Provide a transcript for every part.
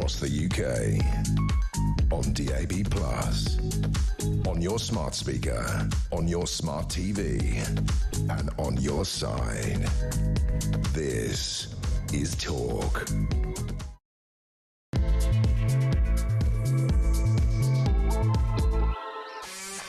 across the UK, on DAB+, on your smart speaker, on your smart TV, and on your side. This is Talk.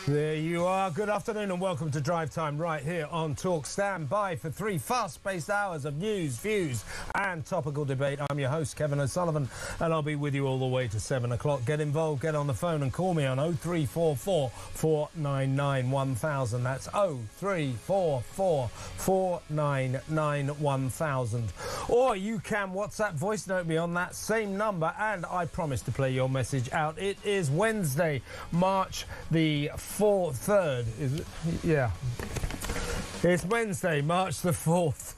There you are. Good afternoon and welcome to Drive Time right here on Talk. Stand by for 3 fast-paced hours of news, views and topical debate. I'm your host, Kevin O'Sullivan, and I'll be with you all the way to 7 o'clock. Get involved, get on the phone and call me on 0344 499 1000. That's 0344 499 1000. Or you can WhatsApp voice note me on that same number, and I promise to play your message out. It is Wednesday, March the 3rd, is it? Yeah. It's Wednesday, March the 4th.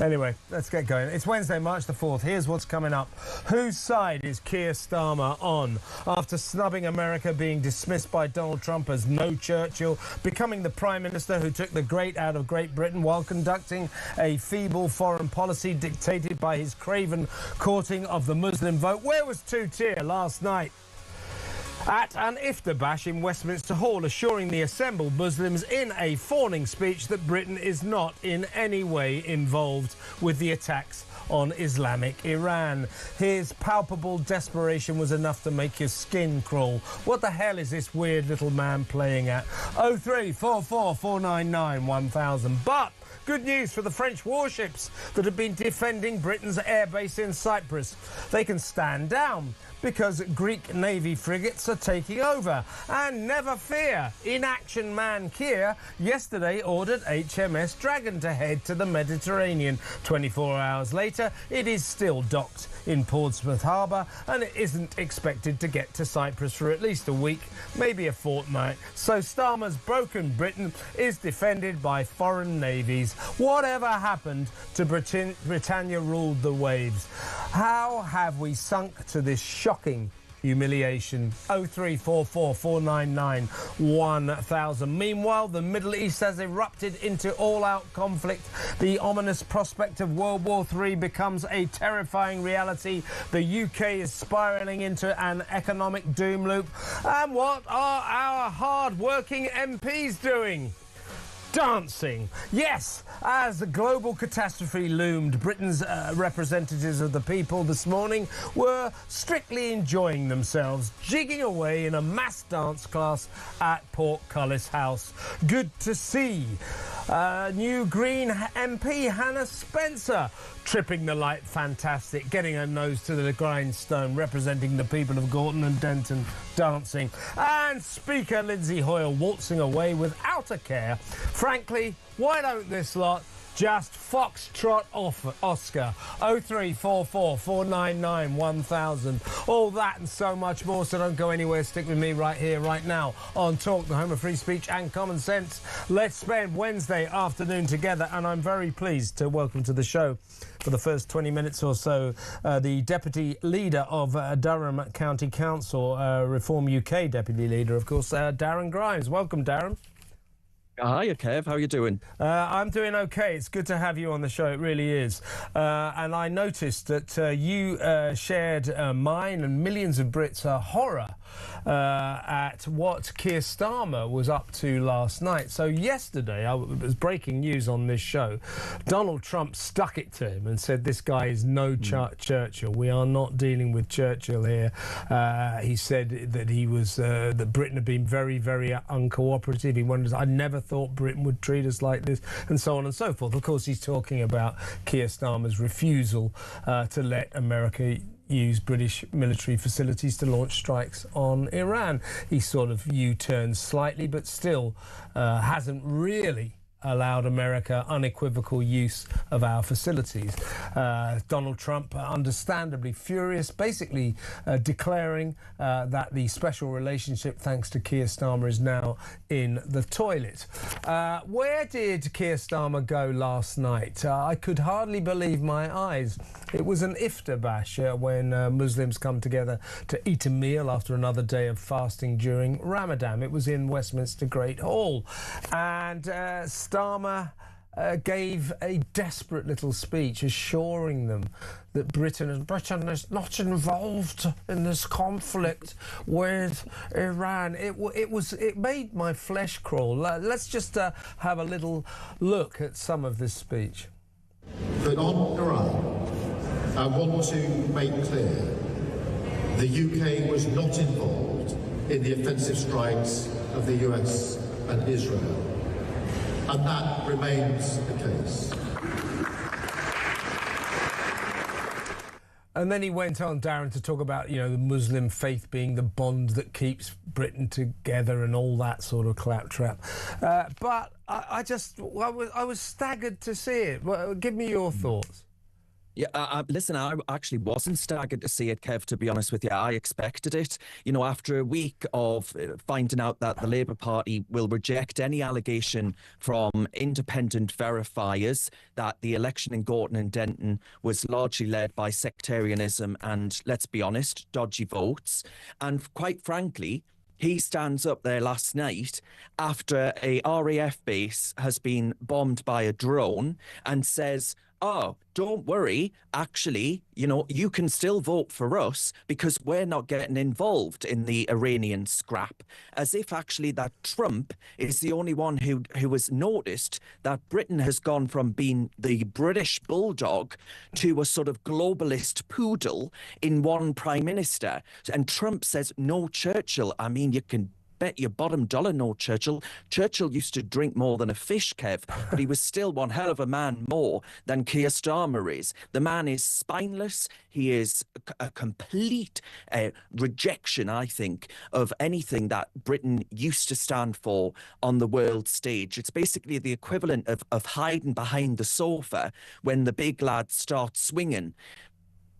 Anyway, let's get going. It's Wednesday, March the 4th. Here's what's coming up. Whose side is Keir Starmer on? After snubbing America, being dismissed by Donald Trump as no Churchill, becoming the Prime Minister who took the great out of Great Britain while conducting a feeble foreign policy dictated by his craven courting of the Muslim vote. Where was Two-Tier last night? At an iftar bash in Westminster Hall, assuring the assembled Muslims in a fawning speech that Britain is not in any way involved with the attacks on Islamic Iran. His palpable desperation was enough to make your skin crawl. What the hell is this weird little man playing at? 0344 499 1000. But good news for the French warships that have been defending Britain's airbase in Cyprus. They can stand down because Greek Navy frigates are taking over. And never fear, in-action man Keir yesterday ordered HMS Dragon to head to the Mediterranean. 24 hours later, it is still docked in Portsmouth Harbour, and it isn't expected to get to Cyprus for at least a week, maybe a fortnight. So Starmer's broken Britain is defended by foreign navies. Whatever happened to Britannia ruled the waves? How have we sunk to this shocking humiliation? 0344 499 1000. Meanwhile, the Middle East has erupted into all-out conflict. The ominous prospect of World War III becomes a terrifying reality. The UK is spiralling into an economic doom loop. And what are our hard-working MPs doing? Dancing. Yes, as the global catastrophe loomed, Britain's representatives of the people this morning were strictly enjoying themselves, jigging away in a mass dance class at Portcullis House. Good to see. New Green MP Hannah Spencer tripping the light fantastic, getting her nose to the grindstone, representing the people of Gorton and Denton, dancing. And Speaker Lindsay Hoyle waltzing away without a care. Frankly, why don't this lot just foxtrot off Oscar? 0344 499 1000. All that and so much more, so don't go anywhere. Stick with me right here, right now on Talk, the home of free speech and common sense. Let's spend Wednesday afternoon together, and I'm very pleased to welcome to the show for the first 20 minutes or so the Deputy Leader of Durham County Council, Reform UK Deputy Leader, of course, Darren Grimes. Welcome, Darren. Hiya, Kev. How are you doing? I'm doing OK. It's good to have you on the show. It really is. And I noticed that you shared mine and millions of Brits' horror at what Keir Starmer was up to last night. So yesterday, it was breaking news on this show. Donald Trump stuck it to him and said, this guy is no Churchill. We are not dealing with Churchill here. He said that he was that Britain had been very, very uncooperative. He wonders, I never thought Britain would treat us like this, and so on and so forth. Of course, he's talking about Keir Starmer's refusal to let America use British military facilities to launch strikes on Iran. He sort of U-turns slightly, but still hasn't really allowed America unequivocal use of our facilities. Donald Trump, understandably furious, basically declaring that the special relationship, thanks to Keir Starmer, is now in the toilet. Where did Keir Starmer go last night? I could hardly believe my eyes. It was an iftar bash when Muslims come together to eat a meal after another day of fasting during Ramadan. It was in Westminster Great Hall. And Starmer gave a desperate little speech assuring them that Britain is not involved in this conflict with Iran. It made my flesh crawl. Let's just have a little look at some of this speech. But on Iran, I want to make clear the UK was not involved in the offensive strikes of the US and Israel. And that remains the case. And then he went on, Darren, to talk about, the Muslim faith being the bond that keeps Britain together and all that sort of claptrap. But I was staggered to see it. Well, give me your thoughts. Yeah, listen, I actually wasn't staggered to see it, Kev, to be honest with you. I expected it. After a week of finding out that the Labour Party will reject any allegation from independent verifiers that the election in Gorton and Denton was largely led by sectarianism and, let's be honest, dodgy votes. And quite frankly, he stands up there last night after a RAF base has been bombed by a drone and says, oh, don't worry, actually, you can still vote for us because we're not getting involved in the Iranian scrap. As if actually that Trump is the only one who has noticed that Britain has gone from being the British bulldog to a sort of globalist poodle in one prime minister. And Trump says, no, Churchill. I mean, you can bet your bottom dollar no Churchill. Churchill used to drink more than a fish, Kev, but he was still one hell of a man more than Keir Starmer is. The man is spineless. He is a complete rejection, I think, of anything that Britain used to stand for on the world stage. It's basically the equivalent of hiding behind the sofa when the big lads start swinging.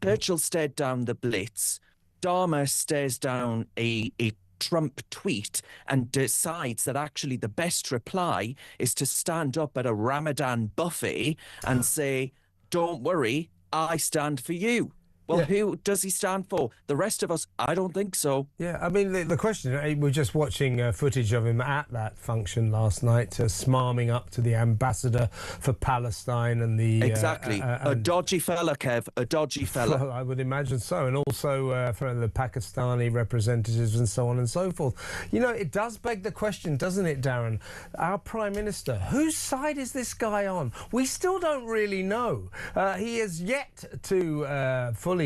Churchill stared down the Blitz. Starmer stares down a Trump tweet and decides that actually the best reply is to stand up at a Ramadan buffet and say, don't worry, I stand for you. Well, yeah. Who does he stand for? The rest of us? I don't think so. Yeah, I mean, the question, we're just watching footage of him at that function last night, smarming up to the ambassador for Palestine and the... Exactly. A dodgy fella, Kev, a dodgy fella. Well, I would imagine so. And also for the Pakistani representatives and so on and so forth. It does beg the question, doesn't it, Darren? Our Prime Minister, whose side is this guy on? We still don't really know. He has yet to fully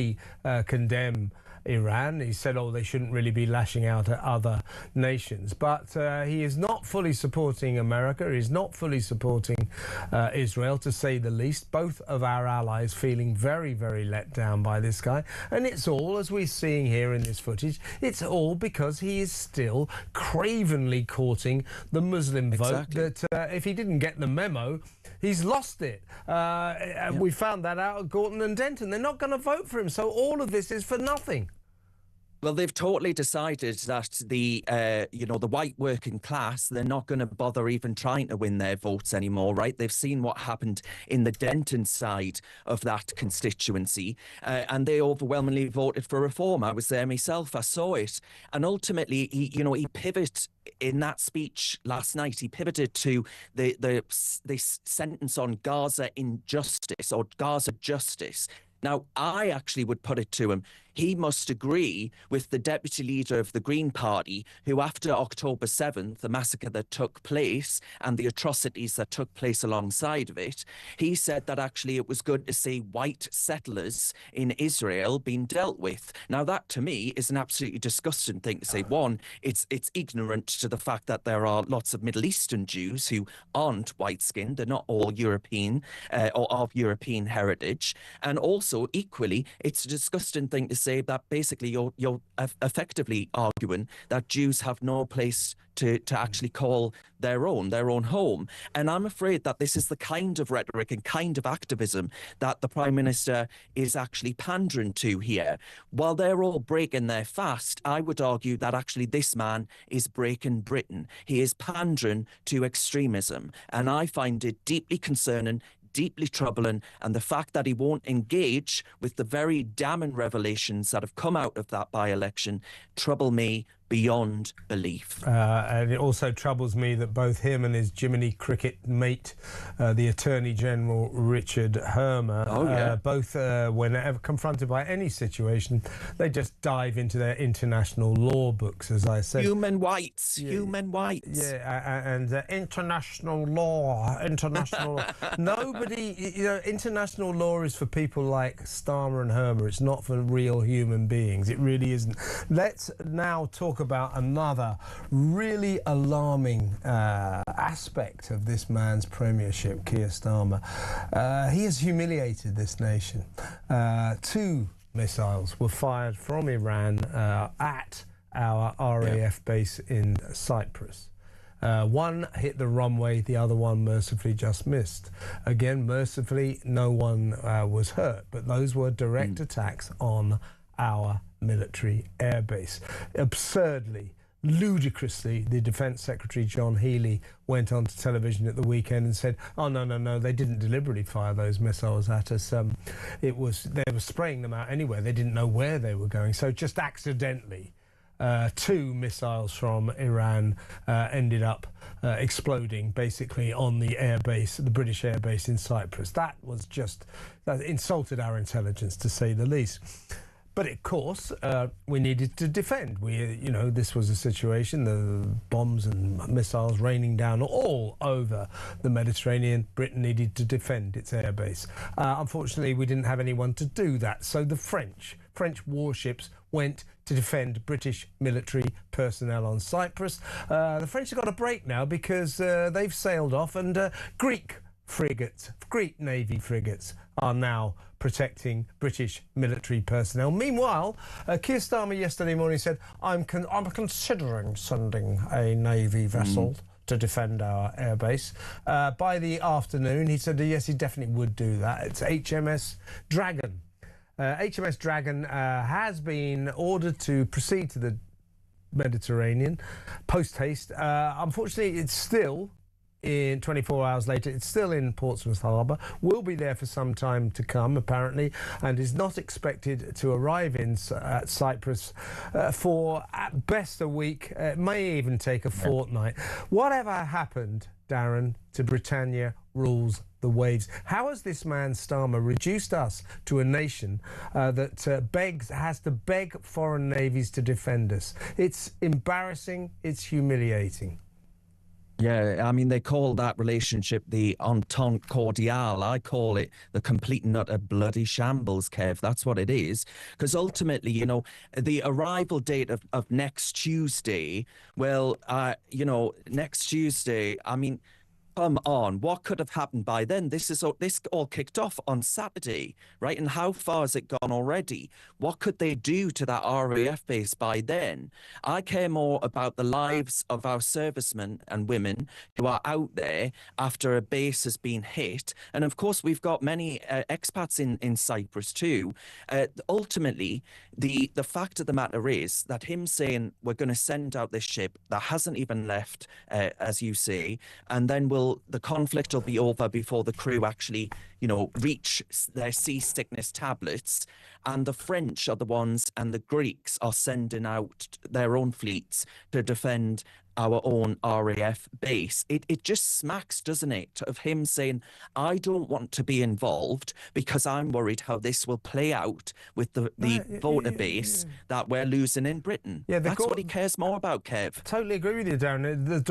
condemn Iran. He said, they shouldn't really be lashing out at other nations. But he is not fully supporting America. He's not fully supporting Israel, to say the least. Both of our allies feeling very, very let down by this guy. And it's all, as we're seeing here in this footage, it's all because he is still cravenly courting the Muslim vote. That if he didn't get the memo, he's lost it. We found that out at Gorton and Denton. They're not going to vote for him. So all of this is for nothing. Well, they've totally decided that the white working class, they're not going to bother even trying to win their votes anymore, right? They've seen what happened in the Denton side of that constituency, and they overwhelmingly voted for reform. I was there myself. I saw it. And ultimately, he pivoted in that speech last night. He pivoted to this sentence on Gaza injustice or Gaza justice. Now, I actually would put it to him, he must agree with the deputy leader of the Green Party, who after October 7th, the massacre that took place and the atrocities that took place alongside of it, he said that actually it was good to see white settlers in Israel being dealt with. Now, that to me is an absolutely disgusting thing to say. One, it's ignorant to the fact that there are lots of Middle Eastern Jews who aren't white-skinned. They're not all European or of European heritage. And also, equally, it's a disgusting thing to say that basically you're effectively arguing that Jews have no place to actually call their own home. And I'm afraid that this is the kind of rhetoric and kind of activism that the Prime Minister is actually pandering to here. While they're all breaking their fast, I would argue that actually this man is breaking Britain. He is pandering to extremism. And I find it deeply concerning, deeply troubling, and the fact that he won't engage with the very damning revelations that have come out of that by-election trouble me beyond belief. And it also troubles me that both him and his Jiminy Cricket mate, the Attorney General Richard Hermer, both, whenever confronted by any situation, they just dive into their international law books, as I said. Human rights. Yeah, and international law. Nobody, international law is for people like Starmmer and Hermer. It's not for real human beings. It really isn't. Let's now talk about another really alarming aspect of this man's premiership, Keir Starmer. He has humiliated this nation. 2 missiles were fired from Iran at our RAF base in Cyprus. One hit the runway, the other one mercifully just missed. Again, mercifully, no one was hurt, but those were direct attacks on our military airbase. Absurdly, ludicrously, the Defence Secretary John Healey went onto television at the weekend and said, "Oh no, they didn't deliberately fire those missiles at us. They were spraying them out anyway. They didn't know where they were going, so just accidentally." 2 missiles from Iran ended up exploding basically on the airbase, the British airbase in Cyprus. That insulted our intelligence, to say the least. But of course, we needed to defend. This was a situation, the bombs and missiles raining down all over the Mediterranean. Britain needed to defend its airbase. Unfortunately, we didn't have anyone to do that. So the French warships went to defend British military personnel on Cyprus. The French have got a break now because they've sailed off, and Greek Navy frigates are now protecting British military personnel. Meanwhile, Keir Starmer yesterday morning said, I'm considering sending a Navy vessel to defend our airbase. By the afternoon, he said, yes, he definitely would do that. It's HMS Dragon. HMS Dragon has been ordered to proceed to the Mediterranean post-haste. Unfortunately, it's still, in 24 hours later, it's still in Portsmouth Harbour, will be there for some time to come, apparently, and is not expected to arrive at Cyprus for, at best, a week. It may even take a fortnight. Whatever happened, Darren, to Britannia rules the waves? How has this man Starmer reduced us to a nation that has to beg foreign navies to defend us? It's embarrassing. It's humiliating. Yeah, I mean, they call that relationship the entente cordiale. I call it the complete and utter bloody shambles, Kev. That's what it is. Because ultimately, the arrival date of next Tuesday, next Tuesday, I mean, come on, what could have happened by then? This all kicked off on Saturday, right? And how far has it gone already? What could they do to that RAF base by then? I care more about the lives of our servicemen and women who are out there after a base has been hit. And of course, we've got many expats in Cyprus too. Ultimately, the fact of the matter is that him saying we're going to send out this ship that hasn't even left, as you say, and then the conflict will be over before the crew actually, reach their seasickness tablets. And the French are the ones, and the Greeks are sending out their own fleets to defend our own RAF base. It just smacks, doesn't it, of him saying, I don't want to be involved because I'm worried how this will play out with the voter base that we're losing in Britain. Yeah, that's what he cares more about, Kev. Totally agree with you, Darren. The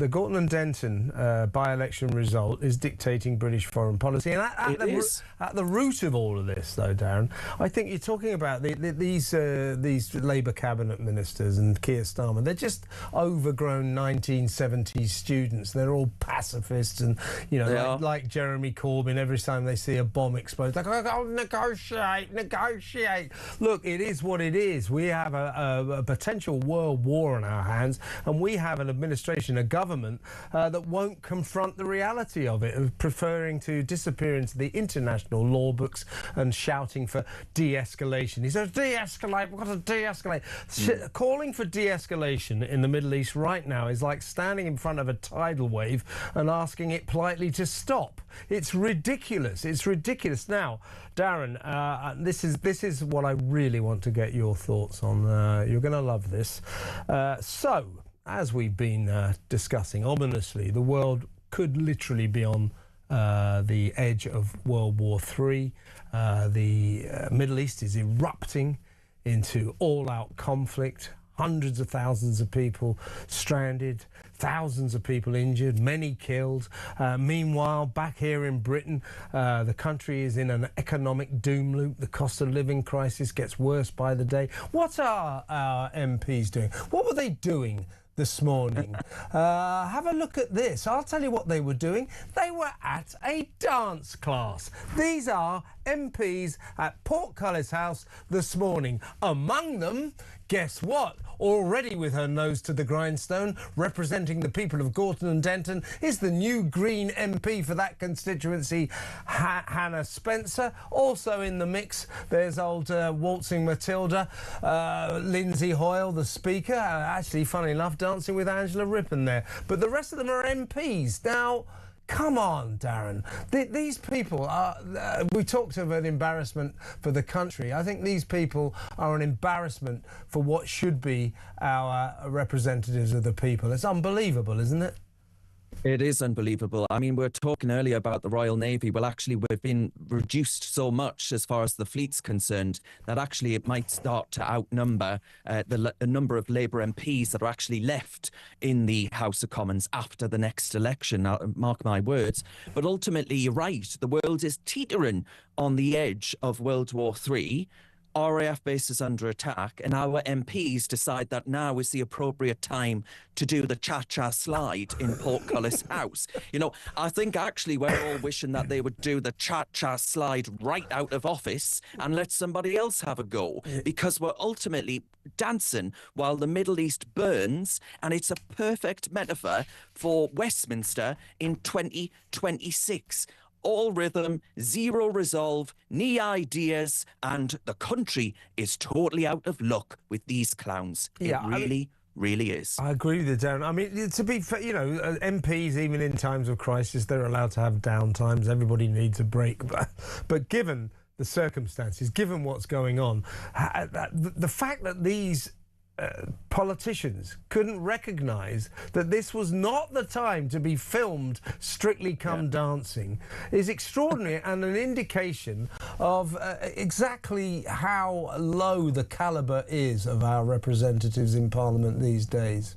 Gorton and Denton by-election result is dictating British foreign policy. And at the root of all of this, though, Darren, I think you're talking about these Labour cabinet ministers and Keir Starmer. They're just overgrown 1970s students. They're all pacifists, and like Jeremy Corbyn, every time they see a bomb explode, they're like, oh, negotiate. Look, it is what it is. We have a potential world war on our hands, and we have an administration, a government that won't confront the reality of it, of preferring to disappear into the international law books and shouting for de-escalation. He says, de-escalate, we've got to de-escalate. Calling for de-escalation in the Middle East right now is like standing in front of a tidal wave and asking it politely to stop. It's ridiculous. It's ridiculous. Now, Darren, this is what I really want to get your thoughts on. You're going to love this. So, as we've been discussing, ominously, the world could literally be on the edge of World War III. The Middle East is erupting into all-out conflict. Hundreds of thousands of people stranded, thousands of people injured, many killed. Meanwhile, back here in Britain, the country is in an economic doom loop. The cost of living crisis gets worse by the day. What are our MPs doing? What were they doing this morning? Have a look at this. I'll tell you what they were doing. They were at a dance class. These are MPs at Portcullis House this morning. Among them, guess what? Already with her nose to the grindstone, representing the people of Gorton and Denton, is the new Green MP for that constituency, Hannah Spencer. Also in the mix, there's old waltzing Matilda, Lindsay Hoyle, the Speaker. Actually, funny enough, dancing with Angela Rippon there. But the rest of them are MPs. Now, come on, Darren. These people are... we talked of an embarrassment for the country. I think these people are an embarrassment for what should be our representatives of the people. It's unbelievable, isn't it? It is unbelievable. I mean, we were talking earlier about the Royal Navy. Well, actually, we've been reduced so much as far as the fleet's concerned that actually it might start to outnumber the number of Labour MPs that are actually left in the House of Commons after the next election. Now, mark my words. But ultimately, you're right. The world is teetering on the edge of World War III. RAF base is under attack, and our MPs decide that now is the appropriate time to do the cha-cha slide in Portcullis House. You know, I think actually we're all wishing that they would do the cha-cha slide right out of office and let somebody else have a go, because we're ultimately dancing while the Middle East burns, and it's a perfect metaphor for Westminster in 2026. All rhythm, zero resolve, knee ideas, and the country is totally out of luck with these clowns. Yeah, It really is. I agree with you, Darren. I mean, to be fair, you know, MPs, even in times of crisis, they're allowed to have down times. Everybody needs a break. But given the circumstances, given what's going on, the fact that these politicians couldn't recognise that this was not the time to be filmed Strictly Come Dancing is extraordinary and an indication of exactly how low the calibre is of our representatives in Parliament these days.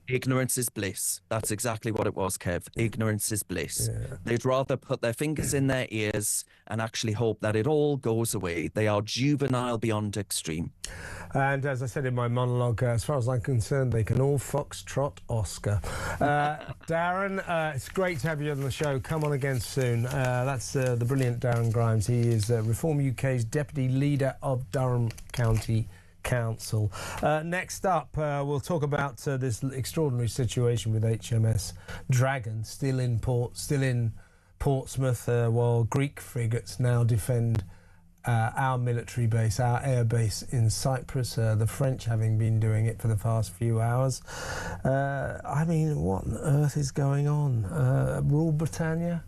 Ignorance is bliss. That's exactly what it was, Kev. Ignorance is bliss. Yeah. They'd rather put their fingers in their ears and actually hope that it all goes away. They are juvenile beyond extreme. And as I said in my monologue, as far as I'm concerned, they can all foxtrot Oscar. Darren, it's great to have you on the show. Come on again soon. That's the brilliant Darren Grimes. He is Reform UK's Deputy Leader of Durham County Council. Next up, we'll talk about this extraordinary situation with HMS Dragon still in Portsmouth, while Greek frigates now defend our military base, our air base in Cyprus, the French having been doing it for the past few hours. I mean, what on earth is going on? Rule Britannia?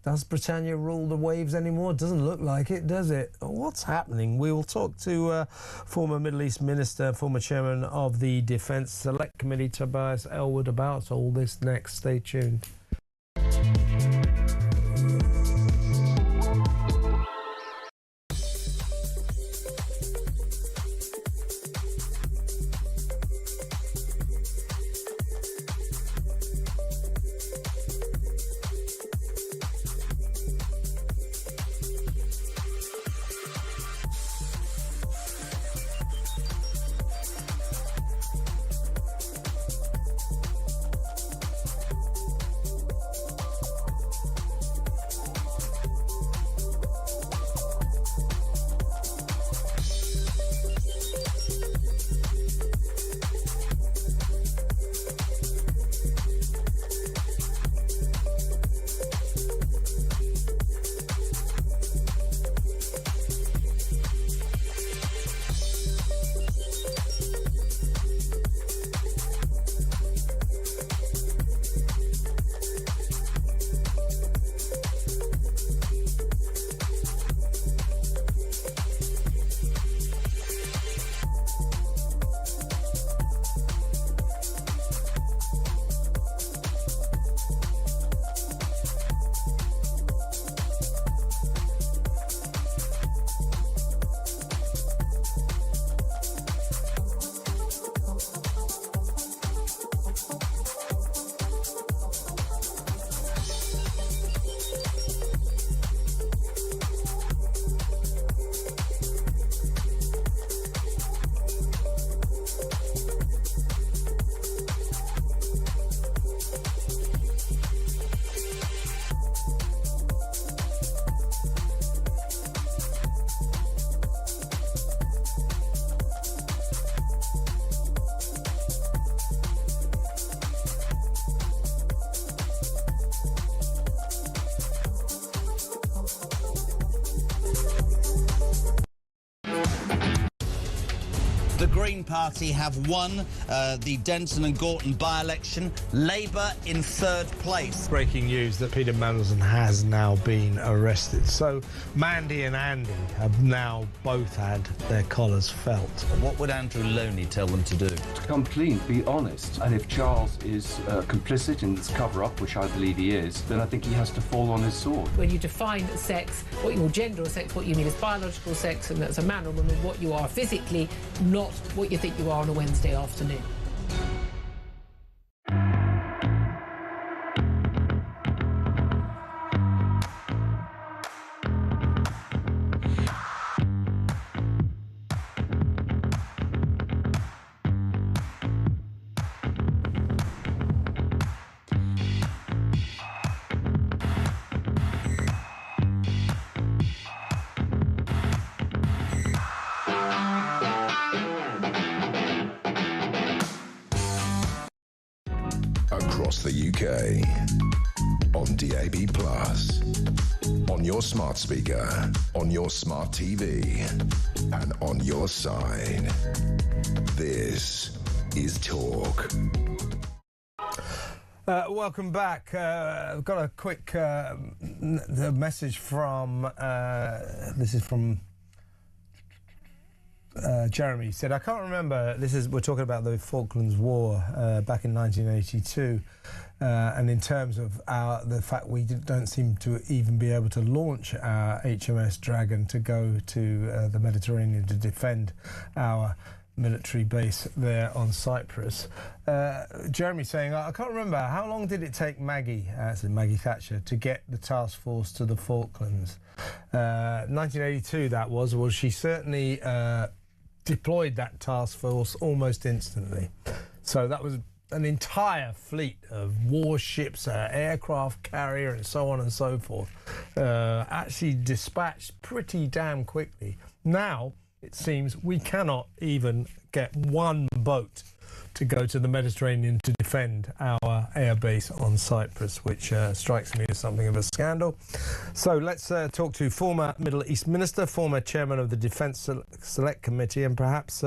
Does Britannia rule the waves anymore? It doesn't look like it, does it? What's happening? We will talk to former Middle East Minister, former Chairman of the Defence Select Committee, Tobias Ellwood, about all this next. Stay tuned. The Green Party have won the Denton and Gorton by-election. Labour in third place. Breaking news that Peter Mandelson has now been arrested. So Mandy and Andy have now both had their collars felt. What would Andrew Loney tell them to do? To come clean, be honest. And if Charles is complicit in this cover-up, which I believe he is, then I think he has to fall on his sword. When you define sex, what your gender or sex, what you mean is biological sex, and that's a man or woman, what you are physically, not what you think you are on a Wednesday afternoon. Across the UK, on DAB+, on your smart speaker, on your smart TV, and on your side. This is Talk. Welcome back. I've got a quick the message from, this is from Jeremy. He said, I can't remember, we're talking about the Falklands War back in 1982, and in terms of the fact we don't seem to even be able to launch our HMS Dragon to go to the Mediterranean to defend our military base there on Cyprus. Jeremy saying, I can't remember, how long did it take Maggie Thatcher, to get the task force to the Falklands? 1982 that was. Well, she certainly deployed that task force almost instantly. So that was an entire fleet of warships, aircraft carrier and so on and so forth, actually dispatched pretty damn quickly. Now, it seems we cannot even get one boat to go to the Mediterranean to defend our air base on Cyprus, which strikes me as something of a scandal. So let's talk to former Middle East Minister, former Chairman of the Defence Select Committee, and perhaps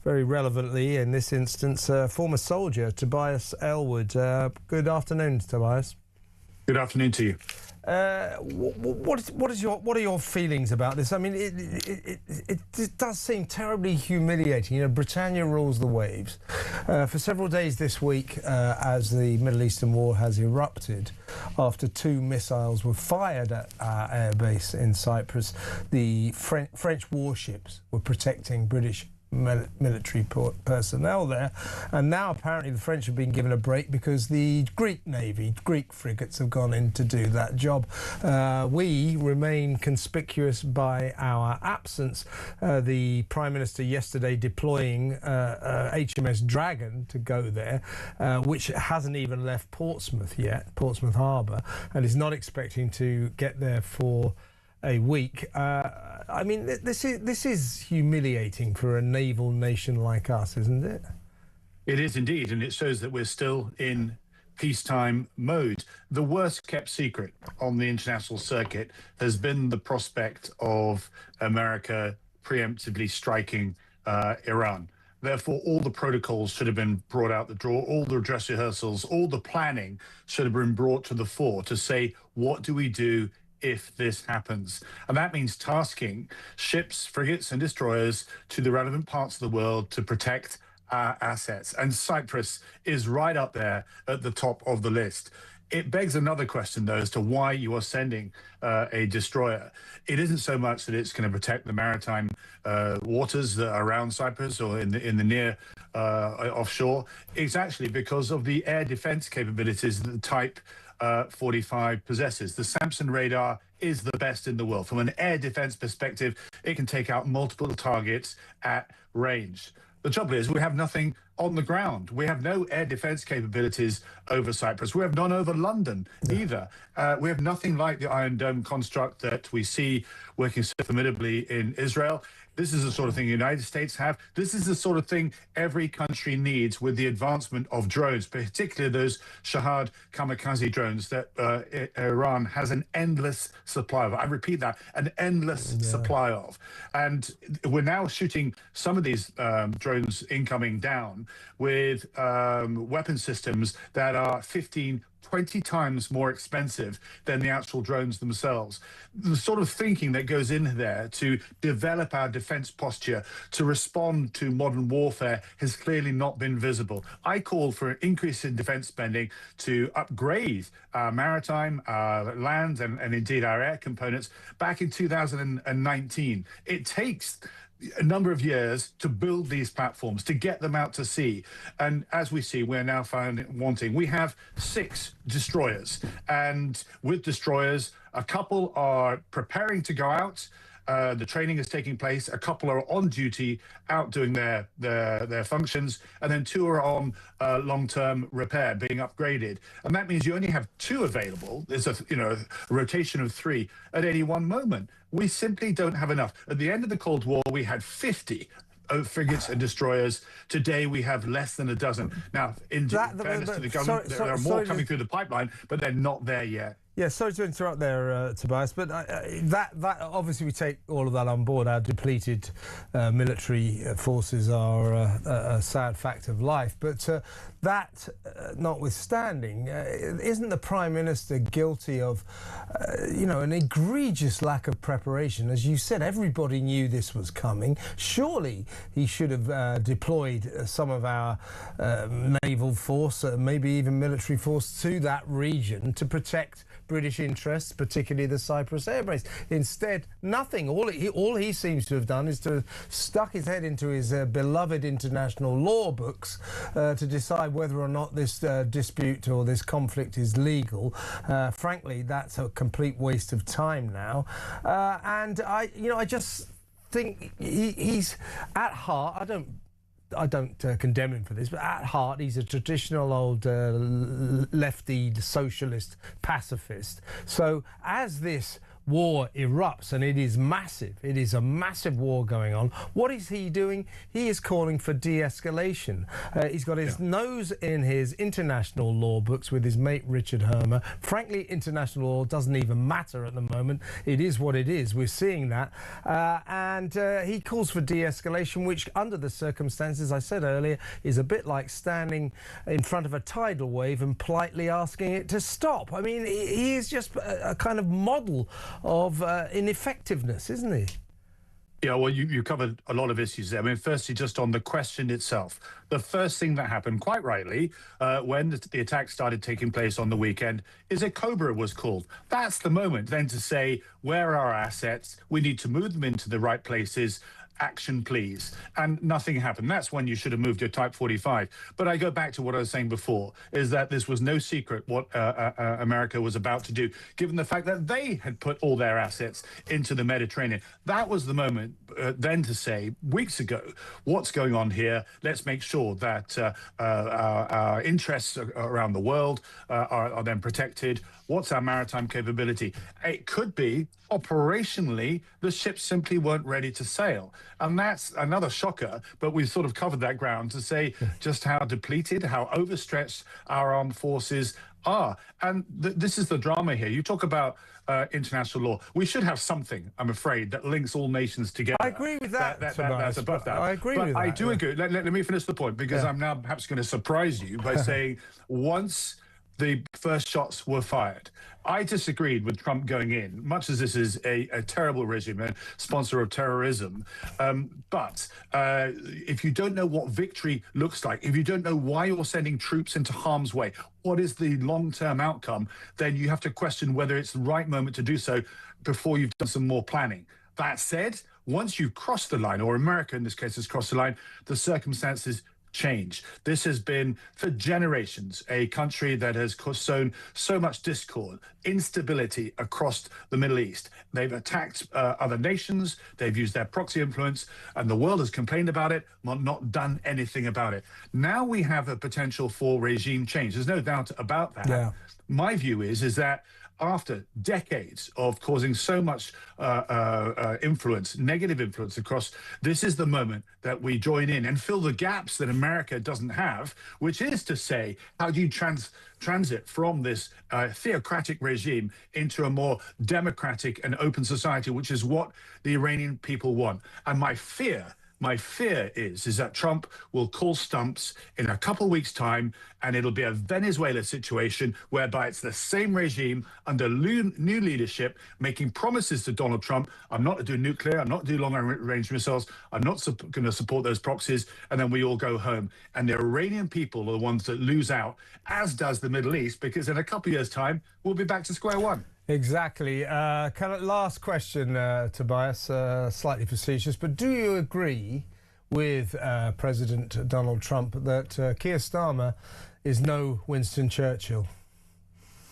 very relevantly in this instance, former soldier Tobias Elwood. Good afternoon, Tobias. Good afternoon to you. What are your feelings about this? I mean, it does seem terribly humiliating. You know, Britannia rules the waves. For several days this week, as the Middle Eastern war has erupted, after 2 missiles were fired at our air base in Cyprus, the French warships were protecting British military personnel there, and now apparently the French have been given a break because the Greek Navy, Greek frigates have gone in to do that job. We remain conspicuous by our absence. The Prime Minister yesterday deploying HMS Dragon to go there, which hasn't even left Portsmouth yet, Portsmouth Harbour, and is not expecting to get there for a week. I mean, this is humiliating for a naval nation like us, isn't it? It is indeed, and it shows that we're still in peacetime mode. The worst kept secret on the international circuit has been the prospect of America preemptively striking Iran. Therefore, all the protocols should have been brought out the drawer, all the dress rehearsals, all the planning should have been brought to the fore to say, what do we do if this happens? And that means tasking ships, frigates and destroyers to the relevant parts of the world to protect our assets. And Cyprus is right up there at the top of the list. It begs another question, though, as to why you are sending a destroyer. It isn't so much that it's going to protect the maritime waters that are around Cyprus or in the near offshore. It's actually because of the air defense capabilities that the Type 45 possesses. The Samson radar is the best in the world. From an air defense perspective, it can take out multiple targets at range. The trouble is we have nothing on the ground. We have no air defense capabilities over Cyprus. We have none over London either. We have nothing like the Iron Dome construct that we see working so formidably in Israel. This is the sort of thing the United States have. This is the sort of thing every country needs with the advancement of drones, particularly those Shahad kamikaze drones that Iran has an endless supply of. I repeat that, an endless supply of. And we're now shooting some of these drones incoming down with weapon systems that are 20 times more expensive than the actual drones themselves. The sort of thinking that goes in there to develop our defense posture to respond to modern warfare has clearly not been visible. I call for an increase in defense spending to upgrade our maritime, our land, and indeed our air components back in 2019. It takes a number of years to build these platforms, to get them out to sea. And as we see, we're now we have 6 destroyers. And with destroyers, a couple are preparing to go out. The training is taking place. A couple are on duty, out doing their functions, and then 2 are on long-term repair, being upgraded. And that means you only have 2 available. There's a rotation of 3 at any one moment. We simply don't have enough. At the end of the Cold War, we had 50 frigates and destroyers. Today, we have less than a dozen. Now, in fairness to the government, there are more coming through the pipeline, but they're not there yet. Yeah, sorry to interrupt there, Tobias, but that obviously we take all of that on board. Our depleted military forces are a sad fact of life. But that notwithstanding, isn't the Prime Minister guilty of, an egregious lack of preparation? As you said, everybody knew this was coming. Surely he should have deployed some of our naval force, maybe even military force, to that region to protect British interests, particularly the Cyprus airbase. Instead, nothing. All he seems to have done is to have stuck his head into his beloved international law books to decide whether or not this dispute or this conflict is legal. Frankly, that's a complete waste of time now. And I just think he's at heart. I don't condemn him for this, but at heart, he's a traditional old lefty socialist pacifist. So as this war erupts, and it is massive, it is a massive war going on, what is he doing? He is calling for de-escalation. He's got his nose in his international law books with his mate Richard Hermer. Frankly, international law doesn't even matter at the moment. It is what it is. We're seeing that. And he calls for de-escalation, which under the circumstances, I said earlier, is a bit like standing in front of a tidal wave and politely asking it to stop. I mean, he is just a kind of model of ineffectiveness, isn't he? Yeah, well, you covered a lot of issues there. I mean, firstly, just on the question itself, the first thing that happened, quite rightly, when the attack started taking place on the weekend, is a Cobra was called. That's the moment then to say, where are our assets? We need to move them into the right places. Action, please. And nothing happened. That's when you should have moved your Type 45. But I go back to what I was saying before, is that this was no secret what America was about to do, given the fact that they had put all their assets into the Mediterranean. That was the moment then to say, weeks ago, what's going on here? Let's make sure that our interests around the world are then protected. What's our maritime capability? It could be operationally the ships simply weren't ready to sail, and that's another shocker. But we've sort of covered that ground to say just how depleted, how overstretched our armed forces are. And this is the drama here. You talk about international law. We should have something, I'm afraid, that links all nations together. I agree with that. That's above that. I agree with that. I do agree. Let me finish the point, because I'm now perhaps going to surprise you by saying once the first shots were fired, I disagreed with Trump going in, much as this is a terrible regime and sponsor of terrorism. But if you don't know what victory looks like, if you don't know why you're sending troops into harm's way, what is the long-term outcome, then you have to question whether it's the right moment to do so before you've done some more planning. That said, once you've crossed the line, or America in this case has crossed the line, the circumstances change. This has been, for generations, a country that has sown so much discord, instability across the Middle East. They've attacked other nations, they've used their proxy influence, and the world has complained about it, but not done anything about it. Now we have a potential for regime change. There's no doubt about that. Yeah. My view is that after decades of causing so much influence, negative influence across, this is the moment that we join in and fill the gaps that America doesn't have, which is to say, how do you transit from this theocratic regime into a more democratic and open society, which is what the Iranian people want. And my fear is that Trump will call stumps in a couple of weeks' time, and it'll be a Venezuela situation whereby it's the same regime under new leadership making promises to Donald Trump. I'm not to do nuclear, I'm not to do long-range missiles, I'm not going to support those proxies, and then we all go home. And the Iranian people are the ones that lose out, as does the Middle East, because in a couple of years' time, we'll be back to square one. Exactly. Last question, Tobias, slightly facetious, but do you agree with President Donald Trump that Keir Starmer is no Winston Churchill?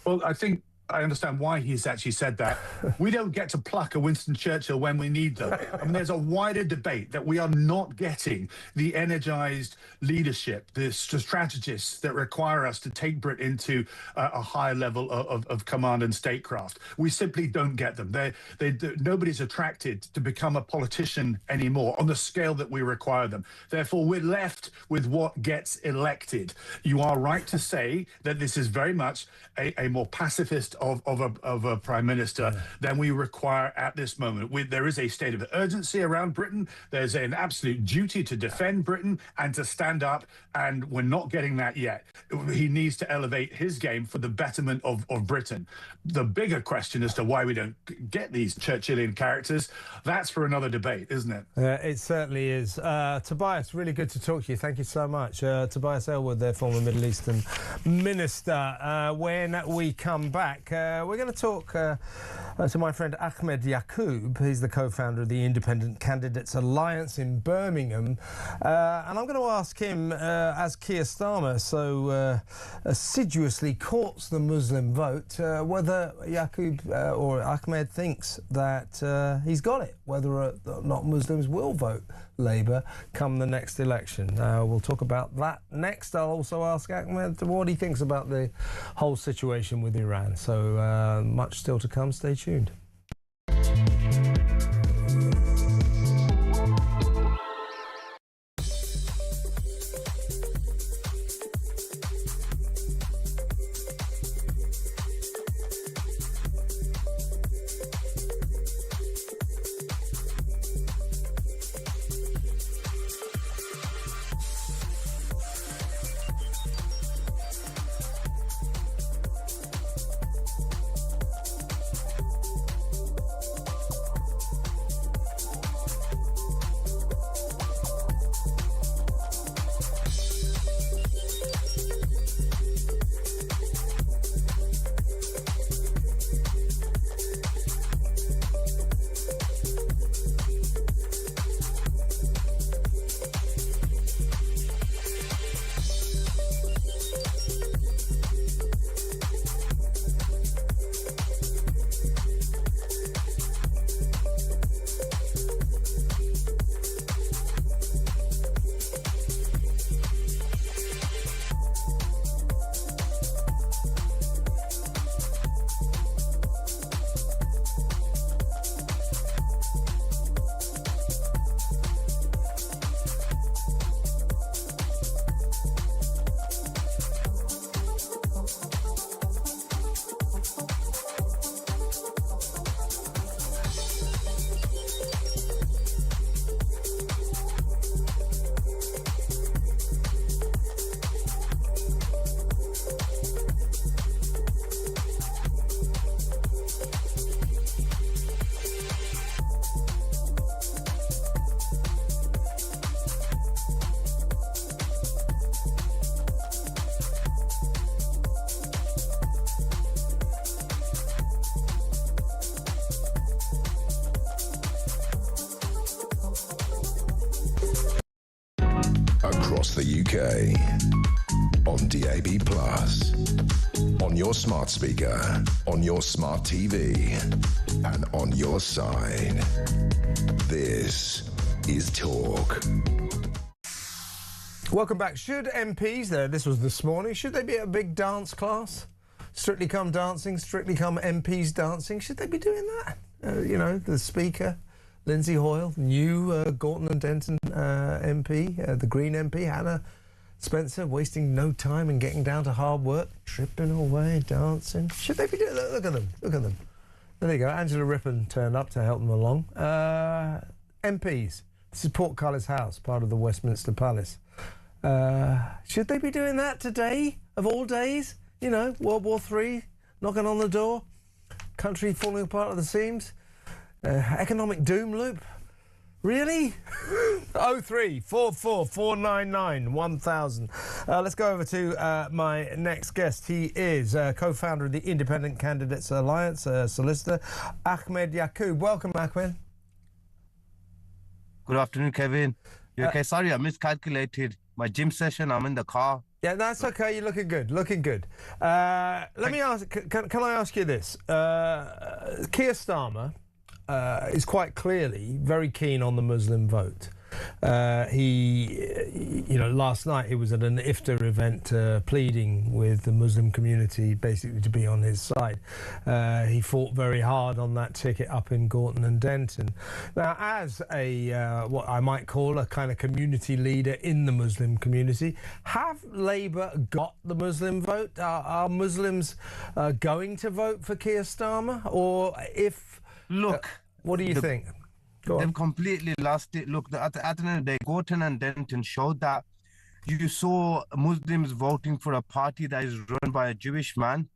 Well, I think I understand why he's actually said that. We don't get to pluck a Winston Churchill when we need them. I mean, there's a wider debate that we are not getting the energized leadership, the strategists that require us to take Britain into a higher level of command and statecraft. We simply don't get them. Nobody's attracted to become a politician anymore on the scale that we require them. Therefore, we're left with what gets elected. You are right to say that this is very much a more pacifist of a prime minister than we require at this moment. There is a state of urgency around Britain. There's an absolute duty to defend Britain and to stand up, and we're not getting that yet. He needs to elevate his game for the betterment of Britain. The bigger question as to why we don't get these Churchillian characters, that's for another debate, isn't it? It certainly is. Tobias, really good to talk to you. Thank you so much. Tobias Ellwood, their former Middle Eastern minister. When we come back, we're going to talk to my friend Ahmed Yaqub. He's the co-founder of the Independent Candidates Alliance in Birmingham. And I'm going to ask him, as Keir Starmer so assiduously courts the Muslim vote, whether Yaqub or Ahmed thinks that he's got it, whether or not Muslims will vote Labour come the next election. We'll talk about that next. I'll also ask Ahmed what he thinks about the whole situation with Iran. So much still to come. Stay tuned. UK. On DAB+. On your smart speaker. On your smart TV. And on your side. This is Talk. Welcome back. Should MPs, this was this morning, should they be at a big dance class? Strictly Come Dancing, Strictly Come MPs Dancing. Should they be doing that? The Speaker, Lindsay Hoyle, new Gorton and Denton MP, the Green MP, Hannah Spencer, wasting no time and getting down to hard work, tripping away, dancing. Should they be doing that? Look at them. Look at them. There you go. Angela Rippon turned up to help them along. MPs. This is Portcullis House, part of the Westminster Palace. Should they be doing that today, of all days? World War III, knocking on the door, country falling apart at the seams, economic doom loop. Really? 03444 499 1000. Let's go over to my next guest. He is co-founder of the Independent Candidates Alliance, solicitor, Ahmed Yaqub. Welcome, Ahmed. Good afternoon, Kevin. You okay? Sorry, I miscalculated my gym session. I'm in the car. Yeah, that's okay. You're looking good. Looking good. Let me ask. Can I ask you this? Keir Starmer is quite clearly very keen on the Muslim vote. Last night he was at an iftar event pleading with the Muslim community basically to be on his side. He fought very hard on that ticket up in Gorton and Denton. Now, as a what I might call a kind of community leader in the Muslim community, have Labour got the Muslim vote? Are Muslims going to vote for Keir Starmer? Or if... Look... what do you think? They've completely lost it. Look, at the end of the day, Gorton and Denton showed that you saw Muslims voting for a party that is run by a Jewish man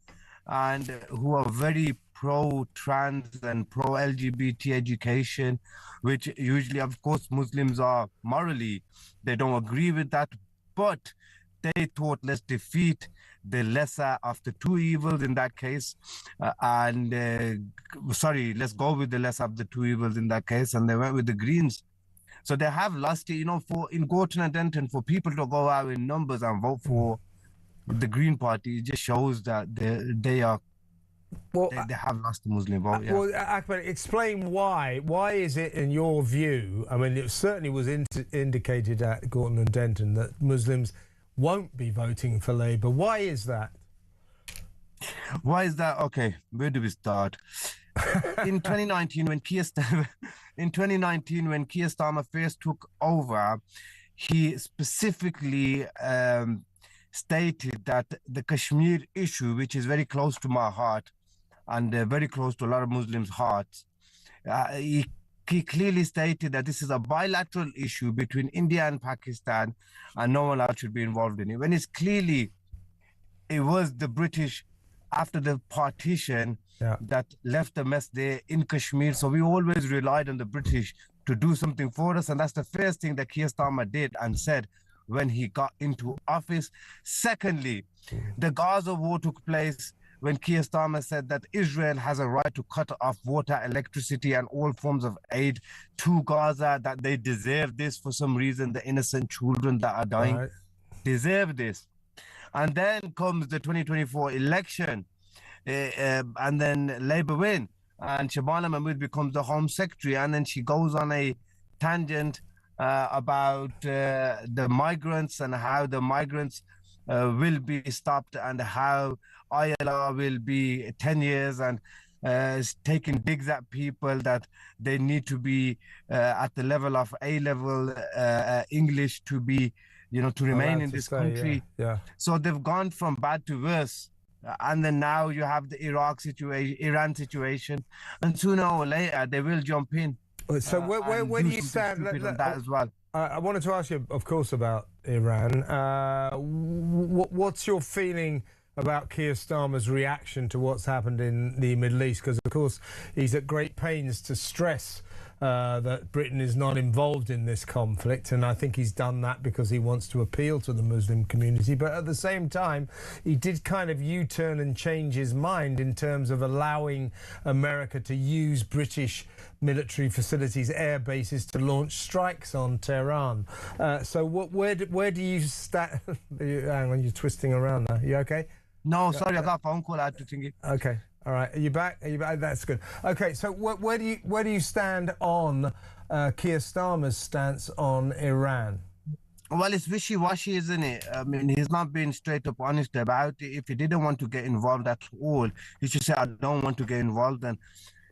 and who are very pro-trans and pro-LGBT education, which usually, of course, Muslims are morally, they don't agree with that, but they thought, let's defeat the lesser of the two evils in that case, let's go with the lesser of the two evils in that case, and they went with the Greens. So they have lost it, in Gorton and Denton, for people to go out in numbers and vote for the Green Party, it just shows that they have lost the Muslim vote. Yeah. Well, Ahmed, explain why. Why is it, in your view, I mean, it certainly was indicated at Gorton and Denton that Muslims won't be voting for Labour. Why is that? Why is that? Okay, where do we start? In 2019, when Keir Starmer first took over, he specifically stated that the Kashmir issue, which is very close to my heart and very close to a lot of Muslims' hearts, he clearly stated that this is a bilateral issue between India and Pakistan and no one else should be involved in it. When it was the British after the partition that left the mess there in Kashmir. So we always relied on the British to do something for us. And that's the first thing that Keir Starmer did and said when he got into office. Secondly, the Gaza war took place when Keir Starmer said that Israel has a right to cut off water, electricity, and all forms of aid to Gaza, that they deserve this for some reason. The innocent children that are dying deserve this. And then comes the 2024 election, and then Labour win, and Shabana Mahmood becomes the Home Secretary, and then she goes on a tangent about the migrants and how the migrants will be stopped and how ILR will be 10 years and taking digs at people that they need to be at the level of A-level English to be, to remain in this country. Yeah. So they've gone from bad to worse. And then now you have the Iran situation, and sooner or later they will jump in. So where do you stand? That as well. I wanted to ask you, of course, about Iran. What's your feeling about Keir Starmer's reaction to what's happened in the Middle East? Because, of course, he's at great pains to stress that Britain is not involved in this conflict, and I think he's done that because he wants to appeal to the Muslim community. But at the same time, he did kind of U-turn and change his mind in terms of allowing America to use British military facilities, air bases, to launch strikes on Tehran. So where do you stand? Hang on, you're twisting around now. You okay? No, sorry, I got a phone call. I had to think it. Okay. All right. Are you back? That's good. Okay. So where do you stand on Keir Starmer's stance on Iran? Well, it's wishy-washy, isn't it? I mean, he's not being straight up honest about it. If he didn't want to get involved at all, he should say, I don't want to get involved. And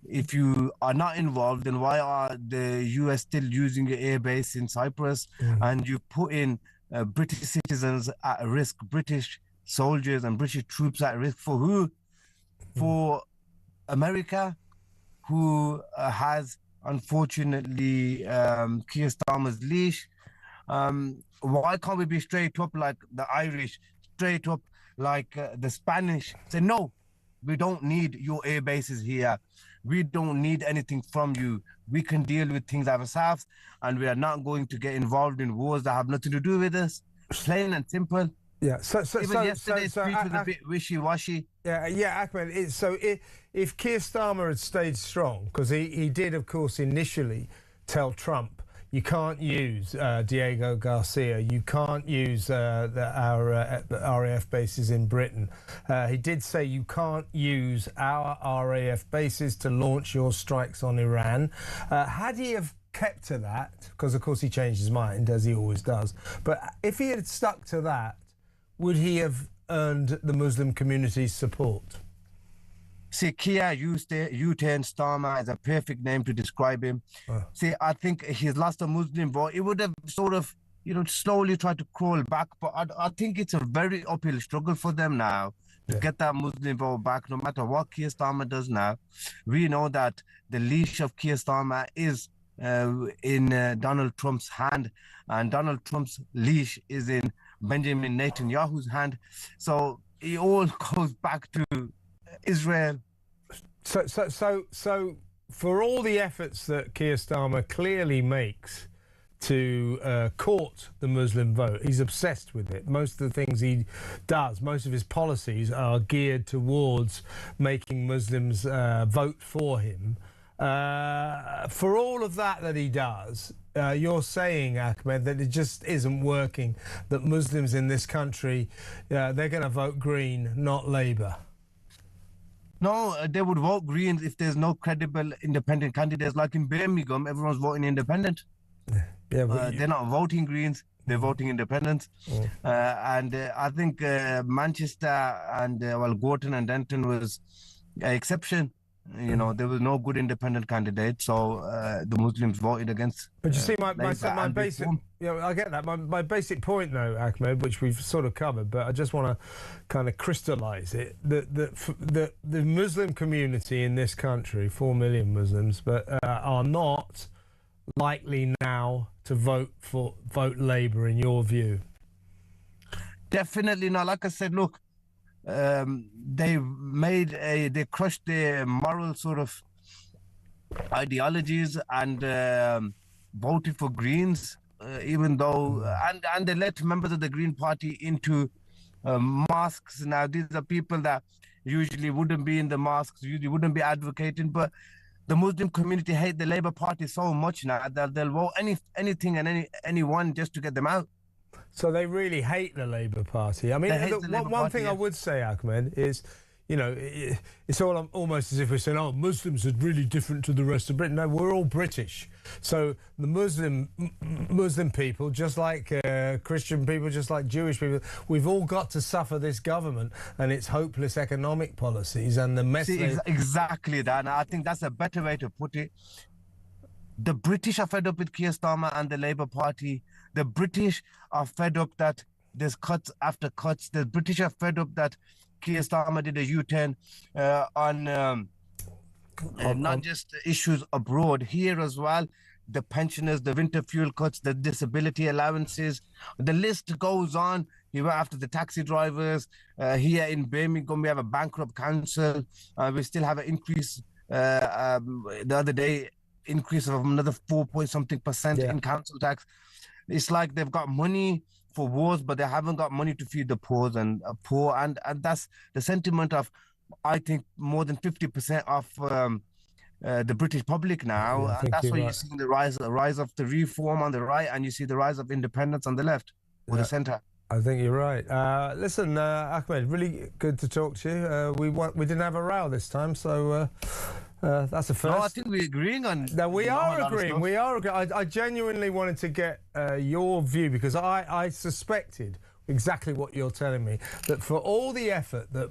if you are not involved, then why are the US still using your air base in Cyprus? And you put in British citizens at risk, British soldiers and British troops at risk for who? For America, who has unfortunately Keir Starmer's leash. Why can't we be straight up like the Irish, straight up like the Spanish? Say, no, we don't need your air bases here. We don't need anything from you. We can deal with things ourselves, and we are not going to get involved in wars that have nothing to do with us. Plain and simple. Yeah. Even yesterday's speech was a bit wishy-washy. Yeah, Ahmed. If Keir Starmer had stayed strong, because he did, of course, initially tell Trump, you can't use Diego Garcia, you can't use our RAF bases in Britain. He did say you can't use our RAF bases to launch your strikes on Iran. Had he have kept to that, because of course he changed his mind, as he always does, but if he had stuck to that, would he have earned the Muslim community's support? See, Keir U-turn Starmer is a perfect name to describe him. See, I think he's lost a Muslim vote. It would have sort of, slowly tried to crawl back, but I think it's a very uphill struggle for them now to get that Muslim vote back, no matter what Keir Starmer does now. We know that the leash of Keir Starmer is in Donald Trump's hand, and Donald Trump's leash is in Benjamin Netanyahu's hand. So it all goes back to Israel. So for all the efforts that Keir Starmer clearly makes to court the Muslim vote, he's obsessed with it. Most of the things he does, most of his policies are geared towards making Muslims vote for him. For all of that he does, you're saying, Ahmed, that it just isn't working, that Muslims in this country, they're going to vote Green, not Labour. No, they would vote Greens if there's no credible independent candidates. Like in Birmingham, everyone's voting independent. They're not voting Greens, they're voting independents. And I think Manchester and, Gorton and Denton was an exception. There was no good independent candidate, so the Muslims voted against. But you see, my basic, I get that. My basic point, though, Ahmed, which we've sort of covered, but I just want to kind of crystallise it: the Muslim community in this country, 4 million Muslims, but are not likely now to vote Labour, in your view. Definitely not. Like I said, look. They crushed their moral sort of ideologies and voted for Greens, even though and they let members of the Green Party into mosques. Now these are people that usually wouldn't be in the mosques, usually wouldn't be advocating, but the Muslim community hate the Labour Party so much now that they'll vote anything and anyone just to get them out. So they really hate the Labour Party. I mean, one thing I would say, Ahmed, is, it's almost as if we're saying, Muslims are really different to the rest of Britain. No, we're all British. So the Muslim people, just like Christian people, just like Jewish people, we've all got to suffer this government and its hopeless economic policies and the mess. Exactly that. And I think that's a better way to put it. The British are fed up with Keir Starmer and the Labour Party. The British are fed up that there's cuts after cuts. The British are fed up that Keir Starmer did a U-turn on not just issues abroad, here as well. The pensioners, the winter fuel cuts, the disability allowances. The list goes on. He went after the taxi drivers. Here in Birmingham, we have a bankrupt council. We still have an increase the other day increase of another 4-point-something% in council tax. It's like they've got money for wars, but they haven't got money to feed the poor, and that's the sentiment of, I think, more than 50% of the British public now, and that's why you're seeing the rise of the reform on the right, and you see the rise of independence on the left or the centre. I think you're right. Listen, Ahmed, really good to talk to you. We didn't have a row this time, so that's a first. No, I think we're agreeing on. No, we are agreeing. We are agreeing. I genuinely wanted to get your view, because I suspected exactly what you're telling me, that for all the effort that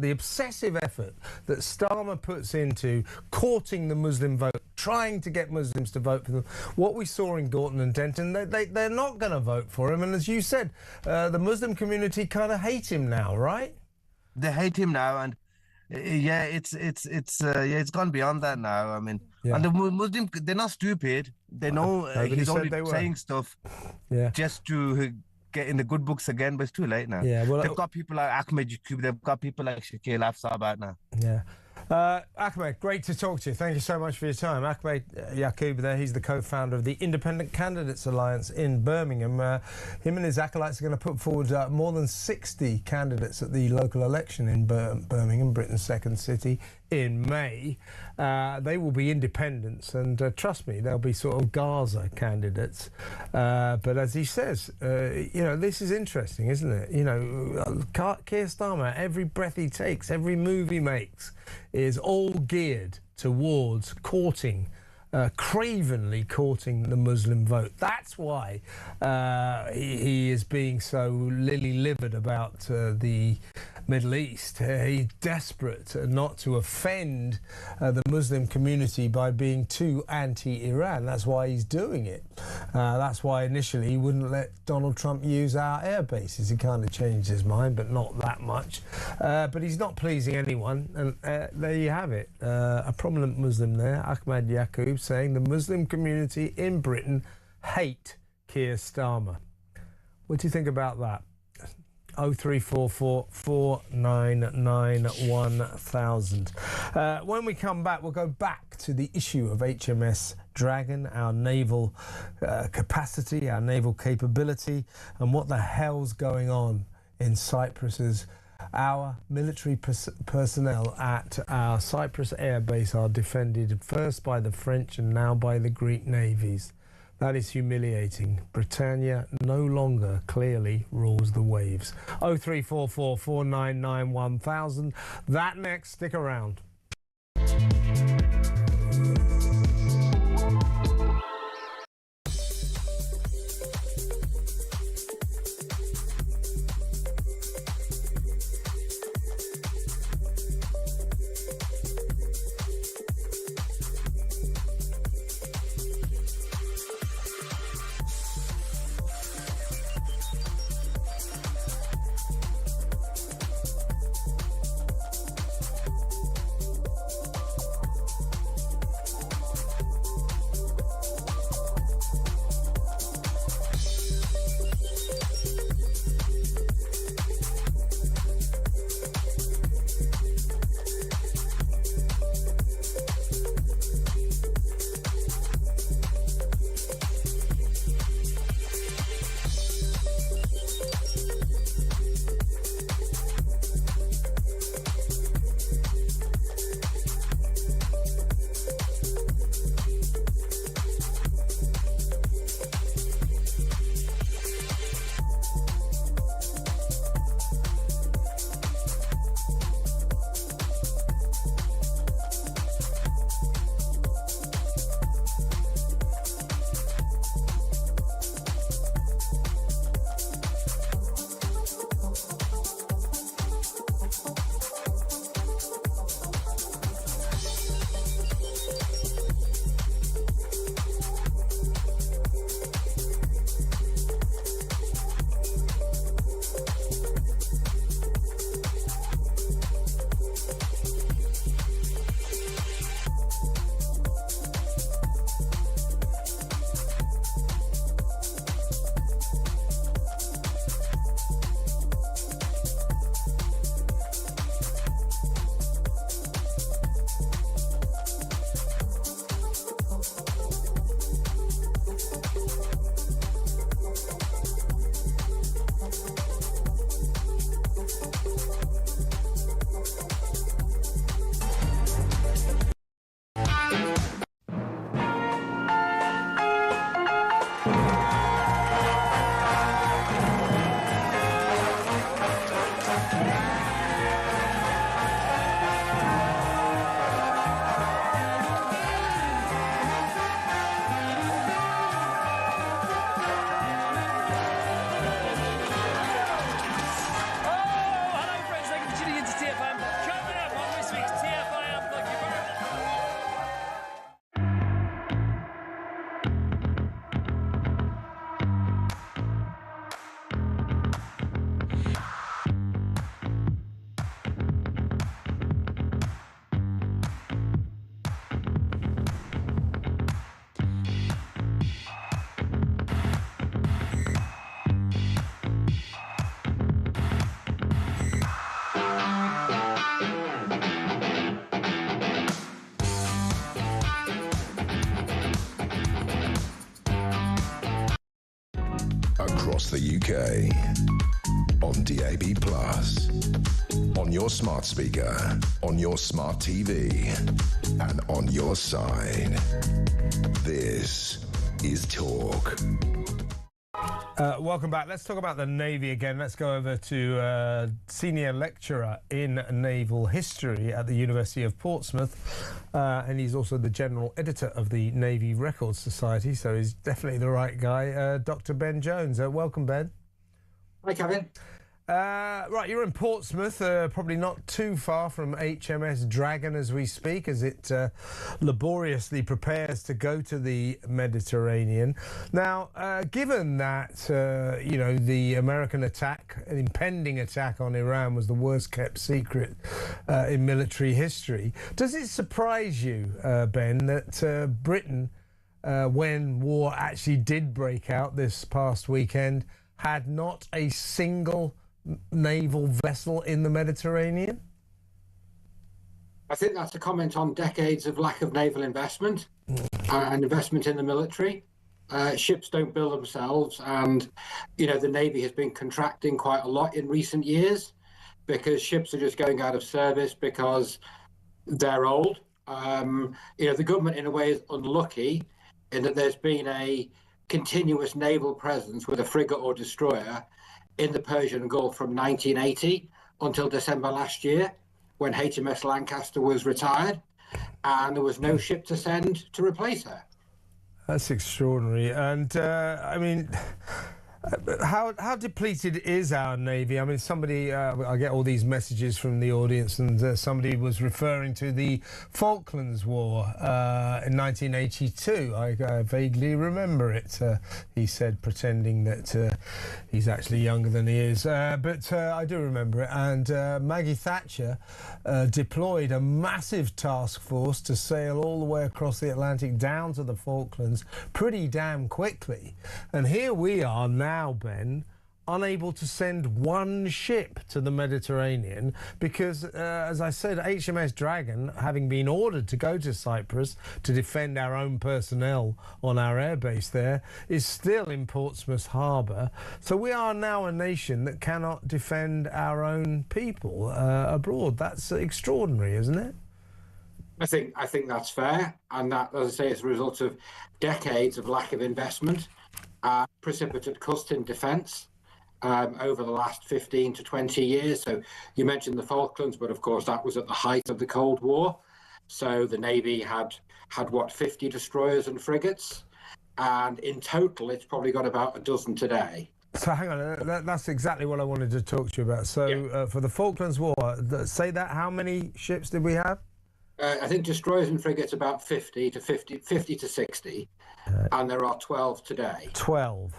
the obsessive effort that Starmmer puts into courting the Muslim vote, trying to get Muslims to vote for them, what we saw in Gorton and Denton, they're not going to vote for him. And as you said, the Muslim community kind of hate him now, right? They hate him now, and it's gone beyond that now. I mean, and the Muslim, they're not stupid. They know he's only saying stuff just to get in the good books again, but it's too late now. Yeah, well, they've got people like Ahmed Yaqub, they've got people like Shakil Afsab out now. Yeah. Ahmed, great to talk to you. Thank you so much for your time. Ahmed Yaqub there, he's the co-founder of the Independent Candidates Alliance in Birmingham. Him and his acolytes are going to put forward more than 60 candidates at the local election in Birmingham, Britain's second city, in May. They will be independents, and trust me, they'll be sort of Gaza candidates. But as he says, this is interesting, isn't it? Keir Starmer, every breath he takes, every move he makes is all geared towards courting, cravenly courting the Muslim vote. That's why he is being so lily-livered about the Middle East. He's desperate not to offend the Muslim community by being too anti-Iran. That's why he's doing it. That's why initially he wouldn't let Donald Trump use our air bases. He kind of changed his mind, but not that much. But he's not pleasing anyone, and there you have it. A prominent Muslim there, Ahmed Yaqub, saying the Muslim community in Britain hate Keir Starmer. What do you think about that? 0344 499 1000. When we come back, we'll go back to the issue of HMS Dragon, our naval capacity, our naval capability, and what the hell's going on in Cyprus as our military personnel at our Cyprus air base are defended first by the French and now by the Greek navies. That is humiliating. Britannia no longer clearly rules the waves. 0344 499 1000. That next, stick around. across the UK. On DAB+, on your smart speaker, on your smart TV, and on your side. This is Talk. Welcome back. Let's talk about the Navy again. Let's go over to senior lecturer in naval history at the University of Portsmouth, and he's also the general editor of the Navy Records Society, so he's definitely the right guy. Dr. Ben Jones. Welcome, Ben. Hi, Kevin. Right, you're in Portsmouth, probably not too far from HMS Dragon as we speak, as it laboriously prepares to go to the Mediterranean. Now, given that, you know, the American attack, an impending attack on Iran was the worst kept secret in military history, does it surprise you, Ben, that Britain, when war actually did break out this past weekend, had not a single naval vessel in the Mediterranean? I think that's a comment on decades of lack of naval investment and investment in the military. Ships don't build themselves, and you know the Navy has been contracting quite a lot in recent years because ships are just going out of service because they're old. You know, the government in a way is unlucky in that there's been a continuous naval presence with a frigate or destroyer in the Persian Gulf from 1980 until December last year, when HMS Lancaster was retired, and there was no ship to send to replace her. That's extraordinary. And I mean, how depleted is our Navy? I mean, somebody, I get all these messages from the audience, and somebody was referring to the Falklands War in 1982. I vaguely remember it, he said, pretending that he's actually younger than he is. But I do remember it. And Maggie Thatcher deployed a massive task force to sail all the way across the Atlantic down to the Falklands pretty damn quickly. And here we are now, Ben, unable to send one ship to the Mediterranean because, as I said, HMS Dragon, having been ordered to go to Cyprus to defend our own personnel on our airbase there, is still in Portsmouth Harbour. So we are now a nation that cannot defend our own people abroad. That's extraordinary, isn't it? I think that's fair, and that, as I say, is a result of decades of lack of investment, precipitate cost in defence over the last 15 to 20 years. So you mentioned the Falklands, but of course that was at the height of the Cold War. So the Navy had what, 50 destroyers and frigates, and in total it's probably got about a dozen today. So hang on, that's exactly what I wanted to talk to you about. So yeah. For the Falklands War, say that, how many ships did we have? I think destroyers and frigates about 50 to 60, and there are 12 today. 12.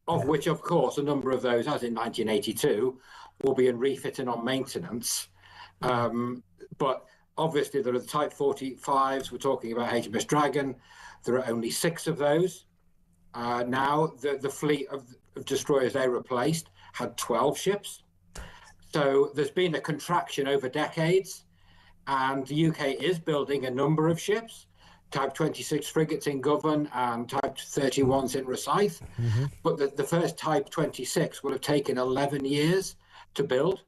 Of which, of course, a number of those, as in 1982, will be in refit and on maintenance. But obviously there are the Type 45s, we're talking about HMS Dragon. There are only 6 of those. Now, the fleet of destroyers they replaced had 12 ships. So there's been a contraction over decades. And the UK is building a number of ships, Type 26 frigates in Govan and Type 31s in Rosyth. Mm-hmm. But the first Type 26 will have taken 11 years to build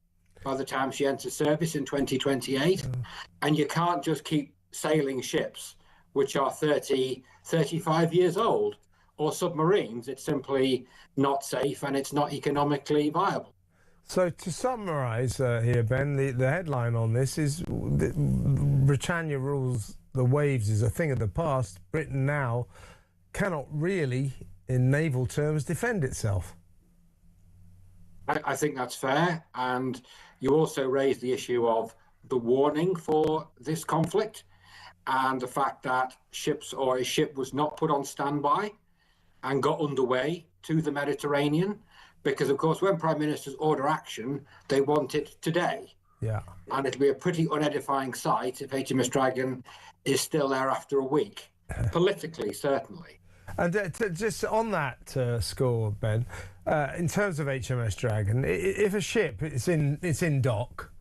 by the time she enters service in 2028. Mm. And you can't just keep sailing ships which are 30, 35 years old, or submarines. It's simply not safe and it's not economically viable. So to summarise here, Ben, the headline on this is Britannia rules the waves is a thing of the past. Britain now cannot really, in naval terms, defend itself. I think that's fair. And you also raise the issue of the warning for this conflict and the fact that a ship was not put on standby and got underway to the Mediterranean. Because, of course, when Prime Ministers order action, they want it today. Yeah. And it'll be a pretty unedifying sight if HMS Dragon is still there after a week, politically, certainly. And just on that score, Ben, in terms of HMS Dragon, if a ship is in dock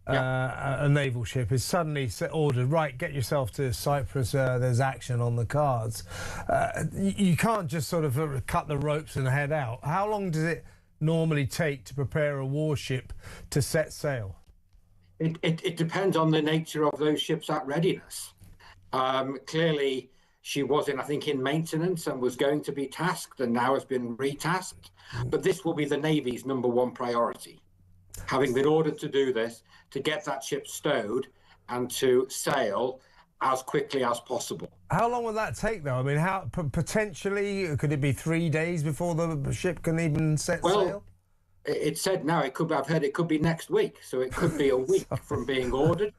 a naval ship is suddenly ordered, right, get yourself to Cyprus, there's action on the cards. You can't just sort of cut the ropes and head out. How long does it normally take to prepare a warship to set sail? It depends on the nature of those ships at readiness. Clearly, she was I think, in maintenance and was going to be tasked and now has been retasked. But this will be the Navy's #1 priority, having been ordered to do this, to get that ship stowed and to sail as quickly as possible. How long will that take, though? I mean, how potentially could it be 3 days before the ship can even set sail? It said now I've heard it could be next week, so it could be a week from being ordered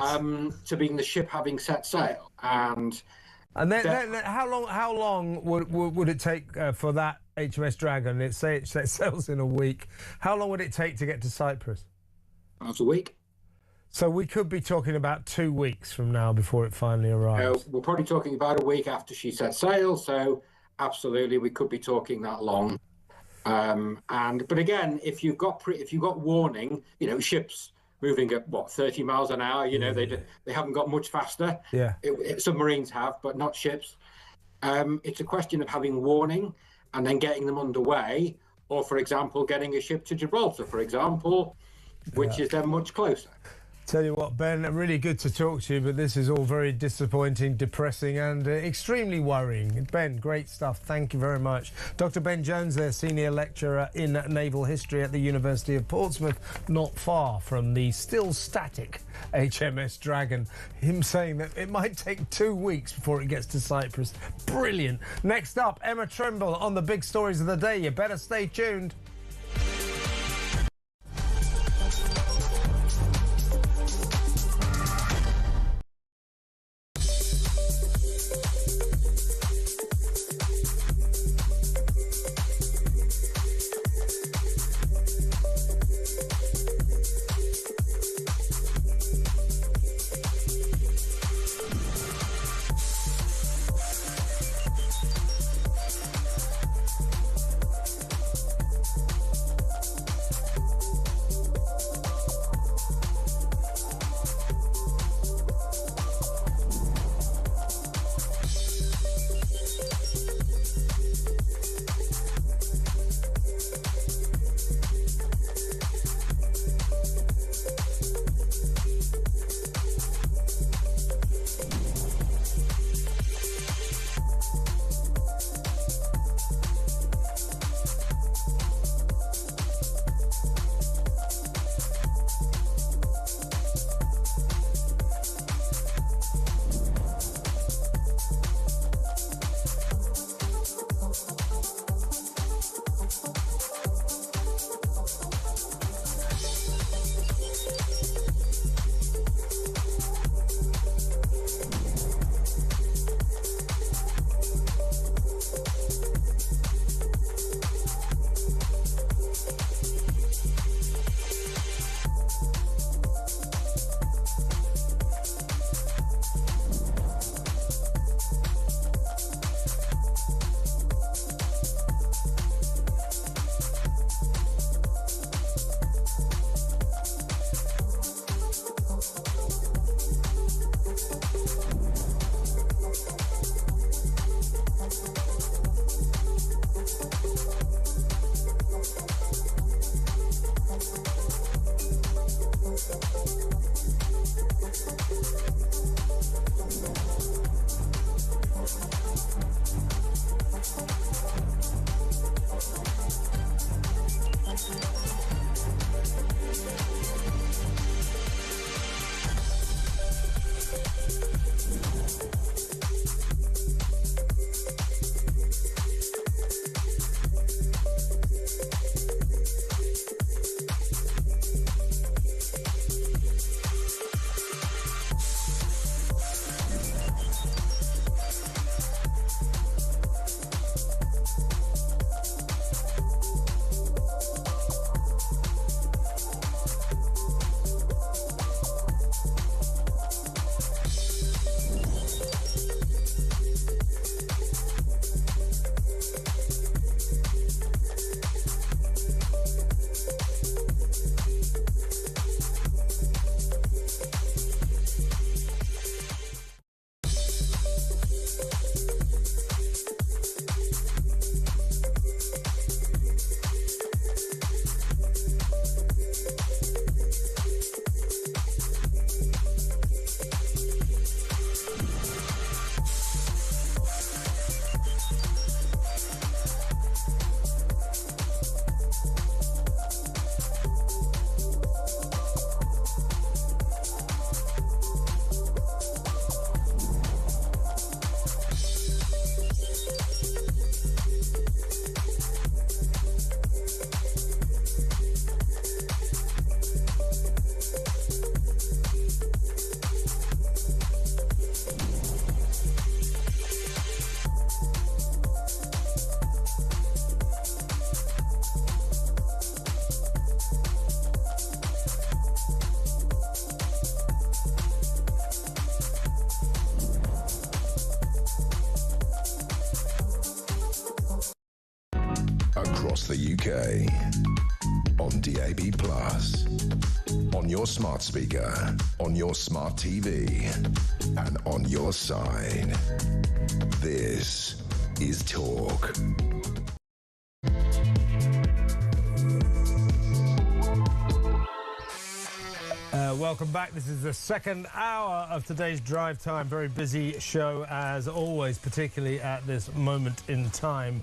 to being the ship having set sail. And then how long would it take for that HMS Dragon? Let's say it sets sails in a week. How long would it take to get to Cyprus? That's a week. So we could be talking about 2 weeks from now before it finally arrives. We're probably talking about a week after she set sail. So absolutely, we could be talking that long. But again, if you've got warning, ships moving at 30 miles an hour, they haven't got much faster. Yeah. Submarines have, but not ships. It's a question of having warning and then getting them underway, or for example, getting a ship to Gibraltar, for example, which is then much closer. Tell you what, Ben, really good to talk to you, but this is all very disappointing, depressing and extremely worrying. Ben, great stuff. Thank you very much. Dr. Ben Jones there, Senior Lecturer in Naval History at the University of Portsmouth, not far from the still static HMS Dragon. Him saying that it might take 2 weeks before it gets to Cyprus. Brilliant. Next up, Emma Trimble on the big stories of the day. You better stay tuned. across the UK, on DAB+, on your smart speaker, on your smart TV, and on your side. This is Talk. Welcome back. This is the second hour of today's Drive Time. Very busy show as always, particularly at this moment in time.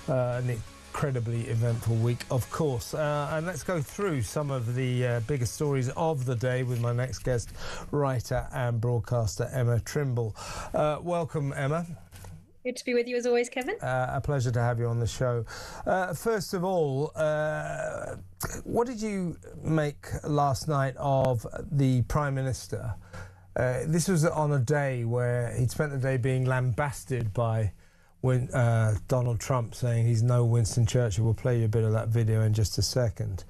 An incredibly eventful week, of course. And let's go through some of the biggest stories of the day with my next guest, writer and broadcaster Emma Trimble. Welcome, Emma. Good to be with you as always, Kevin. A pleasure to have you on the show. First of all, what did you make last night of the Prime Minister? This was on a day where he'd spent the day being lambasted by Donald Trump, saying he's no Winston Churchill. We'll play you a bit of that video in just a second.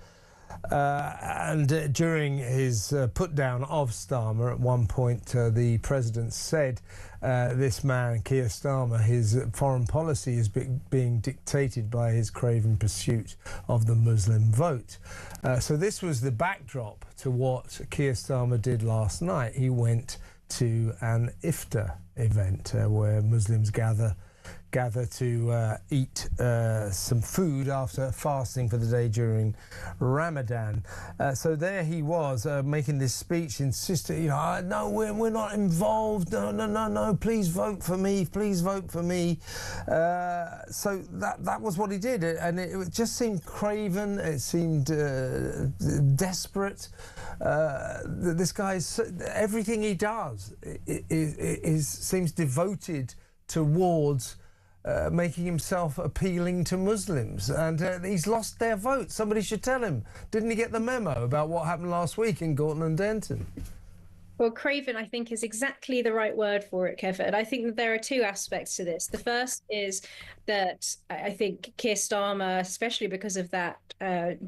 And during his put down of Starmmer, at one point the president said this man, Keir Starmer, his foreign policy is being dictated by his craven pursuit of the Muslim vote. So this was the backdrop to what Keir Starmer did last night. He went to an iftar event where Muslims gather to eat some food after fasting for the day during Ramadan. So there he was making this speech, insisting, no, we're not involved. No, please vote for me. Please vote for me. So that was what he did. And it just seemed craven. It seemed desperate. This guy's, everything he does seems devoted towards making himself appealing to Muslims, and he's lost their vote. Somebody should tell him. Didn't he get the memo about what happened last week in Gorton and Denton? Well, craven, I think, is exactly the right word for it, Kevin. I think that there are two aspects to this. The first is that I think Keir Starmer, especially because of that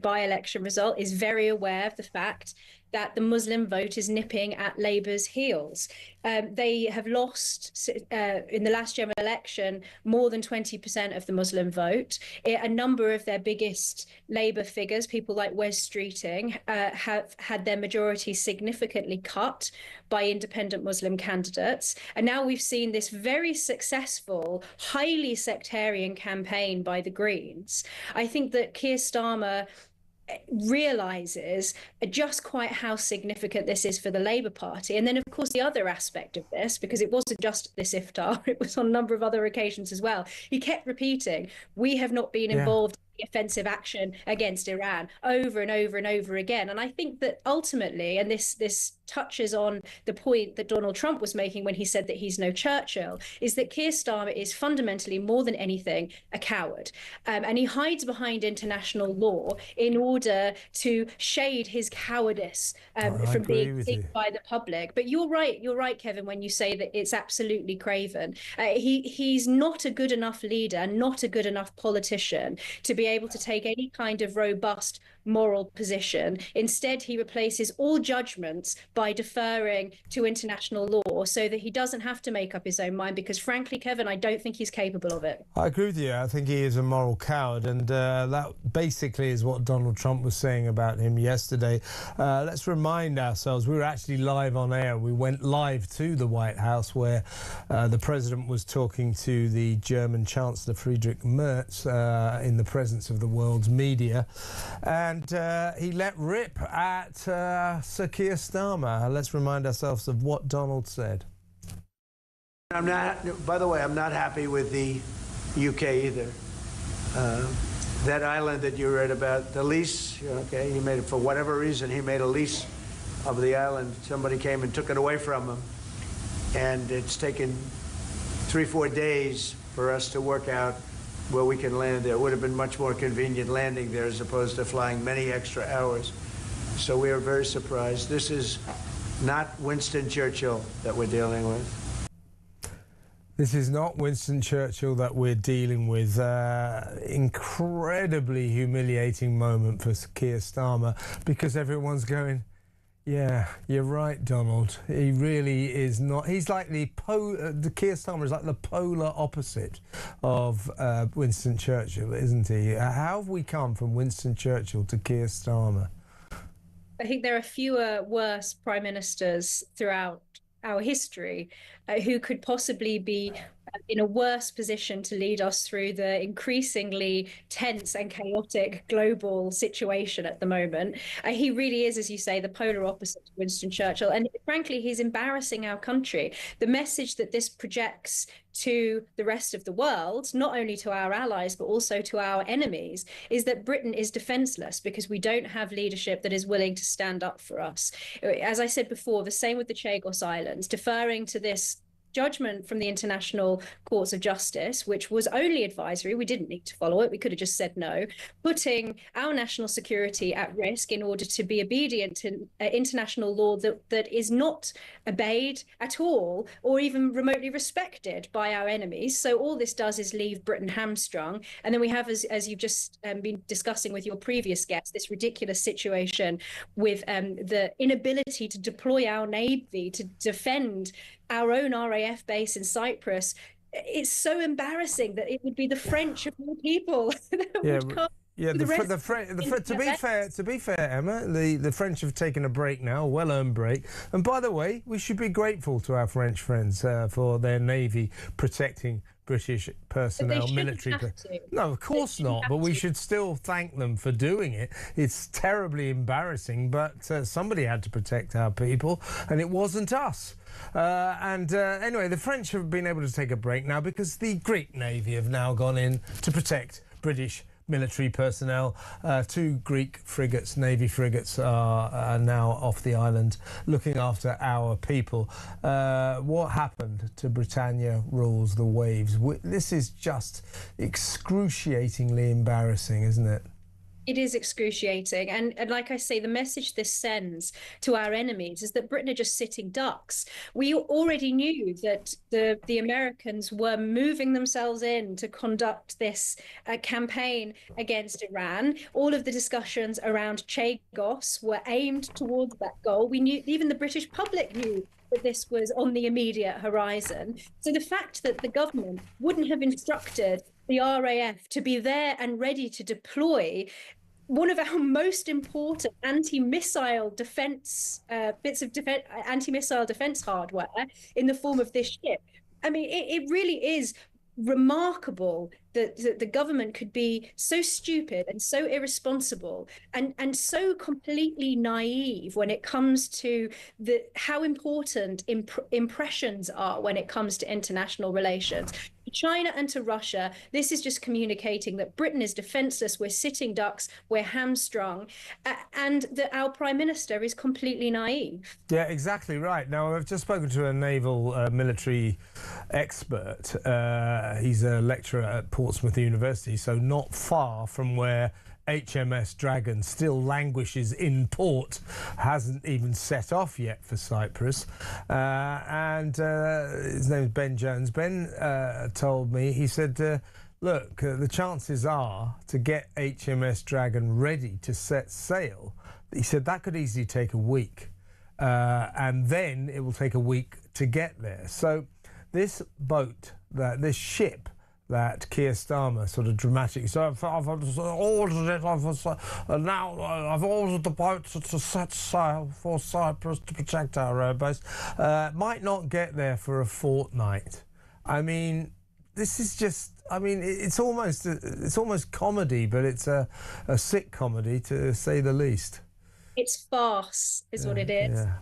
by-election result, is very aware of the fact that the Muslim vote is nipping at Labour's heels. They have lost, in the last general election, more than 20% of the Muslim vote. A number of their biggest Labour figures, people like Wes Streeting, have had their majority significantly cut by independent Muslim candidates. And now we've seen this very successful, highly sectarian campaign by the Greens. I think that Keir Starmer realises just quite how significant this is for the Labour Party. And then, of course, the other aspect of this, because it wasn't just this iftar, it was on a number of other occasions as well, he kept repeating, we have not been involved in offensive action against Iran, over and over and over again. And I think that ultimately, and this touches on the point that Donald Trump was making when he said that he's no Churchill, is that Keir Starmer is fundamentally, more than anything, a coward. And he hides behind international law in order to shade his cowardice from being seen by the public. But you're right, Kevin, when you say that it's absolutely craven. He's not a good enough leader, not a good enough politician to be able to take any kind of robust moral position. Instead, he replaces all judgments by deferring to international law so that he doesn't have to make up his own mind, because frankly, Kevin, I don't think he's capable of it. I agree with you. I think he is a moral coward, and that basically is what Donald Trump was saying about him yesterday. Let's remind ourselves, we were actually live on air. We went live to the White House where the president was talking to the German Chancellor Friedrich Merz in the presence of the world's media, and he let rip at Sir Keir Starmer. Let's remind ourselves of what Donald said. By the way, I'm not happy with the UK either. That island that you read about, the lease, okay, he made it for whatever reason, he made a lease of the island. Somebody came and took it away from him. And it's taken 3-4 days for us to work out where we can land there. It would have been much more convenient landing there as opposed to flying many extra hours. So we are very surprised. This is not Winston Churchill that we're dealing with. This is not Winston Churchill that we're dealing with. Incredibly humiliating moment for Keir Starmer, because everyone's going, Yeah, you're right, Donald. He really is not. He's like the Keir Starmer is like the polar opposite of Winston Churchill, isn't he? How have we come from Winston Churchill to Keir Starmer? I think there are fewer worse prime ministers throughout our history who could possibly be in a worse position to lead us through the increasingly tense and chaotic global situation at the moment. He really is, as you say, the polar opposite of Winston Churchill. And frankly, he's embarrassing our country. The message that this projects to the rest of the world, not only to our allies, but also to our enemies, is that Britain is defenseless because we don't have leadership that is willing to stand up for us. As I said before, the same with the Chagos Islands, deferring to this judgment from the International Courts of Justice, which was only advisory. We didn't need to follow it. We could have just said no, putting our national security at risk in order to be obedient to international law that is not obeyed at all or even remotely respected by our enemies. So all this does is leave Britain hamstrung. And then we have, as you've just been discussing with your previous guest, this ridiculous situation with the inability to deploy our Navy to defend our own RAF base in Cyprus. It's so embarrassing that it would be the French of all people that would come. Yeah, to be fair, Emma, the French have taken a break now, a well-earned break. And by the way, we should be grateful to our French friends for their navy protecting British personnel, military. No, of course not. But we should still thank them for doing it. It's terribly embarrassing, but somebody had to protect our people, and it wasn't us. Anyway, the French have been able to take a break now because the Greek Navy have now gone in to protect British military personnel. 2 Greek frigates, Navy frigates, are now off the island looking after our people. What happened to Britannia rules the waves? This is just excruciatingly embarrassing, isn't it? It is excruciating. And like I say, the message this sends to our enemies is that Britain are just sitting ducks. We already knew that the Americans were moving themselves in to conduct this campaign against Iran. All of the discussions around Chagos were aimed towards that goal. We knew, even the British public knew, that this was on the immediate horizon. So the fact that the government wouldn't have instructed the RAF to be there and ready to deploy one of our most important anti-missile defense anti-missile defense hardware in the form of this ship. I mean, it really is remarkable that the government could be so stupid and so irresponsible and so completely naive when it comes to how important impressions are when it comes to international relations. To China and to Russia, this is just communicating that Britain is defenseless, we're sitting ducks, we're hamstrung, and that our Prime Minister is completely naive. Yeah, exactly right. Now, I've just spoken to a naval military expert. He's a lecturer at Portsmouth University, so not far from where HMS Dragon still languishes in port, hasn't even set off yet for Cyprus. His name is Ben Jones. Ben told me, he said, look, the chances are to get HMS Dragon ready to set sail, he said that could easily take a week. And then it will take a week to get there. So this boat, this ship, that Keir Starmer sort of dramatic. So I've ordered it. Now I've ordered the boat to set sail for Cyprus to protect our airbase. Might not get there for a fortnight. I mean, this is just. I mean, it's almost comedy, but it's a sick comedy to say the least. It's farce, is what it is. Yeah.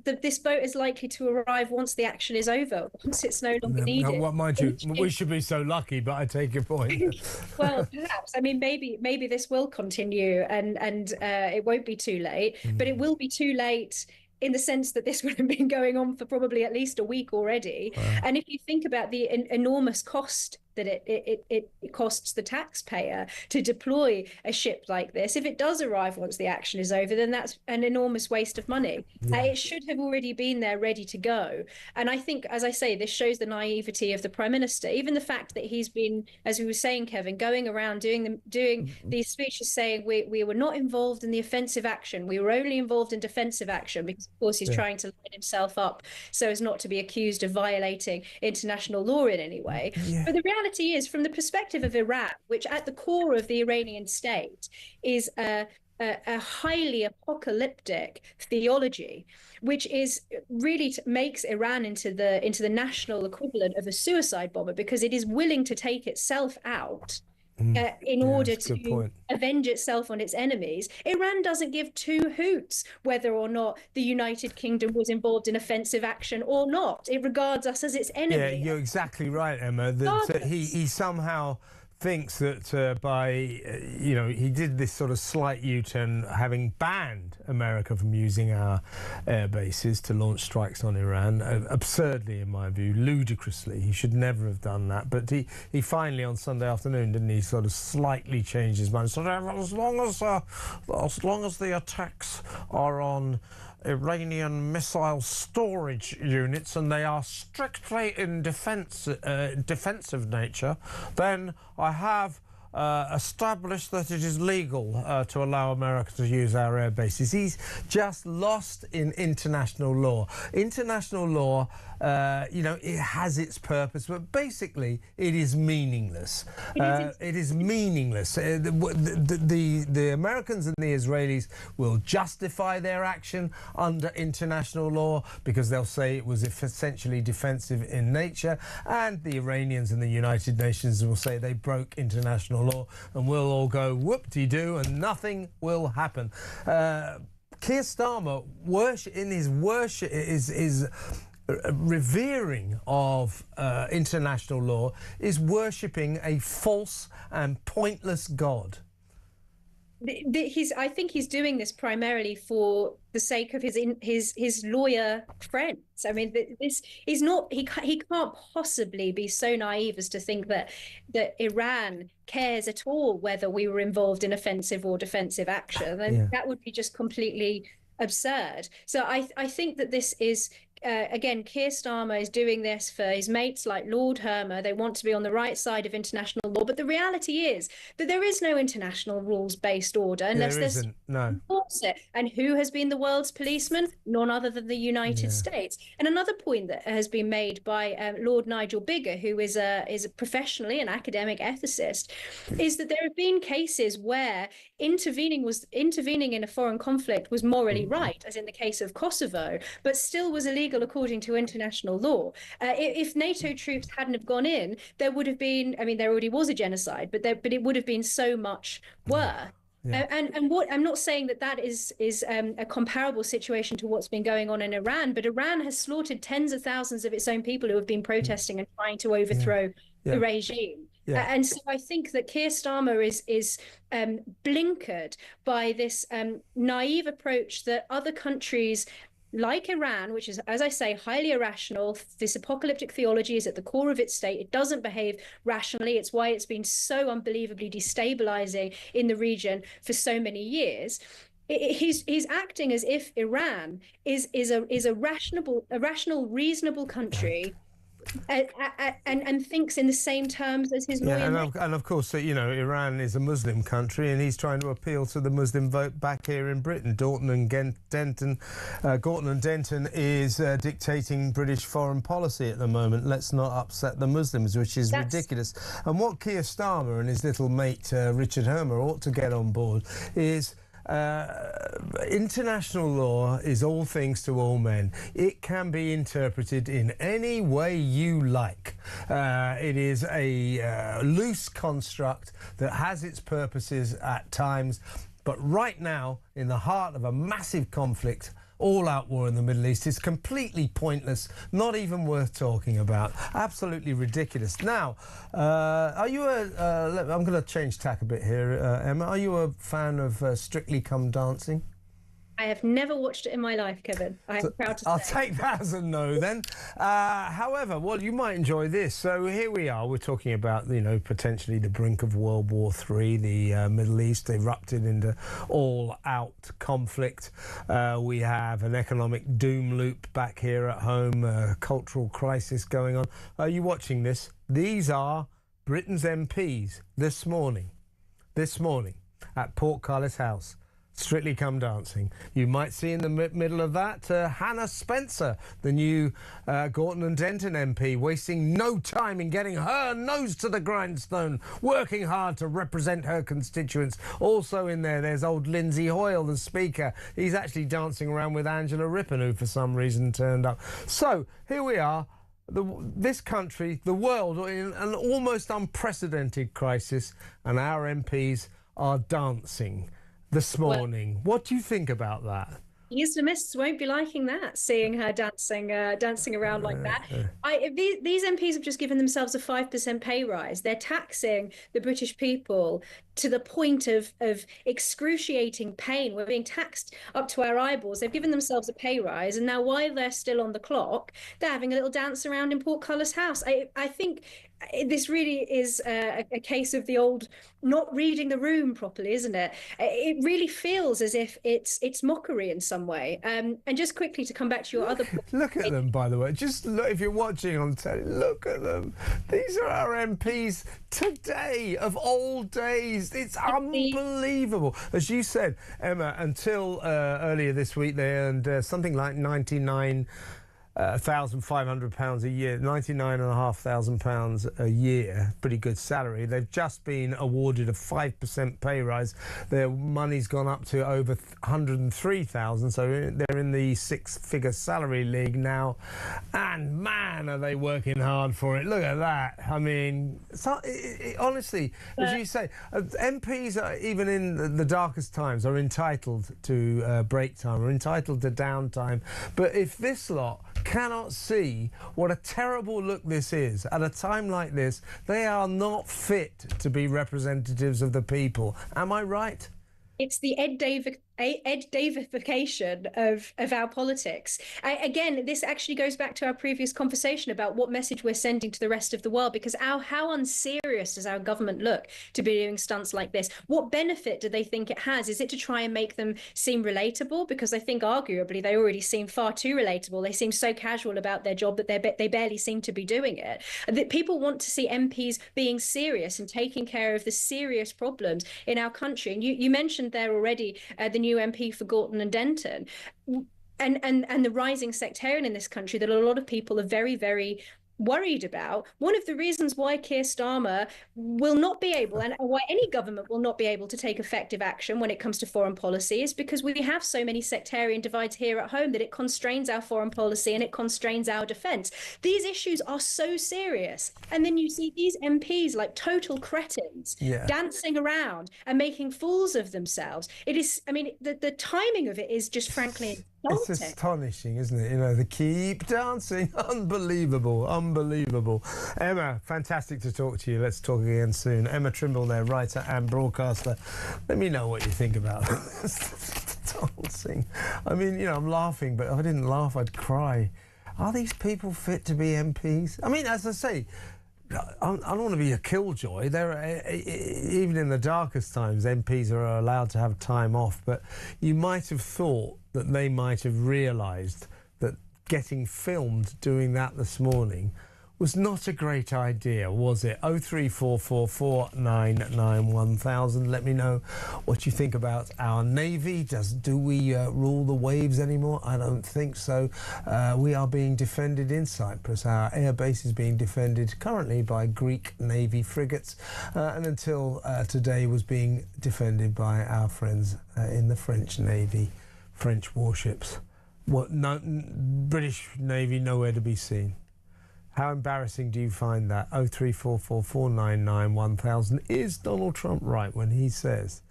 This boat is likely to arrive once the action is over, once it's no longer needed. Well, mind you, we should be so lucky, but I take your point. Well, perhaps. I mean, maybe this will continue and it won't be too late, but it will be too late in the sense that this would have been going on for probably at least a week already. Wow. And if you think about the enormous cost that it costs the taxpayer to deploy a ship like this. If it does arrive once the action is over, then that's an enormous waste of money. It should have already been there ready to go. And I think, as I say, this shows the naivety of the Prime Minister. Even the fact that he's been, as we were saying, Kevin, going around doing these speeches saying we were not involved in the offensive action. We were only involved in defensive action, because of course he's trying to line himself up so as not to be accused of violating international law in any way. But the reality is, from the perspective of Iran, which at the core of the Iranian state is a highly apocalyptic theology, which is really makes Iran into the national equivalent of a suicide bomber, because it is willing to take itself out in order to avenge itself on its enemies. Iran doesn't give two hoots whether or not the United Kingdom was involved in offensive action or not. It regards us as its enemy. Yeah, you're exactly right, Emma. That he somehow thinks that he did this sort of slight U-turn, having banned America from using our air bases to launch strikes on Iran. Absurdly, in my view, ludicrously. He should never have done that. But he finally, on Sunday afternoon, didn't he, sort of slightly change his mind. So as long as the attacks are on Iranian missile storage units and they are strictly in defensive nature, then I have established that it is legal to allow America to use our air bases. He's just lost in international law. International law, it has its purpose, but basically it is meaningless. It is meaningless. The Americans and the Israelis will justify their action under international law because they'll say it was essentially defensive in nature, and the Iranians and the United Nations will say they broke international law, and we'll all go whoop-de-doo and nothing will happen. Keir Starmer, in his worship, is revering of international law, is worshipping a false and pointless God. I think he's doing this primarily for the sake of his lawyer friends. I mean, this is not. He can't possibly be so naive as to think that Iran cares at all whether we were involved in offensive or defensive action. And that would be just completely absurd. So I think that this is. Again, Keir Starmer is doing this for his mates like Lord Hermer. They want to be on the right side of international law. But the reality is that there is no international rules-based order unless there's enforce it. And who has been the world's policeman? None other than the United States. And another point that has been made by Lord Nigel Biggar, who is professionally an academic ethicist, is that there have been cases where intervening in a foreign conflict was morally right, as in the case of Kosovo, but still was illegal according to international law. If NATO troops hadn't have gone in, there would have been, I mean, there already was a genocide, but it would have been so much worse. And what I'm not saying that is a comparable situation to what's been going on in Iran, but Iran has slaughtered tens of thousands of its own people who have been protesting and trying to overthrow the regime. And so I think that Keir Starmer is blinkered by this naive approach that other countries like Iran, which is, as I say, highly irrational. This apocalyptic theology is at the core of its state. It doesn't behave rationally. It's why it's been so unbelievably destabilizing in the region for so many years. He's acting as if Iran is a rational, reasonable country. And thinks in the same terms as his lawyer. And of course, Iran is a Muslim country, and he's trying to appeal to the Muslim vote back here in Britain. Gorton and Denton is dictating British foreign policy at the moment. Let's not upset the Muslims, which is ridiculous. And what Keir Starmer and his little mate Richard Hermer ought to get on board is international law is all things to all men. It can be interpreted in any way you like. It is a loose construct that has its purposes at times, but right now, in the heart of a massive conflict, all-out war in the Middle East, is completely pointless, not even worth talking about. Absolutely ridiculous. Now, are you I'm going to change tack a bit here, Emma. Are you a fan of Strictly Come Dancing? I have never watched it in my life, Kevin. I am proud to say. I'll take that as a no then. However, well, you might enjoy this. So here we are. We're talking about, potentially the brink of World War III. The Middle East erupted into all-out conflict. We have an economic doom loop back here at home, a cultural crisis going on. Are you watching this? These are Britain's MPs this morning at Portcullis House. Strictly Come Dancing. You might see in the middle of that Hannah Spencer, the new Gorton and Denton MP, wasting no time in getting her nose to the grindstone, working hard to represent her constituents. Also in there's old Lindsay Hoyle, the Speaker. He's actually dancing around with Angela Rippon, who for some reason turned up. So here we are. This country, the world, in an almost unprecedented crisis, and our MPs are dancing this morning. What do you think about that? Islamists won't be liking that, seeing her dancing around like that. These MPs have just given themselves a 5% pay rise. They're taxing the British people to the point of excruciating pain. We're being taxed up to our eyeballs. They've given themselves a pay rise, and now while they're still on the clock, they're having a little dance around in Portcullis House. I think this really is a case of the old not reading the room properly, isn't it? It really feels as if it's mockery in some way. And just quickly to come back to your other point. Look at them, by the way. Just look, if you're watching on telly, look at them. These are our MPs today, of old days. It's unbelievable. As you said, Emma, until earlier this week, they earned something like £99,500 a year, £99,500 a year, pretty good salary. They've just been awarded a 5% pay rise. Their money's gone up to over 103,000, so they're in the six-figure salary league now. And man, are they working hard for it. Look at that. I mean, honestly, as you say, MPs, even in the darkest times, are entitled to break time, are entitled to downtime. But if this lot cannot see what a terrible look this is at a time like this, they are not fit to be representatives of the people. Am I right? It's the Ed Davification of our politics. Again, this actually goes back to our previous conversation about what message we're sending to the rest of the world, because how unserious does our government look to be doing stunts like this? What benefit do they think it has? Is it to try and make them seem relatable? Because I think arguably they already seem far too relatable. They seem so casual about their job that they barely seem to be doing it. That people want to see MPs being serious and taking care of the serious problems in our country. And you mentioned there already the new MP for Gorton and Denton, and the rising sectarian in this country that a lot of people are very, very worried about. One of the reasons why Keir Starmer will not be able, and why any government will not be able to take effective action when it comes to foreign policy, is because we have so many sectarian divides here at home that it constrains our foreign policy and it constrains our defence. These issues are so serious, and then you see these MPs like total cretins dancing around and making fools of themselves. It is, I mean, the timing of it is just frankly it's astonishing, isn't it? They keep dancing. Unbelievable. Emma, fantastic to talk to you. Let's talk again soon. Emma Trimble there, writer and broadcaster. Let me know what you think about dancing. I mean, I'm laughing, but if I didn't laugh, I'd cry. Are these people fit to be MPs? I mean, as I say, I don't want to be a killjoy. Even in the darkest times, MPs are allowed to have time off, but you might have thought that they might have realised that getting filmed doing that this morning was not a great idea, was it? 03444991000. Let me know what you think about our Navy. Do we rule the waves anymore? I don't think so. We are being defended in Cyprus. Our air base is being defended currently by Greek Navy frigates, and until today was being defended by our friends in the French Navy, French warships. British Navy nowhere to be seen. How embarrassing do you find that? 03444991000. Is Donald Trump right when he says,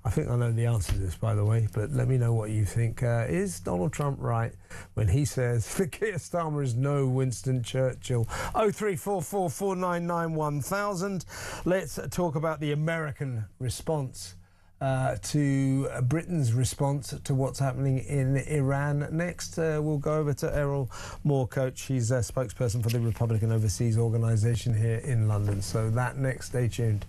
I think I know the answer to this, by the way, but let me know what you think. Is Donald Trump right when he says that Keir Starmer is no Winston Churchill? 03444991000. Let's talk about the American response to Britain's response to what's happening in Iran. Next, we'll go over to Errol Moore-Coach. He's a spokesperson for the Republican Overseas Organisation here in London. So that next, stay tuned.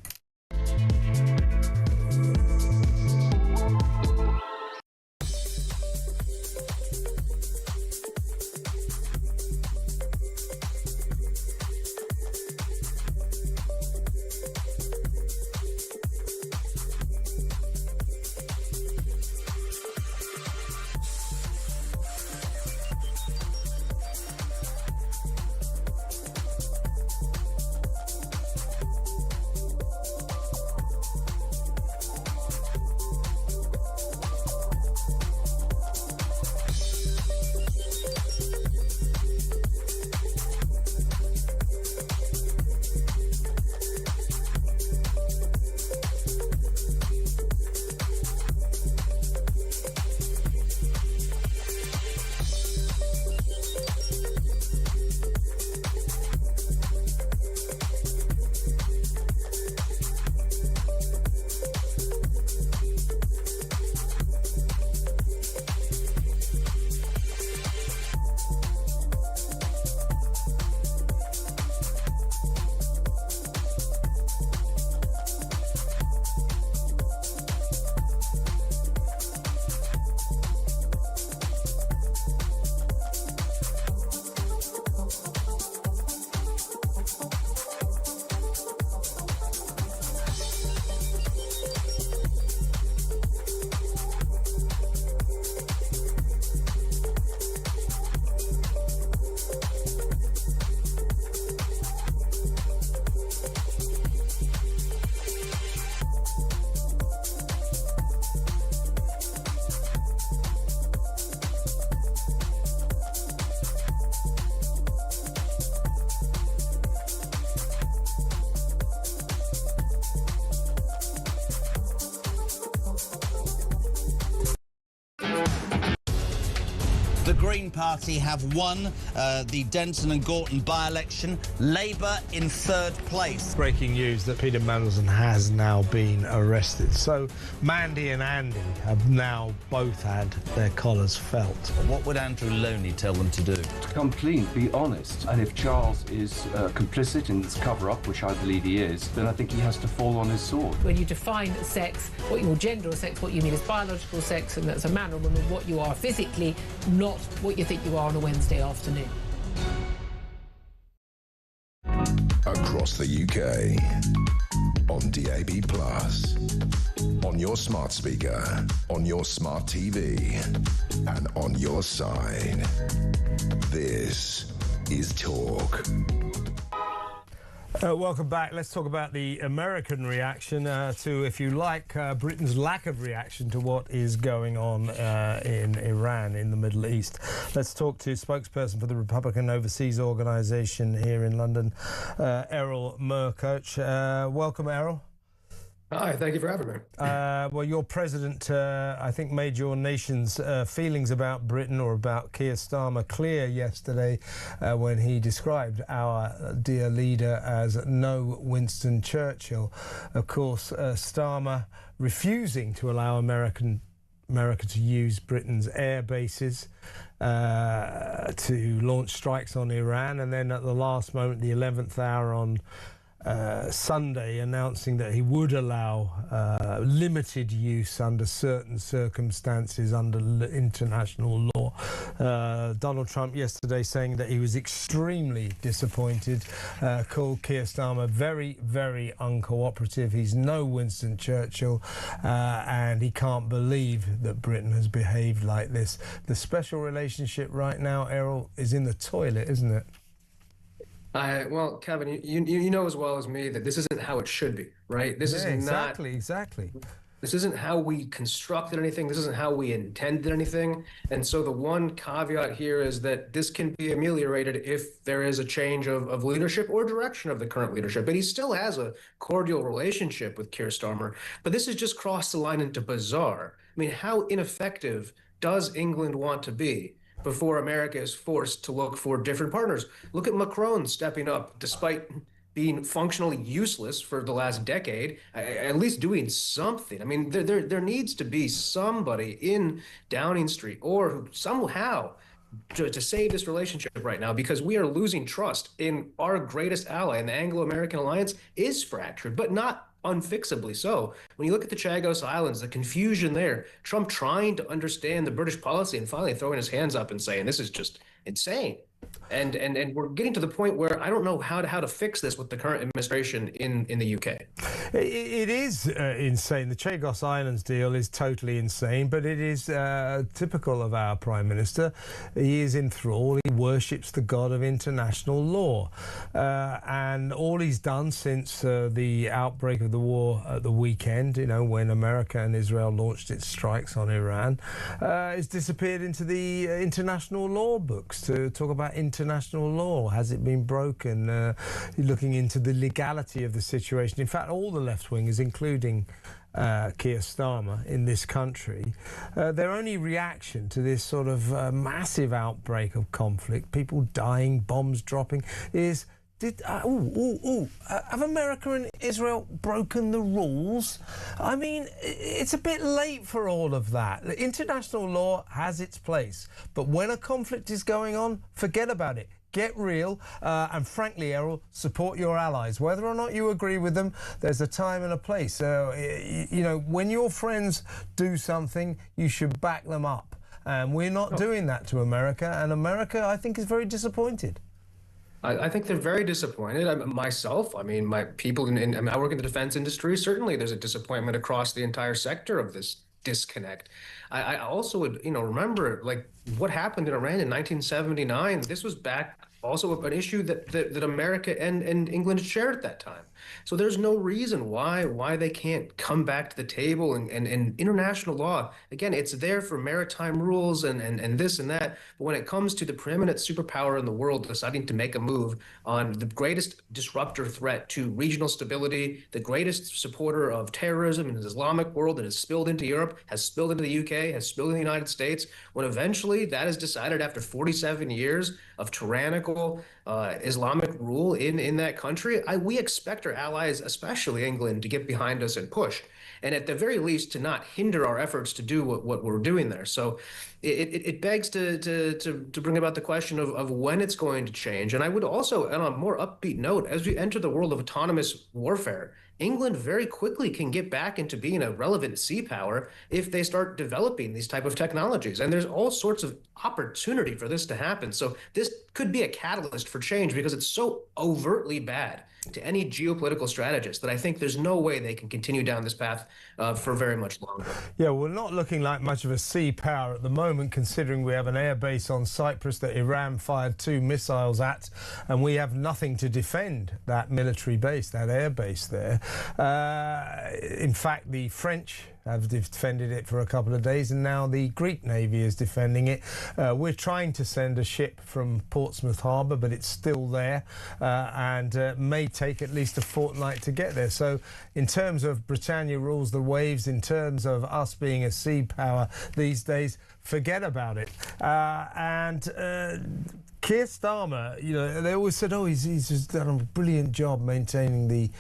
The Green Party have won the Denton and Gorton by-election. Labour in third place. Breaking news that Peter Mandelson has now been arrested. So Mandy and Andy have now both had their collars felt. What would Andrew Loney tell them to do? To come clean, be honest. And if Charles is complicit in this cover-up, which I believe he is, then I think he has to fall on his sword. When you define sex, what your gender or sex, what you mean is biological sex, and that's a man or woman, what you are physically, not what you think you are on a Wednesday afternoon. Across the UK, on DAB+, on your smart speaker, on your smart TV, and on your side. This is Talk. Welcome back. Let's talk about the American reaction to, if you like, Britain's lack of reaction to what is going on in Iran, in the Middle East. Let's talk to spokesperson for the Republican Overseas Organisation here in London, Errol Moore-Coach. Welcome, Errol. Hi, thank you for having me. Well, your president, I think, made your nation's feelings about Britain or about Keir Starmer clear yesterday when he described our dear leader as no Winston Churchill. Of course, Starmer refusing to allow America to use Britain's air bases to launch strikes on Iran, and then at the last moment, the 11th hour on Sunday, announcing that he would allow limited use under certain circumstances under international law. Donald Trump yesterday saying that he was extremely disappointed, called Keir Starmer very, very uncooperative. He's no Winston Churchill, and he can't believe that Britain has behaved like this. The special relationship right now, Errol, is in the toilet, isn't it? Well, Kevin, you know as well as me that this isn't how it should be, right? This is exactly. This isn't how we constructed anything. This isn't how we intended anything. And so the one caveat here is that this can be ameliorated if there is a change of leadership or direction of the current leadership. But he still has a cordial relationship with Keir Starmer. But this has just crossed the line into bizarre. I mean, how ineffective does England want to be before America is forced to look for different partners? Look at Macron stepping up despite being functionally useless for the last decade, at least doing something. I mean, there needs to be somebody in Downing Street or who somehow to save this relationship right now, because we are losing trust in our greatest ally, and the Anglo-American alliance is fractured, but not unfixably so. When you look at the Chagos Islands, the confusion there, Trump trying to understand the British policy and finally throwing his hands up and saying, this is just insane. And we're getting to the point where I don't know how to fix this with the current administration in the UK. It is insane. The Chagos Islands deal is totally insane, but it is typical of our Prime Minister. He is enthralled. He worships the god of international law. And all he's done since the outbreak of the war at the weekend, you know, when America and Israel launched its strikes on Iran, is disappeared into the international law books to talk about international law. Has it been broken? Looking into the legality of the situation. In fact, all the left-wingers, including Keir Starmer in this country, their only reaction to this sort of massive outbreak of conflict, people dying, bombs dropping, is have America and Israel broken the rules? I mean, it's a bit late for all of that. The international law has its place, but when a conflict is going on, forget about it. Get real, and frankly, Errol, support your allies. Whether or not you agree with them, there's a time and a place. You know, when your friends do something, you should back them up. And we're not doing that to America, and America, I think, is very disappointed. I think they're very disappointed. Myself, I mean, my people I work in the defense industry. Certainly, there's a disappointment across the entire sector of this disconnect. I also would, remember like what happened in Iran in 1979. This was back also an issue that America and England shared at that time. So there's no reason why they can't come back to the table and international law. Again, it's there for maritime rules and this and that. But when it comes to the preeminent superpower in the world deciding to make a move on the greatest disruptor threat to regional stability, the greatest supporter of terrorism in the Islamic world that has spilled into Europe, has spilled into the UK, has spilled in the United States, when eventually that is decided after 47 years of tyrannical Islamic rule in that country, we expect our allies, especially England, to get behind us and push. And at the very least, to not hinder our efforts to do what we're doing there. So it begs to bring about the question of when it's going to change. And I would also, on a more upbeat note, as we enter the world of autonomous warfare, England very quickly can get back into being a relevant sea power if they start developing these type of technologies. And there's all sorts of opportunity for this to happen. So this could be a catalyst for change because it's so overtly bad to any geopolitical strategist that I think there's no way they can continue down this path for very much longer. Yeah, we're not looking like much of a sea power at the moment, considering we have an air base on Cyprus that Iran fired 2 missiles at, and we have nothing to defend that military base, that air base there. In fact, the French have defended it for a couple of days, and now the Greek Navy is defending it. We're trying to send a ship from Portsmouth Harbour, but it's still there and may take at least a fortnight to get there. So in terms of Britannia rules the waves, in terms of us being a sea power these days, forget about it. Keir Starmer, they always said, he's just done a brilliant job maintaining the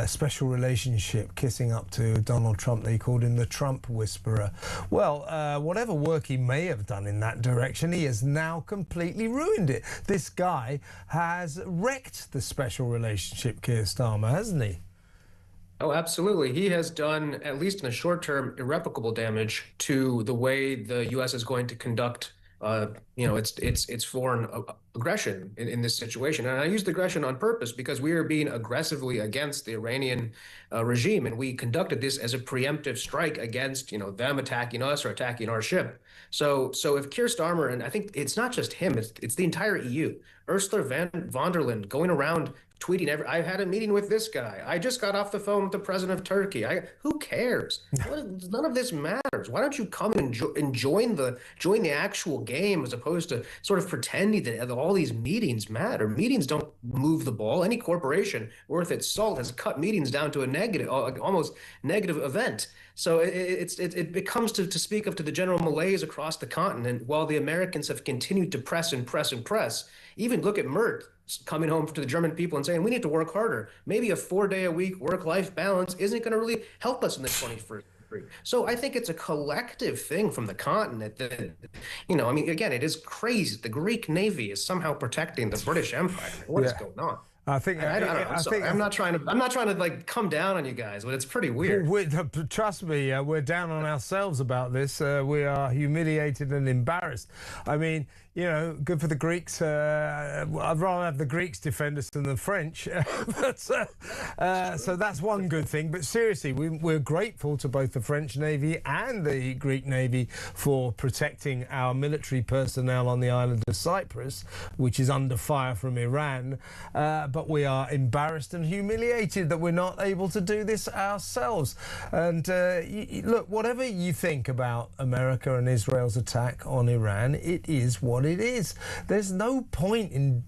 special relationship, kissing up to Donald Trump. They called him the Trump whisperer. Well, whatever work he may have done in that direction, he has now completely ruined it. This guy has wrecked the special relationship, Keir Starmer, hasn't he? Oh, absolutely. He has done, at least in the short term, irreparable damage to the way the U.S. is going to conduct it's foreign aggression in this situation. And I used aggression on purpose because we are being aggressively against the Iranian regime. And we conducted this as a preemptive strike against, them attacking us or attacking our ship. So if Keir Starmer, and I think it's not just him, it's the entire EU, Ursula von der Leyen going around tweeting, I had a meeting with this guy. I just got off the phone with the president of Turkey. Who cares? None of this matters. Why don't you come and join the actual game as opposed to sort of pretending that all these meetings matter? Meetings don't move the ball. Any corporation worth its salt has cut meetings down to a negative, almost negative event. So it becomes to speak of to the general malaise across the continent while the Americans have continued to press and press and press. Even look at Merz coming home to the German people and saying, we need to work harder. Maybe a 4-day-a-week work-life balance isn't going to really help us in the 21st century. So I think it's a collective thing from the continent that, I mean, again, it is crazy. The Greek Navy is somehow protecting the British Empire. What is going on? I think I'm not trying to like come down on you guys, but it's pretty weird. Trust me, we're down on ourselves about this. We are humiliated and embarrassed. I mean, good for the Greeks. I'd rather have the Greeks defend us than the French. So that's one good thing. But seriously, we're grateful to both the French Navy and the Greek Navy for protecting our military personnel on the island of Cyprus, which is under fire from Iran. But we are embarrassed and humiliated that we're not able to do this ourselves. And look, whatever you think about America and Israel's attack on Iran, it is what it is. There's no point in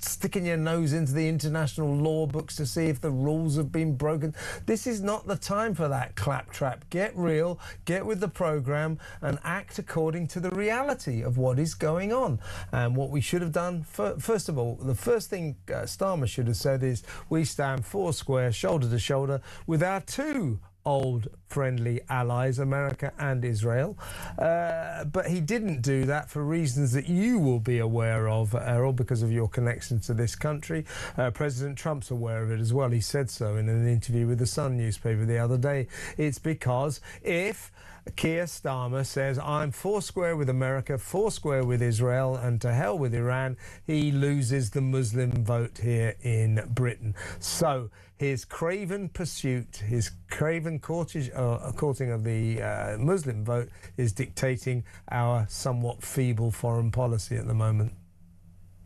sticking your nose into the international law books to see if the rules have been broken. This is not the time for that claptrap. Get real, get with the program, and act according to the reality of what is going on. And what we should have done, first of all, the first thing Starmmer should have said is, we stand foursquare, shoulder to shoulder, with our two old friendly allies, America and Israel. But he didn't do that for reasons that you will be aware of, Errol, because of your connection to this country. President Trump's aware of it as well. He said so in an interview with the Sun newspaper the other day. It's because if Keir Starmer says, I'm foursquare with America, foursquare with Israel, and to hell with Iran, he loses the Muslim vote here in Britain. So his craven pursuit, his craven courting of the Muslim vote is dictating our somewhat feeble foreign policy at the moment.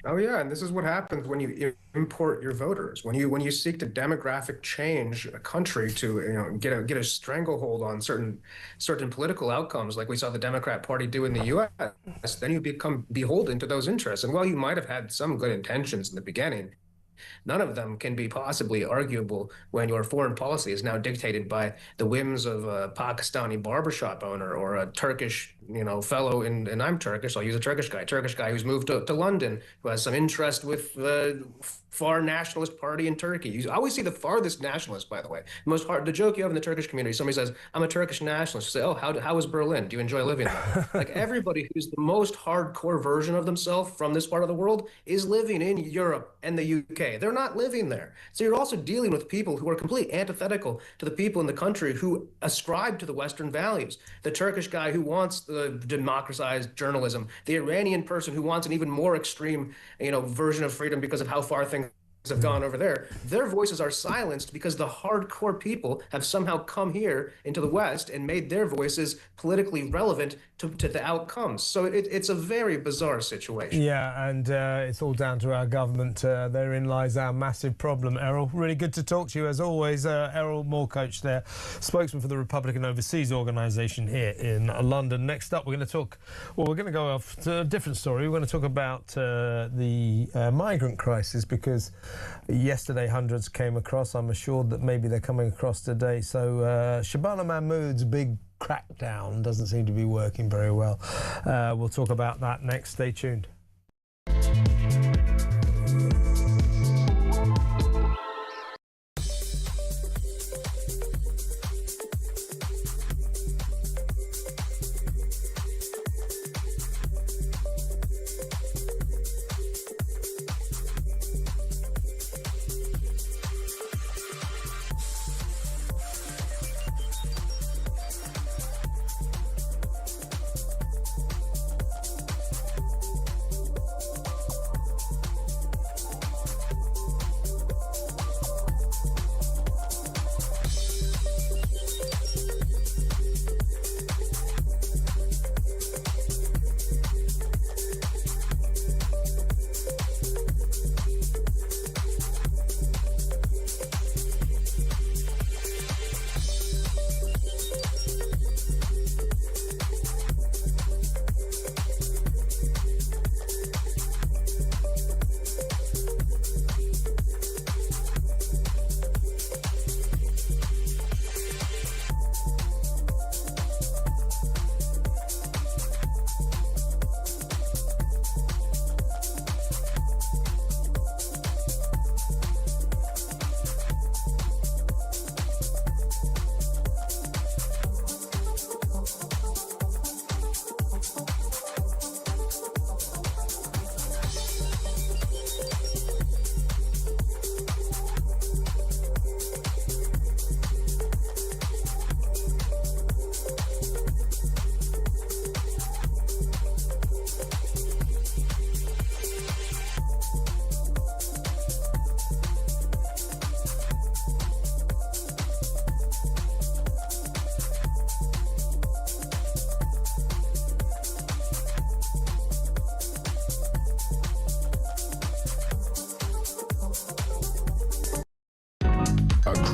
Oh yeah, and this is what happens when you import your voters. When you seek to demographic change a country to get a stranglehold on certain political outcomes, like we saw the Democrat Party do in the U.S., then you become beholden to those interests. And while you might have had some good intentions in the beginning, none of them can be possibly arguable when your foreign policy is now dictated by the whims of a Pakistani barbershop owner or a Turkish, fellow, and I'm Turkish, so I'll use a Turkish guy who's moved to London, who has some interest with the far nationalist party in Turkey. You always see the farthest nationalist, by the way. The joke you have in the Turkish community, somebody says, I'm a Turkish nationalist. You say, oh, how is Berlin? Do you enjoy living there? Like everybody who's the most hardcore version of themselves from this part of the world is living in Europe and the UK. They're not living there. So you're also dealing with people who are completely antithetical to the people in the country who ascribe to the Western values. The Turkish guy who wants the democratized journalism, the Iranian person who wants an even more extreme, version of freedom because of how far things have gone over there. Their voices are silenced because the hardcore people have somehow come here into the West and made their voices politically relevant to the outcomes. So it's a very bizarre situation. Yeah, and it's all down to our government. Therein lies our massive problem. Errol, really good to talk to you as always. Errol Moorcoach there, spokesman for the Republican Overseas Organisation here in London. Next up, we're going to go off to a different story. We're going to talk about the migrant crisis, because yesterday hundreds came across. I'm assured that maybe they're coming across today. So Shabana Mahmood's big crackdown doesn't seem to be working very well. We'll talk about that next. Stay tuned.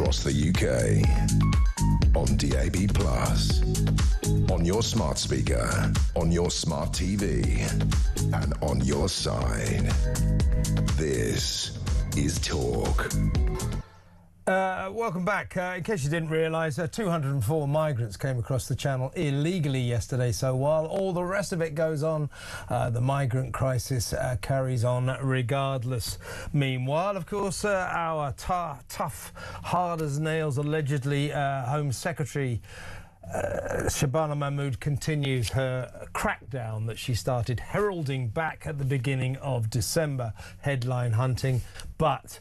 across the UK. On DAB+, on your smart speaker, on your smart TV, and on your side. This is Talk. Welcome back. In case you didn't realise, 204 migrants came across the channel illegally yesterday. So while all the rest of it goes on, the migrant crisis carries on regardless. Meanwhile, of course, our tough, hard as nails, allegedly Home Secretary Shabana Mahmood continues her crackdown that she started heralding back at the beginning of December, headline hunting, but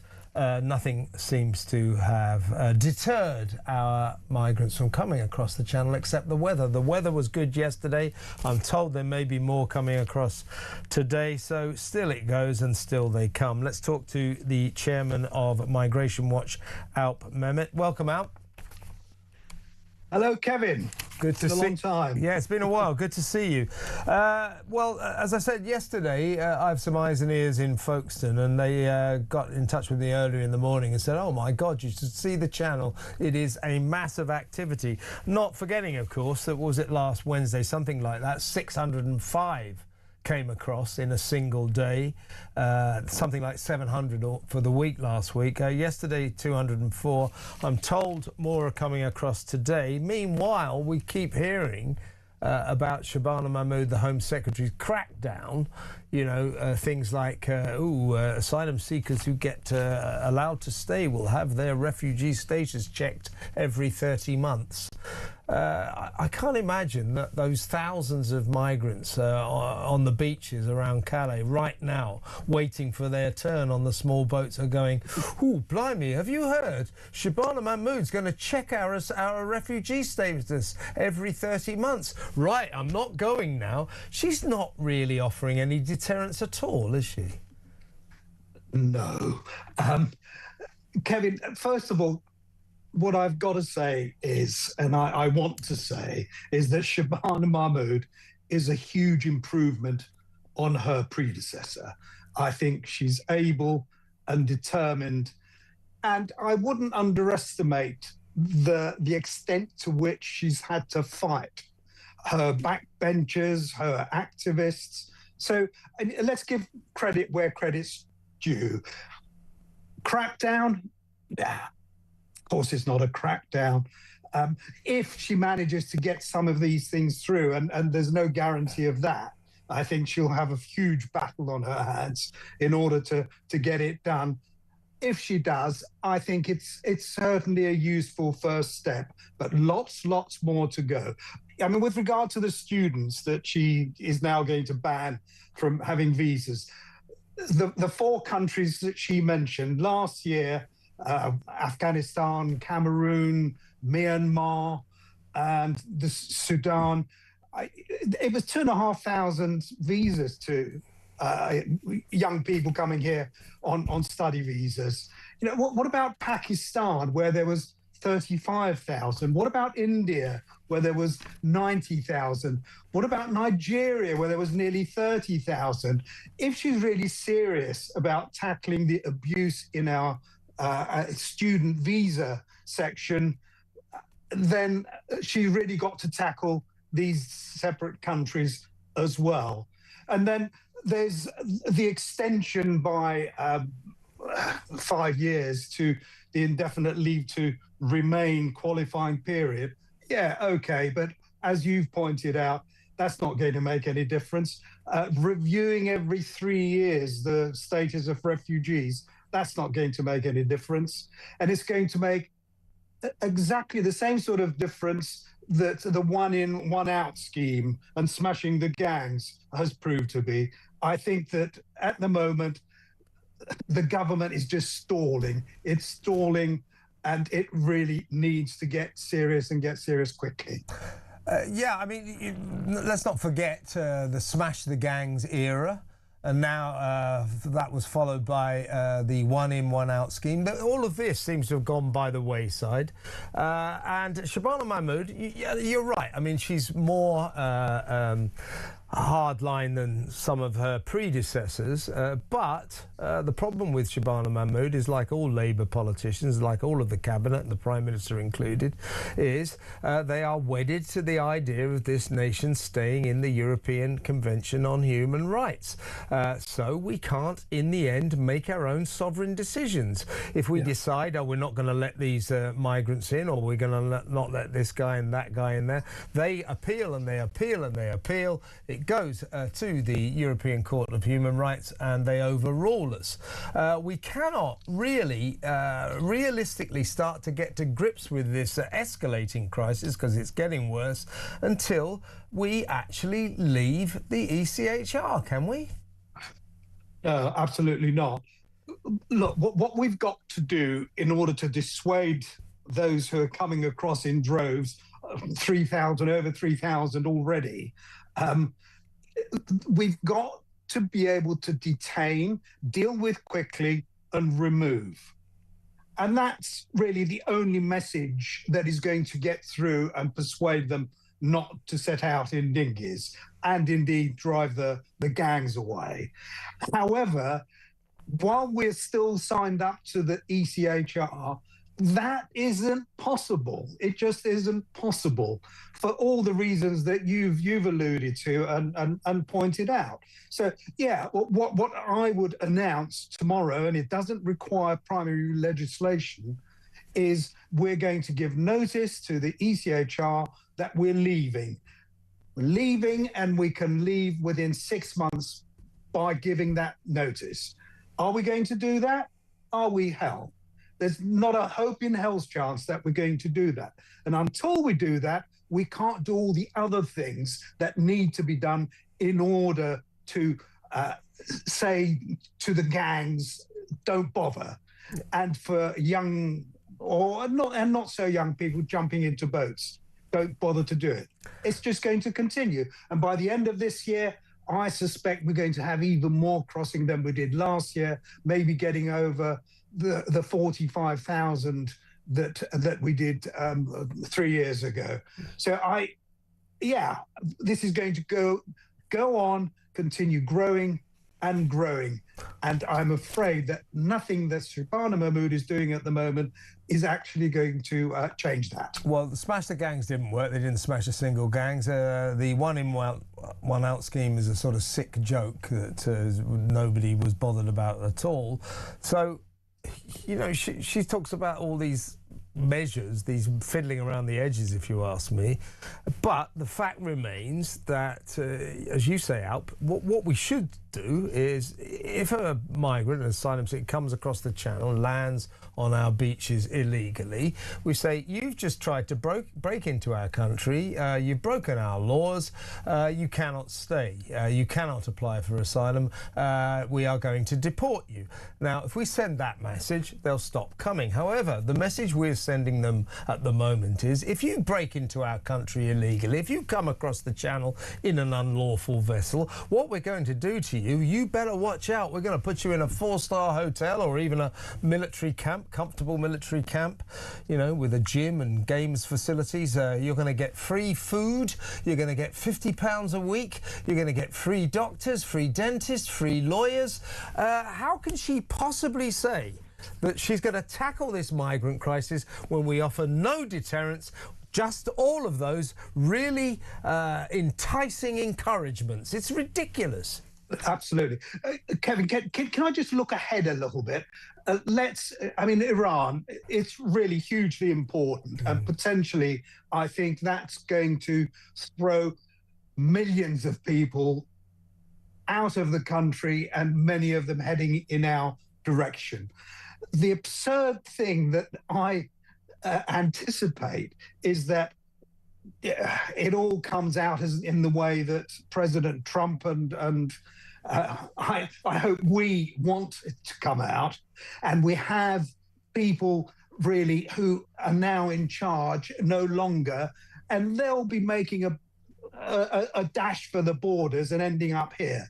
nothing seems to have deterred our migrants from coming across the channel except the weather. The weather was good yesterday. I'm told there may be more coming across today, so still it goes and still they come. Let's talk to the chairman of Migration Watch, Alp Mehmet. Welcome, Alp. Hello, Kevin. Good to see you. Long time. Yeah, it's been a while. Good to see you. Well, as I said yesterday, I have some eyes and ears in Folkestone, and they got in touch with me earlier in the morning and said, oh my God, you should see the channel. It is a massive activity. Not forgetting, of course, that was it last Wednesday, something like that, 605 came across in a single day, something like 700 for the week last week. Yesterday, 204. I'm told more are coming across today. Meanwhile, we keep hearing about Shabana Mahmood, the Home Secretary's crackdown. You know, things like, asylum seekers who get allowed to stay will have their refugee status checked every 30 months. I can't imagine that those thousands of migrants on the beaches around Calais right now, waiting for their turn on the small boats, are going, ooh, blimey, have you heard? Shabana Mahmood's going to check our refugee status every 30 months. Right, I'm not going now. She's not really offering any deterrence at all, is she? No. Kevin, first of all, what I've got to say is, and I want to say, is that Shabana Mahmood is a huge improvement on her predecessor. I think she's able and determined, and I wouldn't underestimate the extent to which she's had to fight her backbenchers, her activists. So let's give credit where credit's due. Crackdown? Nah. Of course, it's not a crackdown. If she manages to get some of these things through, and there's no guarantee of that, I think she'll have a huge battle on her hands in order to get it done. If she does, I think it's certainly a useful first step, but lots more to go. I mean, with regard to the students that she is now going to ban from having visas, the four countries that she mentioned last year, Afghanistan, Cameroon, Myanmar, and the Sudan, it was 2,500 visas to young people coming here on study visas. You know, what about Pakistan, where there was 35,000? What about India, where there was 90,000? What about Nigeria, where there was nearly 30,000? If she's really serious about tackling the abuse in our student visa section, then she really got to tackle these separate countries as well. And then there's the extension by 5 years to the indefinite leave to remain qualifying period. Yeah, okay, but as you've pointed out, that's not going to make any difference. Reviewing every 3 years the status of refugees, that's not going to make any difference. And it's going to make exactly the same sort of difference that the one in, one out scheme and smashing the gangs has proved to be. I think that at the moment, the government is just stalling. It's stalling, and it really needs to get serious and get serious quickly. Yeah, I mean, let's not forget the smash the gangs era. And now that was followed by the one in, one out scheme. All of this seems to have gone by the wayside. And Shabana Mahmood, you're right. I mean, she's more hard line than some of her predecessors, but the problem with Shabana Mahmood is, like all Labour politicians, like all of the cabinet and the Prime Minister included, is they are wedded to the idea of this nation staying in the European Convention on Human Rights. So we can't in the end make our own sovereign decisions. If we decide, oh, we're not going to let these migrants in, or we're going to not let this guy and that guy in there, they appeal and they appeal and they appeal. It goes to the European Court of Human Rights and they overrule us. We cannot really realistically start to get to grips with this escalating crisis, because it's getting worse, until we actually leave the ECHR, can we? Absolutely not. Look, what we've got to do in order to dissuade those who are coming across in droves, 3,000, over 3,000 already, we've got to be able to detain, deal with quickly, and remove. And that's really the only message that is going to get through and persuade them not to set out in dinghies and indeed drive the gangs away. However, while we're still signed up to the ECHR, that isn't possible. It just isn't possible for all the reasons that you've alluded to and pointed out. So, yeah, what I would announce tomorrow, and it doesn't require primary legislation, is we're going to give notice to the ECHR that we're leaving. We're leaving, and we can leave within 6 months by giving that notice. Are we going to do that? Are we? Hell. There's not a hope in hell's chance that we're going to do that. And until we do that, we can't do all the other things that need to be done in order to say to the gangs, don't bother. And for young or not so young people jumping into boats, don't bother to do it. It's just going to continue. And by the end of this year, I suspect we're going to have even more crossing than we did last year, maybe getting over the 45,000 that we did 3 years ago. So this is going to go on, continue growing and growing. And I'm afraid that nothing that Shabana Mahmood is doing at the moment is actually going to change that. Well, the Smash the Gangs didn't work. They didn't smash a single gangs. The one in, one out scheme is a sort of sick joke that nobody was bothered about at all. So, you know, she talks about all these measures, these fiddling around the edges, if you ask me. But the fact remains that, as you say, Alp, what we should do is, if a migrant, an asylum seeker, comes across the channel, lands on our beaches illegally, we say, you've just tried to break into our country, you've broken our laws, you cannot stay, you cannot apply for asylum, we are going to deport you. Now, if we send that message, they'll stop coming. However, the message we're sending them at the moment is, if you break into our country illegally, if you come across the channel in an unlawful vessel, what we're going to do to you, you better watch out. We're going to put you in a 4-star hotel or even a military camp, comfortable military camp, you know, with a gym and games facilities. You're going to get free food. You're going to get £50 a week. You're going to get free doctors, free dentists, free lawyers. How can she possibly say that she's going to tackle this migrant crisis when we offer no deterrence, just all of those really enticing encouragements? It's ridiculous. Absolutely. Kevin, can I just look ahead a little bit? I mean, Iran, it's really hugely important. And potentially, I think that's going to throw millions of people out of the country and many of them heading in our direction. The absurd thing that I anticipate is that it all comes out as in the way that President Trump and I hope we want it to come out, and we have people really who are now in charge no longer, and they'll be making a dash for the borders and ending up here.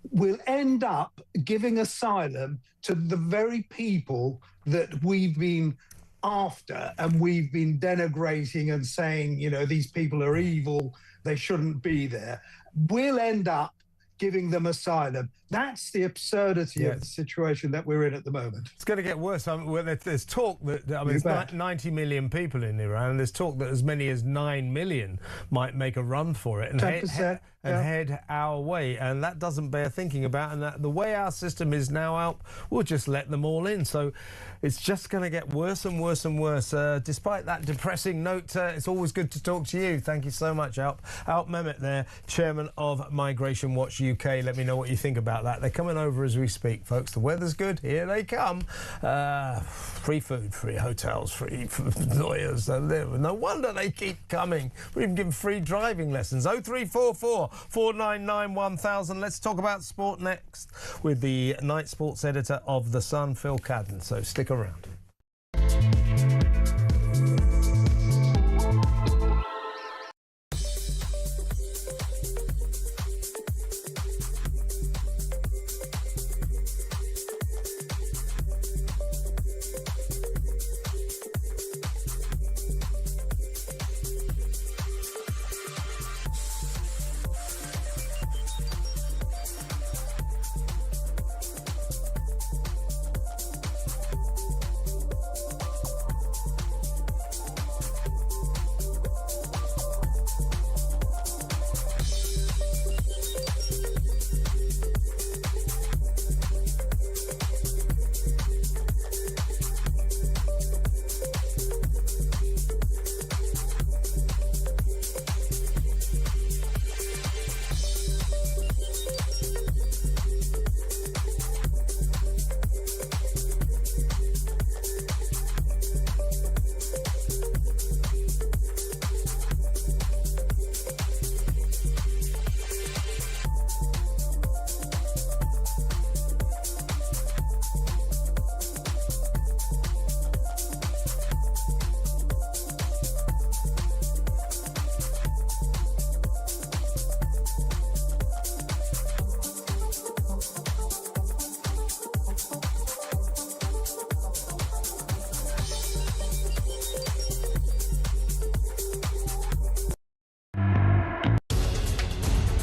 We'll end up giving asylum to the very people that we've been after, and we've been denigrating and saying, you know, these people are evil, they shouldn't be there, we'll end up giving them asylum. That's the absurdity of the situation that we're in at the moment. It's going to get worse. There's talk that, there's 90 million people in Iran, and there's talk that as many as 9 million might make a run for it and, 10%, head our way. And that doesn't bear thinking about. And that the way our system is now out, we'll just let them all in. So it's just going to get worse and worse and worse. Despite that depressing note, it's always good to talk to you. Thank you so much, Alp. Alp Mehmet there, Chairman of Migration Watch UK. Let me know what you think about that. They're coming over as we speak, folks. The weather's good. Here they come. Free food, free hotels, free lawyers. No wonder they keep coming. We're even giving free driving lessons. 0344 499 1000. Let's talk about sport next with the night sports editor of The Sun, Phil Cadden. So stick around.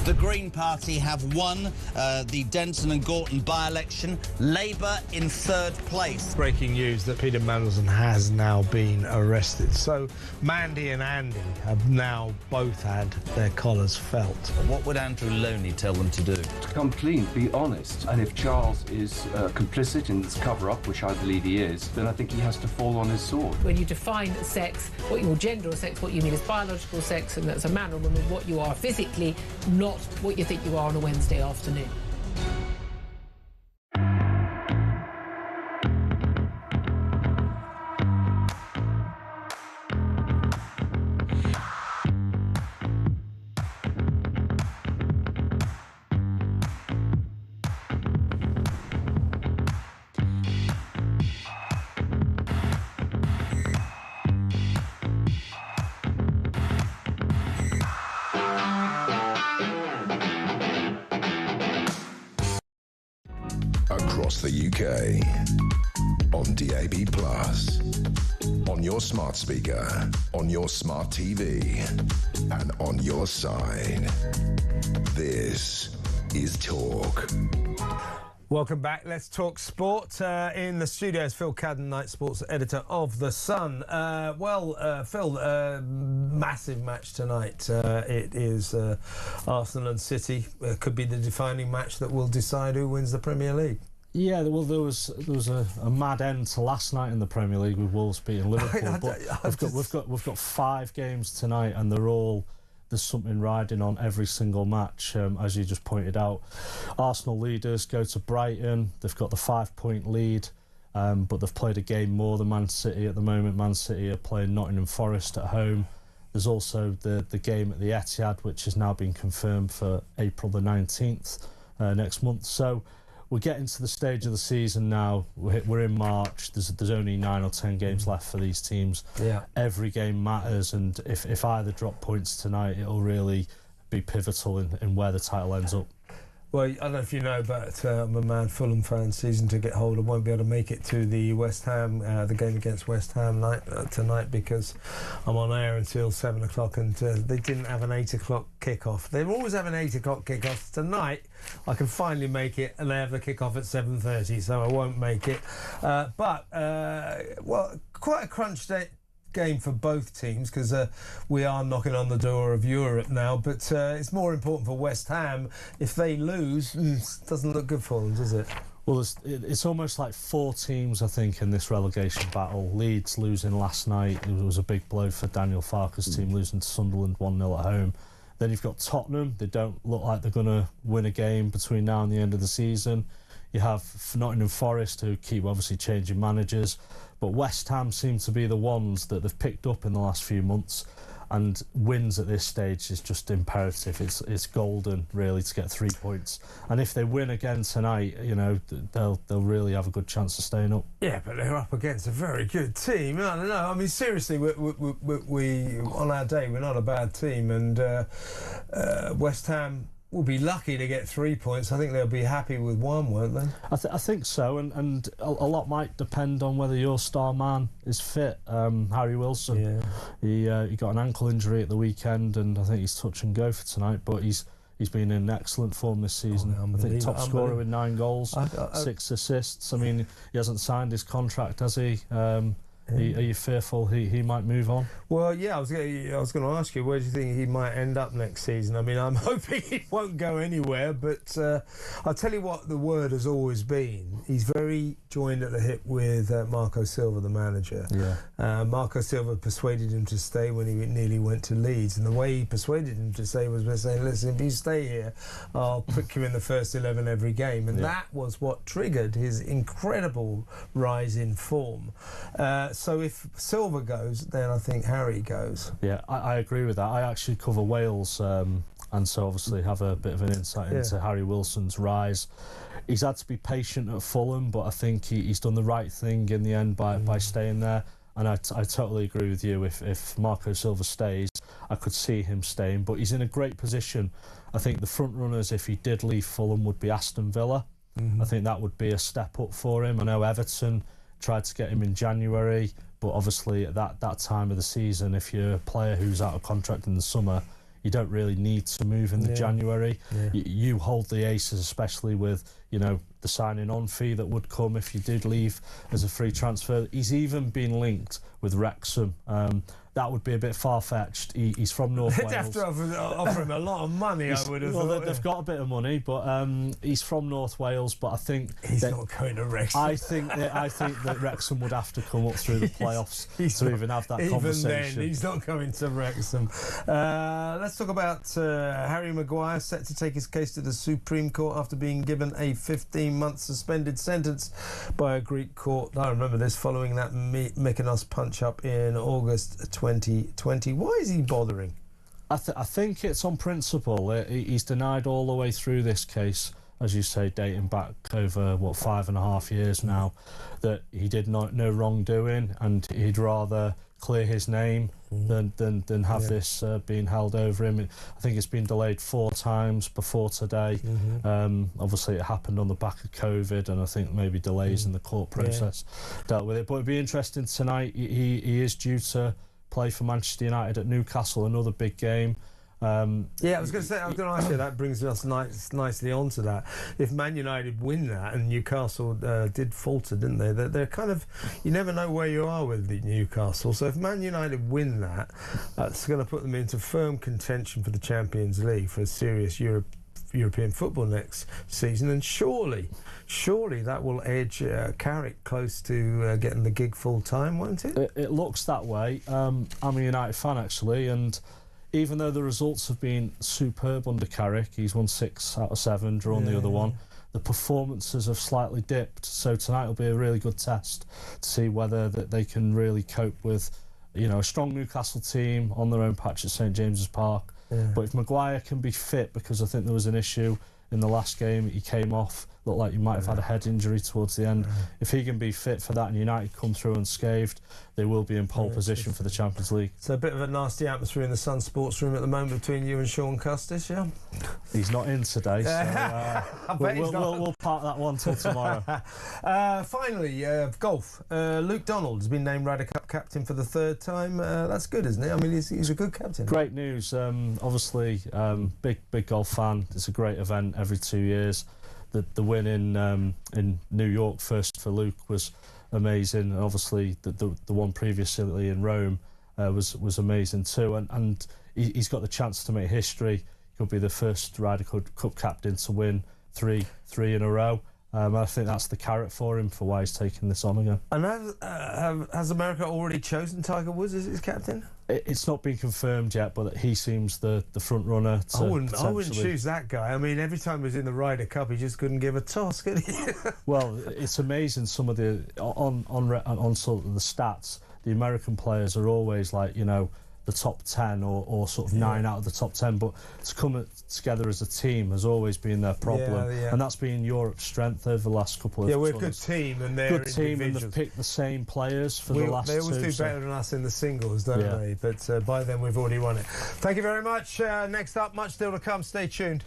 The Green Party have won the Denton and Gorton by-election. Labour in third place. Breaking news that Peter Mandelson has now been arrested. So Mandy and Andy have now both had their collars felt. What would Andrew Loney tell them to do? To come clean, be honest. And if Charles is complicit in this cover-up, which I believe he is, then I think he has to fall on his sword. When you define sex, or gender or sex, what you mean is biological sex, and that's a man or woman, what you are physically, not what you think you are on a Wednesday afternoon. Across the UK, on DAB+, on your smart speaker, on your smart TV, and on your side. This is Talk. Welcome back. Let's talk sport. In the studio is Phil Cadden, night sports editor of The Sun. Phil, massive match tonight. It is Arsenal and City. Could be the defining match that will decide who wins the Premier League. Yeah, well, there was a mad end to last night in the Premier League with Wolves beating Liverpool. But we've got 5 games tonight, and there's something riding on every single match, as you just pointed out. Arsenal leaders go to Brighton. They've got the 5-point lead, but they've played a game more than Man City at the moment. Man City are playing Nottingham Forest at home. There's also the game at the Etihad, which has now been confirmed for April the 19th next month. So we're getting to the stage of the season now. We're in March. There's only 9 or 10 games left for these teams. Yeah. Every game matters, and if either drop points tonight, it'll really be pivotal in where the title ends up. Well, I don't know if you know, but I'm a mad Fulham fan. Season ticket holder, won't be able to make it to the West Ham, the game against West Ham tonight because I'm on air until 7 o'clock, and they didn't have an 8 o'clock kickoff. They always have an 8 o'clock kickoff. Tonight, I can finally make it, and they have the kickoff at 7:30, so I won't make it. But quite a crunch game for both teams because we are knocking on the door of Europe now, but it's more important for West Ham. If they lose, doesn't look good for them, does it? Well, it's almost like 4 teams, I think, in this relegation battle. Leeds losing last night, it was a big blow for Daniel Farke's team, losing to Sunderland 1-0 at home. Then you've got Tottenham. They don't look like they're going to win a game between now and the end of the season. You have Nottingham Forest, who keep obviously changing managers, but West Ham seem to be the ones that they've picked up in the last few months, and wins at this stage is just imperative. It's golden, really, to get 3 points. And if they win again tonight, you know, they'll really have a good chance of staying up. Yeah, but they're up against a very good team. I don't know. I mean, seriously, we on our day, we're not a bad team, and West Ham will be lucky to get 3 points. I think they'll be happy with 1, won't they? I think so, and a lot might depend on whether your star man is fit. Harry Wilson, he got an ankle injury at the weekend, and I think he's touch and go for tonight, but he's been in excellent form this season. I think top scorer with 9 goals, 6 assists. I mean, he hasn't signed his contract, has he? Are you fearful he might move on? Well, yeah, I was going to ask you, where do you think he might end up next season? I mean, I'm hoping he won't go anywhere, but I'll tell you what the word has always been. He's very joined at the hip with Marco Silva, the manager. Yeah. Marco Silva persuaded him to stay when he nearly went to Leeds, and the way he persuaded him to stay was by saying, listen, if you stay here, I'll pick you in the first 11 every game, and that was what triggered his incredible rise in form. So if Silva goes, then I think Harry goes. Yeah, I agree with that. I actually cover Wales, and so obviously have a bit of an insight into Harry Wilson's rise. He's had to be patient at Fulham, but I think he's done the right thing in the end by staying there. And I totally agree with you. If Marco Silva stays, I could see him staying. But he's in a great position. I think the front runners, if he did leave Fulham, would be Aston Villa. I think that would be a step up for him. I know Everton tried to get him in January, but obviously at that time of the season, if you're a player who's out of contract in the summer, you don't really need to move in the January. You hold the aces, especially with, you know, the signing on fee that would come if you did leave as a free transfer. He's even been linked with Wrexham. That would be a bit far-fetched. He's from North Wales. They'd have to offer him a lot of money, I would have thought. They've got a bit of money, but he's from North Wales. But I think he's not going to Wrexham. I think that Wrexham would have to come up through the playoffs to even have that conversation. Even then, he's not coming to Wrexham. Let's talk about Harry Maguire, set to take his case to the Supreme Court after being given a 15-month suspended sentence by a Greek court. I remember this, following that Mykonos punch-up in August 2020. Why is he bothering? I think it's on principle. He's denied all the way through this case, as you say, dating back over 5.5 years now, that he did no wrongdoing, and he'd rather clear his name than have this being held over him. I think it's been delayed 4 times before today. Obviously it happened on the back of COVID, and I think maybe delays in the court process dealt with it. But it'd be interesting tonight. He is due to play for Manchester United at Newcastle, another big game. I was going to ask you, that brings us nicely on to that. If Man United win that, and Newcastle did falter, didn't they? They're kind of, you never know where you are with the Newcastle. So if Man United win that, that's going to put them into firm contention for the Champions League, for a serious European football next season, and surely that will edge Carrick close to getting the gig full time, won't it? It looks that way. I'm a United fan, actually, and even though the results have been superb under Carrick, he's won 6 out of 7, drawn the other one, the performances have slightly dipped. So tonight will be a really good test to see whether that they can really cope with, you know, a strong Newcastle team on their own patch at St James's Park. But if Maguire can be fit, because I think there was an issue in the last game, he came off looked like he might have had a head injury towards the end. If he can be fit for that and United come through unscathed, they will be in pole position for the Champions League. It's a bit of a nasty atmosphere in the Sun Sports Room at the moment between you and Sean Custis, yeah? He's not in today, so we'll park that one till tomorrow. Finally, golf. Luke Donald has been named Ryder Cup captain for the third time. That's good, isn't it? I mean, he's a good captain. Great news. Obviously, big golf fan. It's a great event every 2 years. The win in New York first for Luke was amazing. Obviously, the one previously in Rome was amazing too. And he's got the chance to make history. He'll be the first Ryder Cup captain to win three in a row. I think that's the carrot for him for why he's taking this on again. And has America already chosen Tiger Woods as his captain? It's not been confirmed yet, but he seems the front runner. I wouldn't choose that guy. I mean, every time he was in the Ryder Cup, he just couldn't give a toss, could he? Well, it's amazing. Some of the on sort of the stats, the American players are always like, you know, the top 10 or sort of 9 out of the top 10, but to come together as a team has always been their problem, and that's been Europe's strength over the last couple of we're a good team, and they're good team, and they've picked the same players for the last two. They always do better than us in the singles, don't they? But by then we've already won it. Thank you very much. Next up, much still to come. Stay tuned.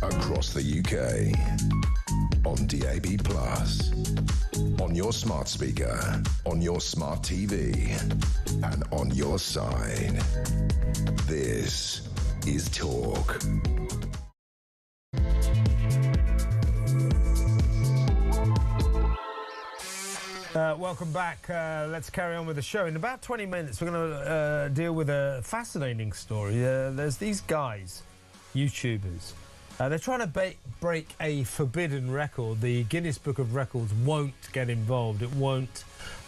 Across the UK, on DAB+, on your smart speaker, on your smart TV, and on your side. This is Talk. Welcome back. Let's carry on with the show. In about 20 minutes, we're going to deal with a fascinating story. There's these guys, YouTubers. They're trying to break a forbidden record. The Guinness Book of Records won't get involved. It won't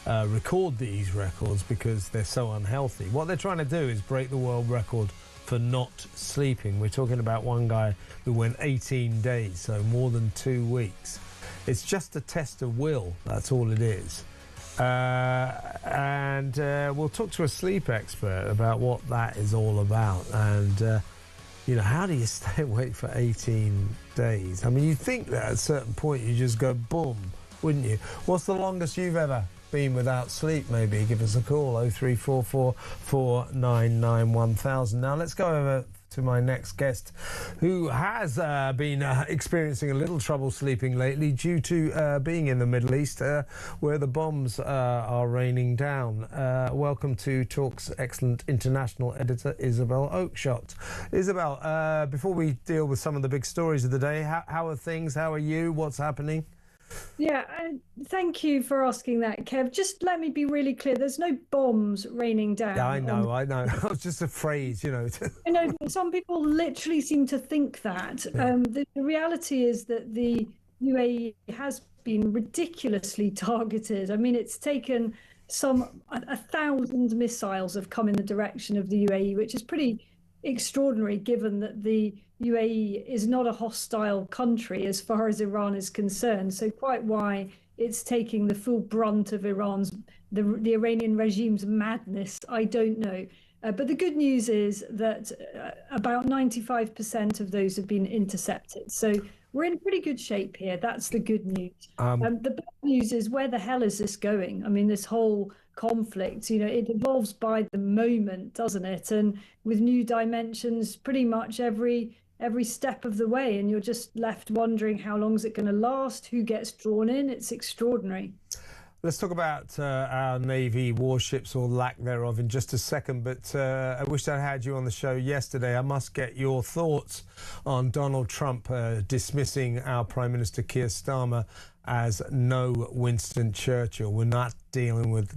record these records because they're so unhealthy. What they're trying to do is break the world record for not sleeping. We're talking about one guy who went 18 days, so more than 2 weeks. It's just a test of will. That's all it is. And we'll talk to a sleep expert about what that is all about. And You know, how do you stay awake for 18 days? I mean, you'd think that at a certain point you just go boom, wouldn't you? What's the longest you've ever been without sleep? Maybe give us a call, 0344 499 1000. Now let's go over to my next guest, who has been experiencing a little trouble sleeping lately due to being in the Middle East, where the bombs are raining down. Welcome to Talk's excellent international editor, Isabel Oakeshott. Isabel, before we deal with some of the big stories of the day, how are things? How are you? What's happening? Yeah, thank you for asking that, Kev. Just let me be really clear. There's no bombs raining down. Yeah, I know. I was just a phrase, you know. You know, some people literally seem to think that. Yeah. The reality is that the UAE has been ridiculously targeted. I mean, it's taken 1,000 missiles have come in the direction of the UAE, which is pretty extraordinary given that the UAE is not a hostile country as far as Iran is concerned. So quite why it's taking the full brunt of the Iranian regime's madness, I don't know. But the good news is that about 95% of those have been intercepted. So we're in pretty good shape here. That's the good news. The bad news is, where the hell is this going? I mean, this whole conflict, you know, it evolves by the moment, doesn't it? And with new dimensions pretty much every step of the way, and you're just left wondering, how long is it going to last? Who gets drawn in? It's extraordinary. Let's talk about our Navy warships, or lack thereof, in just a second. But I wish I had you on the show yesterday. I must get your thoughts on Donald Trump dismissing our Prime Minister Keir Starmer as no Winston Churchill. We're not dealing with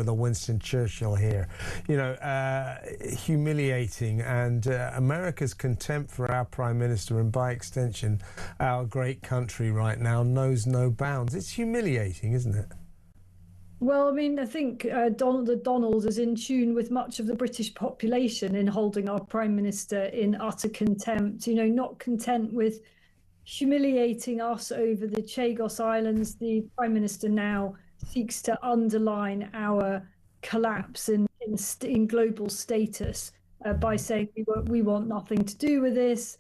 a Winston Churchill here. You know, humiliating, and America's contempt for our Prime Minister, and by extension our great country right now, knows no bounds. It's humiliating, isn't it? Well, I mean, I think Donald is in tune with much of the British population in holding our Prime Minister in utter contempt. You know, not content with humiliating us over the Chagos Islands, the Prime Minister now seeks to underline our collapse in global status by saying we want nothing to do with this,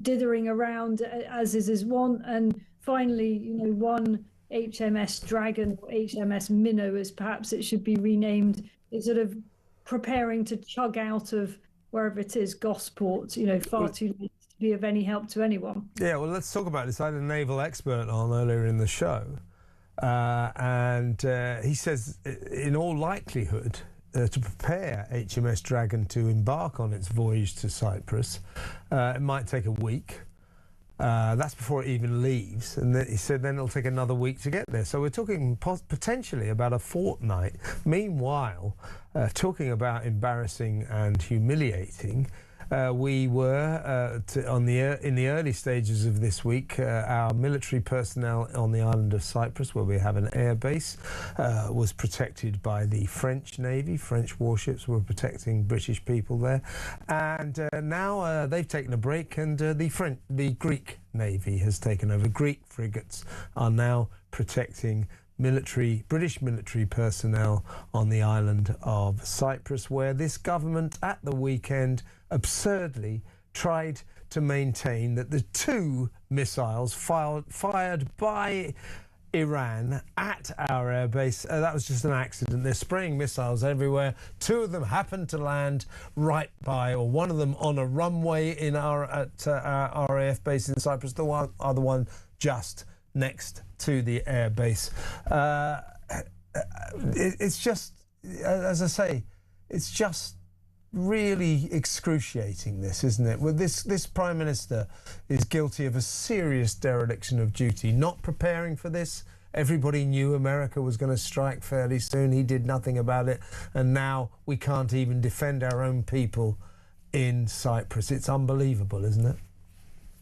dithering around as is his wont, and finally, you know, one HMS Dragon, or HMS Minnow as perhaps it should be renamed, is sort of preparing to chug out of wherever it is, Gosport, you know, far too late to be of any help to anyone. Yeah, well, let's talk about this. I had a naval expert on earlier in the show, and he says, in all likelihood, to prepare HMS Dragon to embark on its voyage to Cyprus, it might take a week. That's before it even leaves, and he said then it'll take another week to get there. So we're talking potentially about a fortnight. Meanwhile, talking about embarrassing and humiliating, we were in the early stages of this week. Our military personnel on the island of Cyprus, where we have an air base, was protected by the French Navy. French warships were protecting British people there, and now they've taken a break, and the Greek Navy has taken over. Greek frigates are now protecting British military personnel on the island of Cyprus, where this government at the weekend absurdly tried to maintain that the two missiles fired by Iran at our airbase, that was just an accident. They're spraying missiles everywhere. Two of them happened to land right by, or one of them on a runway at our RAF base in Cyprus, the other one just next to the airbase. It's just, as I say, it's just really excruciating, this, isn't it? Well, this Prime Minister is guilty of a serious dereliction of duty, not preparing for this. Everybody knew America was going to strike fairly soon. He did nothing about it, and now we can't even defend our own people in Cyprus. It's unbelievable, isn't it?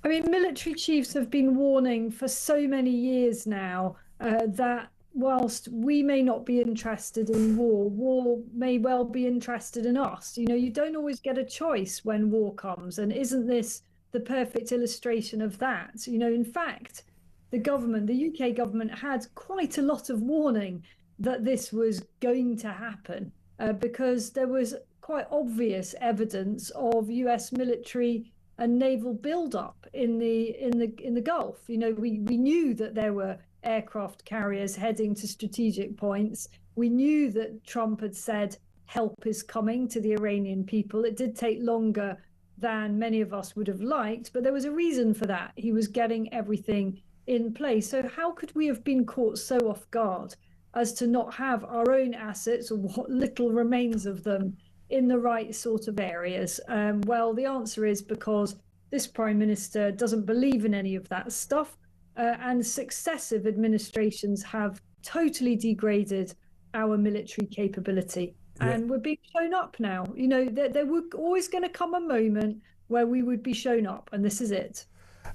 I mean, military chiefs have been warning for so many years now that whilst we may not be interested in war may well be interested in us. You know, you don't always get a choice when war comes, and isn't this the perfect illustration of that? You know, in fact, the UK government had quite a lot of warning that this was going to happen, because there was quite obvious evidence of US military and naval buildup in the Gulf. You know, we knew that there were aircraft carriers heading to strategic points. We knew that Trump had said help is coming to the Iranian people. It did take longer than many of us would have liked, but there was a reason for that. He was getting everything in place. So how could we have been caught so off guard as to not have our own assets, or what little remains of them, in the right sort of areas? Well, the answer is because this Prime Minister doesn't believe in any of that stuff, and successive administrations have totally degraded our military capability. Yeah. And we're being shown up now. You know, there were always going to come a moment where we would be shown up, and this is it.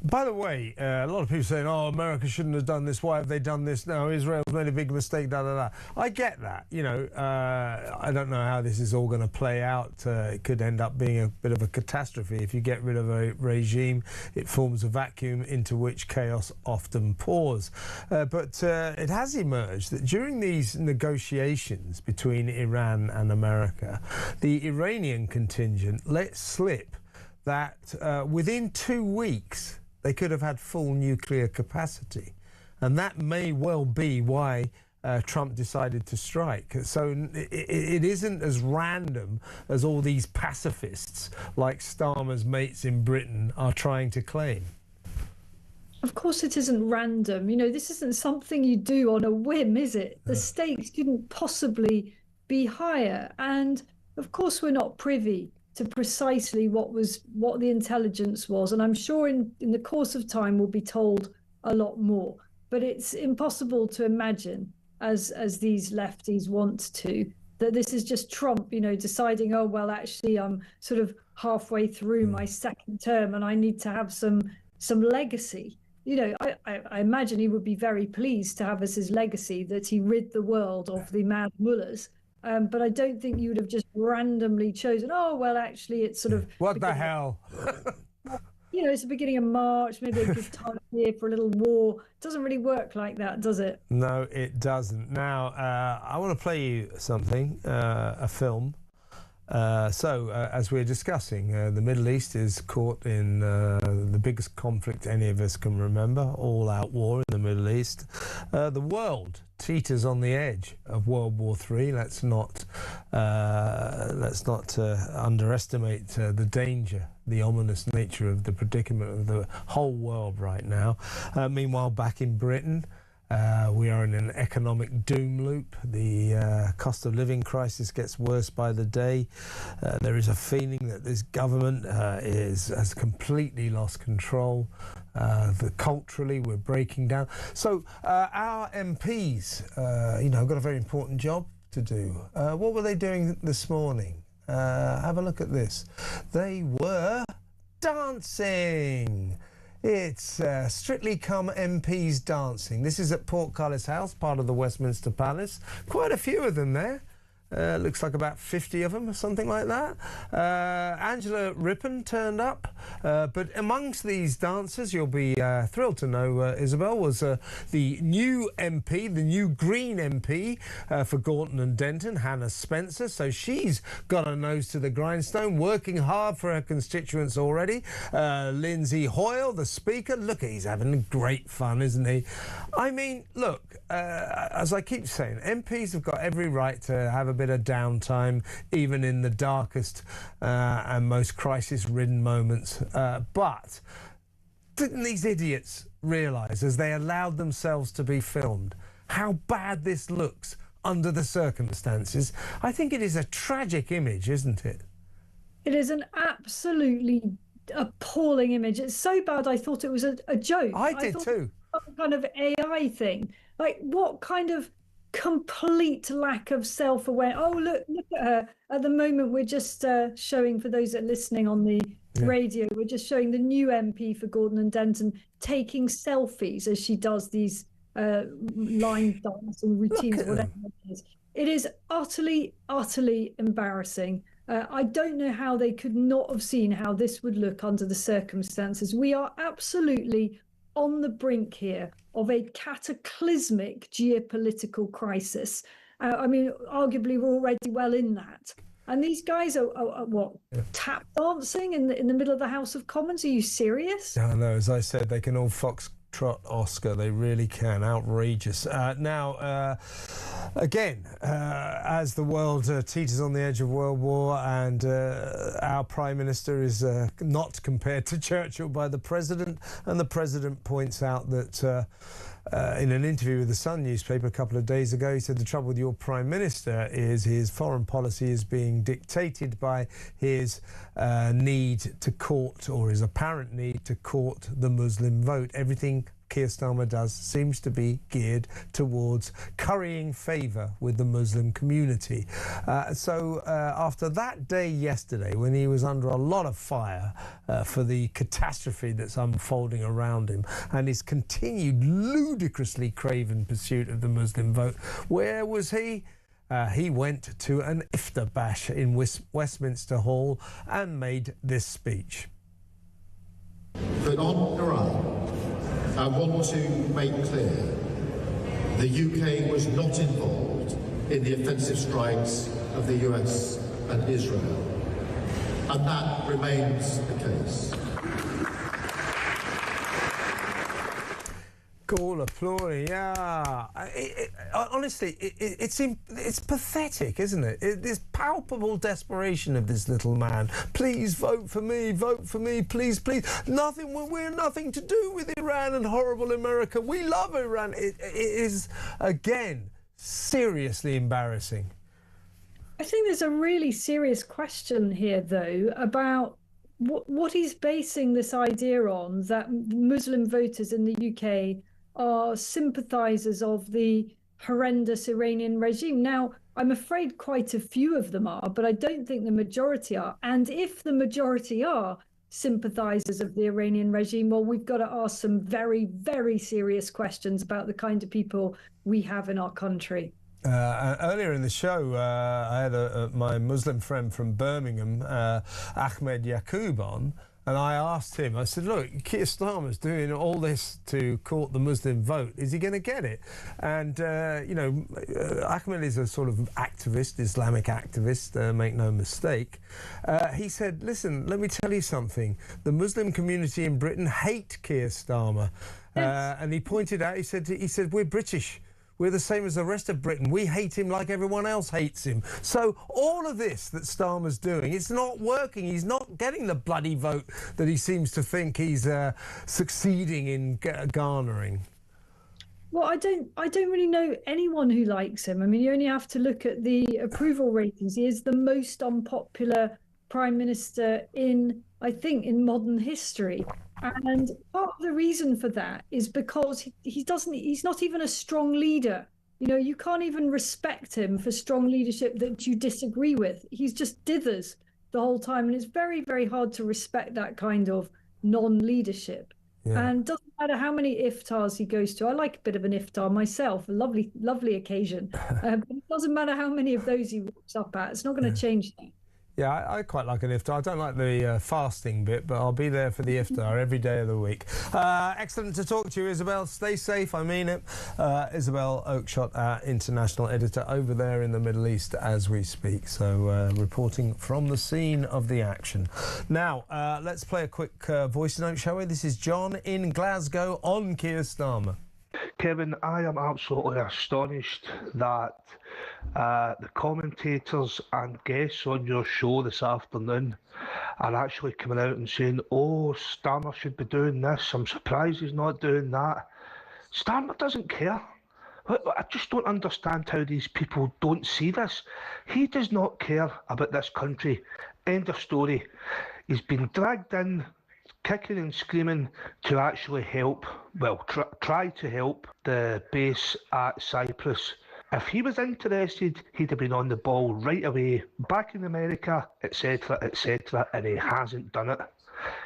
By the way, a lot of people saying, oh, America shouldn't have done this. Why have they done this now? Israel's made a big mistake, da-da-da. I get that. You know, I don't know how this is all going to play out. It could end up being a bit of a catastrophe. If you get rid of a regime, it forms a vacuum into which chaos often pours. But it has emerged that during these negotiations between Iran and America, the Iranian contingent let slip that within 2 weeks, they could have had full nuclear capacity. And that may well be why Trump decided to strike. So it isn't as random as all these pacifists like Starmer's mates in Britain are trying to claim. Of course it isn't random. You know, this isn't something you do on a whim, is it? The stakes couldn't possibly be higher. And of course we're not privy to precisely what the intelligence was, and I'm sure in the course of time we'll be told a lot more. But it's impossible to imagine, as these lefties want to, that this is just Trump, you know, deciding, oh well, actually I'm sort of halfway through my second term and I need to have some legacy. You know, I imagine he would be very pleased to have as his legacy that he rid the world of the mad mullahs. But I don't think you would have just randomly chosen, oh, well, actually, it's sort of... What the hell? You know, it's the beginning of March, maybe a good time here for a little war. It doesn't really work like that, does it? No, it doesn't. Now, I want to play you something, a film. As we're discussing, the Middle East is caught in the biggest conflict any of us can remember, all-out war in the Middle East. The world teeters on the edge of World War III. Let's not underestimate the danger, the ominous nature of the predicament of the whole world right now. Meanwhile, back in Britain, we are in an economic doom loop. The cost of living crisis gets worse by the day. There is a feeling that this government has completely lost control. Culturally, we're breaking down. So our MPs, have got a very important job to do. What were they doing this morning? Have a look at this. They were dancing. It's Strictly Come MPs dancing. This is at Portcullis House, part of the Westminster Palace. Quite a few of them there. Looks like about 50 of them or something like that. Angela Rippon turned up. But amongst these dancers, you'll be thrilled to know, Isabel, was the new MP, the new Green MP for Gorton and Denton, Hannah Spencer. So she's got her nose to the grindstone, working hard for her constituents already. Lindsay Hoyle, the Speaker. Look, he's having great fun, isn't he? I mean, look, as I keep saying, MPs have got every right to have a bit of downtime, even in the darkest and most crisis-ridden moments. But didn't these idiots realise, as they allowed themselves to be filmed, how bad this looks under the circumstances? I think it is a tragic image, isn't it? It is an absolutely appalling image. It's so bad I thought it was a joke. I did too. Some kind of AI thing. Like, what kind of complete lack of self-awareness? Oh, look at her. At the moment, we're just showing, for those that are listening on the radio, we're just showing the new MP for Gordon and Denton taking selfies as she does these line dance and routines, whatever it is. It is utterly, utterly embarrassing. I don't know how they could not have seen how this would look under the circumstances. We are absolutely on the brink here of a cataclysmic geopolitical crisis. I mean, arguably we're already well in that. And these guys are what, tap dancing in the middle of the House of Commons? Are you serious? I know, as I said, they can all foxtrot Oscar. They really can. Outrageous. Now, again, as the world teeters on the edge of world war, and our Prime Minister is not compared to Churchill by the President, and the President points out that in an interview with the Sun newspaper a couple of days ago, he said the trouble with your Prime Minister is his foreign policy is being dictated by his need to court, or his apparent need to court, the Muslim vote. Everything Keir Starmer does seems to be geared towards currying favour with the Muslim community. So after that day yesterday, when he was under a lot of fire for the catastrophe that's unfolding around him, and his continued ludicrously craven pursuit of the Muslim vote, where was he? He went to an iftar bash in Westminster Hall and made this speech. But on Iran, I want to make clear the UK was not involved in the offensive strikes of the US and Israel, and that remains the case. Call applauding, yeah. Honestly, it's pathetic, isn't it? This palpable desperation of this little man. Please vote for me, please, please. We're nothing to do with Iran and horrible America. We love Iran. It is, again, seriously embarrassing. I think there's a really serious question here, though, about what he's basing this idea on, that Muslim voters in the UK are sympathisers of the horrendous Iranian regime. Now, I'm afraid quite a few of them are, but I don't think the majority are. And if the majority are sympathisers of the Iranian regime, well, we've got to ask some very, very serious questions about the kind of people we have in our country. Earlier in the show, I had my Muslim friend from Birmingham, Ahmed Yaqub, on, and I asked him, I said, look, Keir Starmer's doing all this to court the Muslim vote. Is he going to get it? And, you know, Ahmed is a sort of activist, Islamic activist, make no mistake. He said, listen, let me tell you something. The Muslim community in Britain hate Keir Starmer. And he pointed out, he said, we're British. We're the same as the rest of Britain. We hate him like everyone else hates him. So all of this that Starmer's doing, it's not working. He's not getting the bloody vote that he seems to think he's succeeding in garnering. Well, I don't really know anyone who likes him. I mean, you only have to look at the approval ratings. He is the most unpopular Prime Minister in modern history. And part of the reason for that is because he's not even a strong leader. You know, you can't even respect him for strong leadership that you disagree with. He's just dithers the whole time. And it's very, very hard to respect that kind of non-leadership. Yeah. And it doesn't matter how many iftars he goes to. I like a bit of an iftar myself, a lovely, lovely occasion. But it doesn't matter how many of those he walks up at. It's not going to change that. Yeah, I quite like an iftar. I don't like the fasting bit, but I'll be there for the iftar every day of the week. Excellent to talk to you, Isabel. Stay safe, I mean it. Isabel Oakeshott, our international editor, over there in the Middle East as we speak. So reporting from the scene of the action. Now, let's play a quick voice note, shall we? This is John in Glasgow on Keir Starmer. Kevin, I am absolutely astonished that the commentators and guests on your show this afternoon are actually coming out and saying, oh, Starmer should be doing this. I'm surprised he's not doing that. Starmer doesn't care. I just don't understand how these people don't see this. He does not care about this country. End of story. He's been dragged in, kicking and screaming to actually help, well, try to help the base at Cyprus. If he was interested, he'd have been on the ball right away, back in America, etc., and he hasn't done it.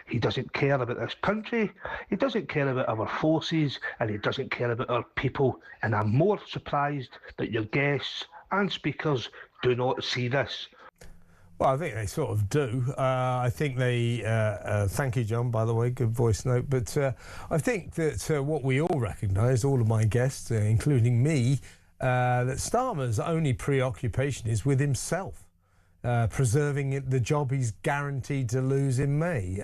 He doesn't care about this country, he doesn't care about our forces, and he doesn't care about our people. And I'm more surprised that your guests and speakers do not see this. Well, I think they sort of do. I think they... thank you, John, by the way, good voice note. But I think that what we all recognise, all of my guests, including me, that Starmer's only preoccupation is with himself. preserving the job he's guaranteed to lose in May.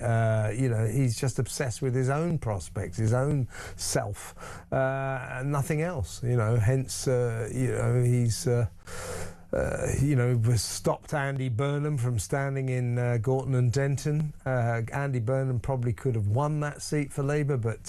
He's just obsessed with his own prospects, his own self, and nothing else. Hence, he's. Stopped Andy Burnham from standing in Gorton and Denton. Andy Burnham probably could have won that seat for Labour, but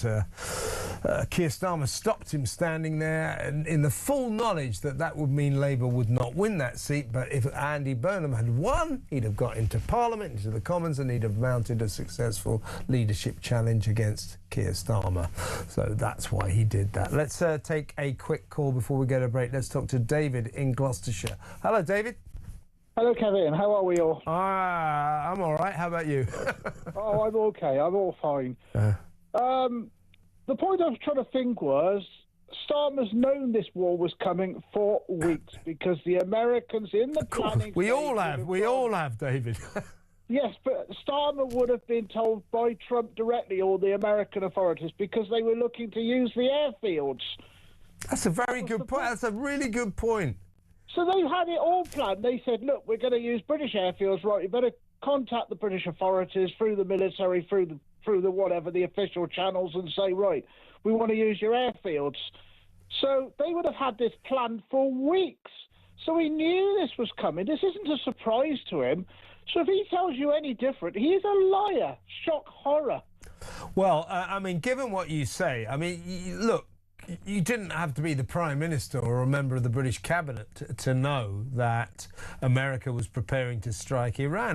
Keir Starmer stopped him standing there in the full knowledge that would mean Labour would not win that seat. But if Andy Burnham had won, he'd have got into Parliament, into the Commons, and he'd have mounted a successful leadership challenge against Keir Starmer. So that's why he did that. Let's take a quick call before we go to break. Let's talk to David in Gloucestershire. Hello, David. Hello, Kevin. How are we all? I'm all right. How about you? Oh, I'm okay. I'm all fine. The point I was trying to think was Starmer's known this war was coming for weeks because the Americans in the planning... We all have, David. Yes, but Starmer would have been told by Trump directly, or the American authorities, because they were looking to use the airfields. That's a very good point. That's a really good point. So they had it all planned. They said, look, we're going to use British airfields, right? You better contact the British authorities through the military, through the whatever, the official channels, and say, right, we want to use your airfields. So they would have had this planned for weeks. So he knew this was coming. This isn't a surprise to him. So if he tells you any different, he is a liar. Shock horror. Well, given what you say, look, you didn't have to be the Prime Minister or a member of the British Cabinet to know that America was preparing to strike Iran.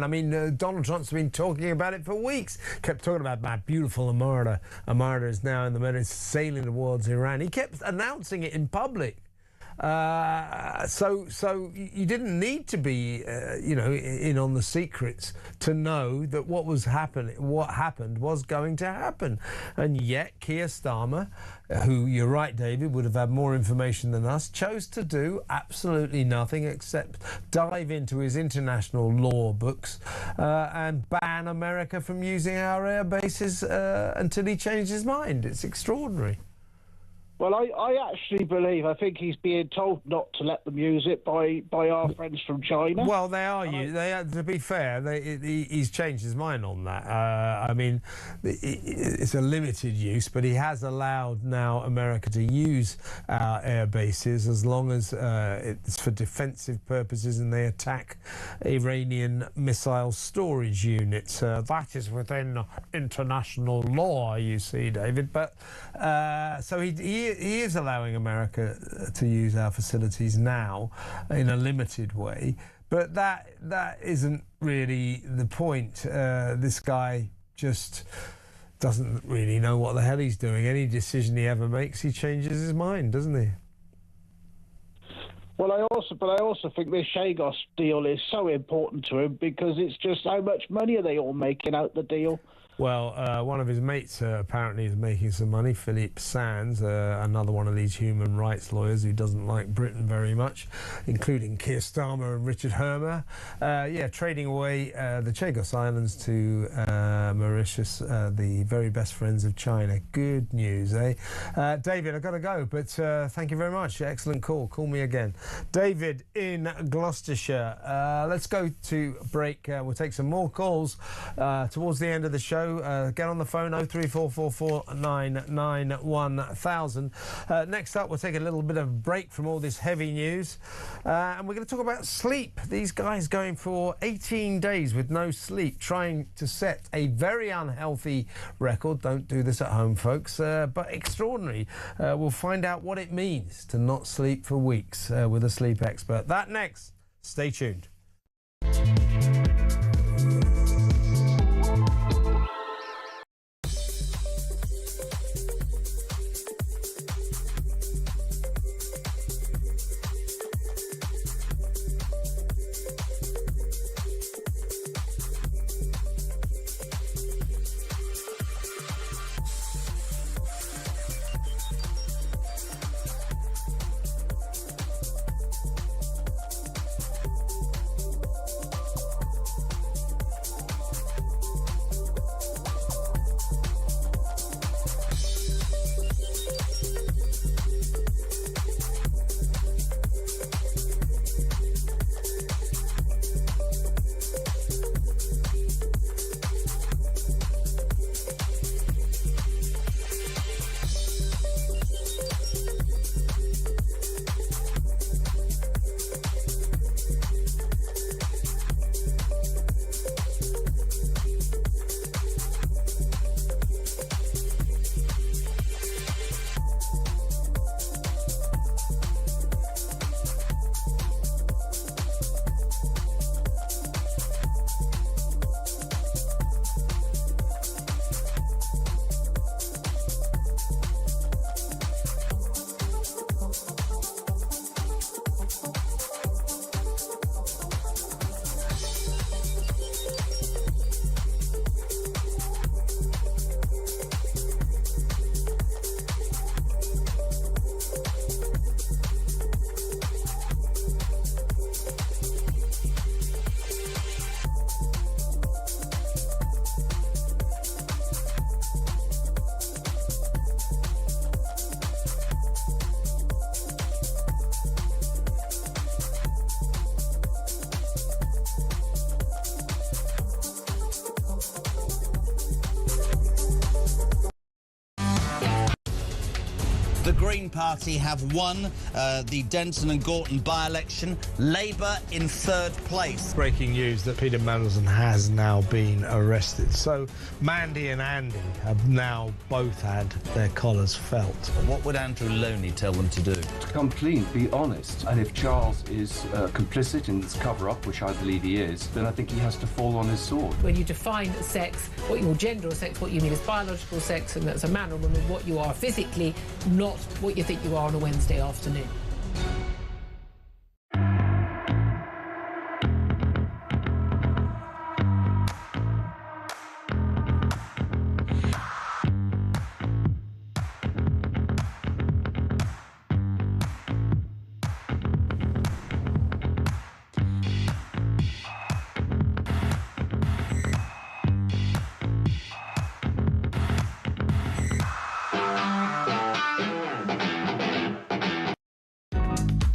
Donald Trump's been talking about it for weeks. Kept talking about my beautiful Armada. Armada is now in the Mediterranean, sailing towards Iran. He kept announcing it in public. So you didn't need to be, in on the secrets to know that what happened was going to happen. And yet Keir Starmer, who, you're right, David, would have had more information than us, chose to do absolutely nothing except dive into his international law books and ban America from using our air bases until he changed his mind. It's extraordinary. Well, I think he's being told not to let them use it by our friends from China. Well, they are. To be fair, he's changed his mind on that. It's a limited use, but he has allowed now America to use our air bases as long as it's for defensive purposes and they attack Iranian missile storage units. That is within international law, you see, David. But so he is allowing America to use our facilities now in a limited way, but that isn't really the point. This guy just doesn't really know what the hell he's doing. Any decision he ever makes, he changes his mind, doesn't he? Well, I also think this Chagos deal is so important to him because it's just how much money are they all making out the deal. Well, one of his mates apparently is making some money, Philippe Sands, another one of these human rights lawyers who doesn't like Britain very much, including Keir Starmer and Richard Hermer. Trading away the Chagos Islands to Mauritius, the very best friends of China. Good news, eh? David, I've got to go, but thank you very much. Excellent call. Call me again. David in Gloucestershire. Let's go to break. We'll take some more calls towards the end of the show. Get on the phone, 03444991000. Next up, we'll take a little bit of a break from all this heavy news. And we're going to talk about sleep. These guys going for 18 days with no sleep, trying to set a very unhealthy record. Don't do this at home, folks, but extraordinary. We'll find out what it means to not sleep for weeks with a sleep expert. That next. Stay tuned. The Green Party have won the Denton and Gorton by-election. Labour in third place. Breaking news that Peter Mandelson has now been arrested. So Mandy and Andy have now both had their collars felt. What would Andrew Loney tell them to do? To come clean, be honest. And if Charles is complicit in this cover-up, which I believe he is, then I think he has to fall on his sword. When you define sex, what your gender or sex, what you mean is biological sex, and that's a man or woman, what you are physically, not what you think you are on a Wednesday afternoon.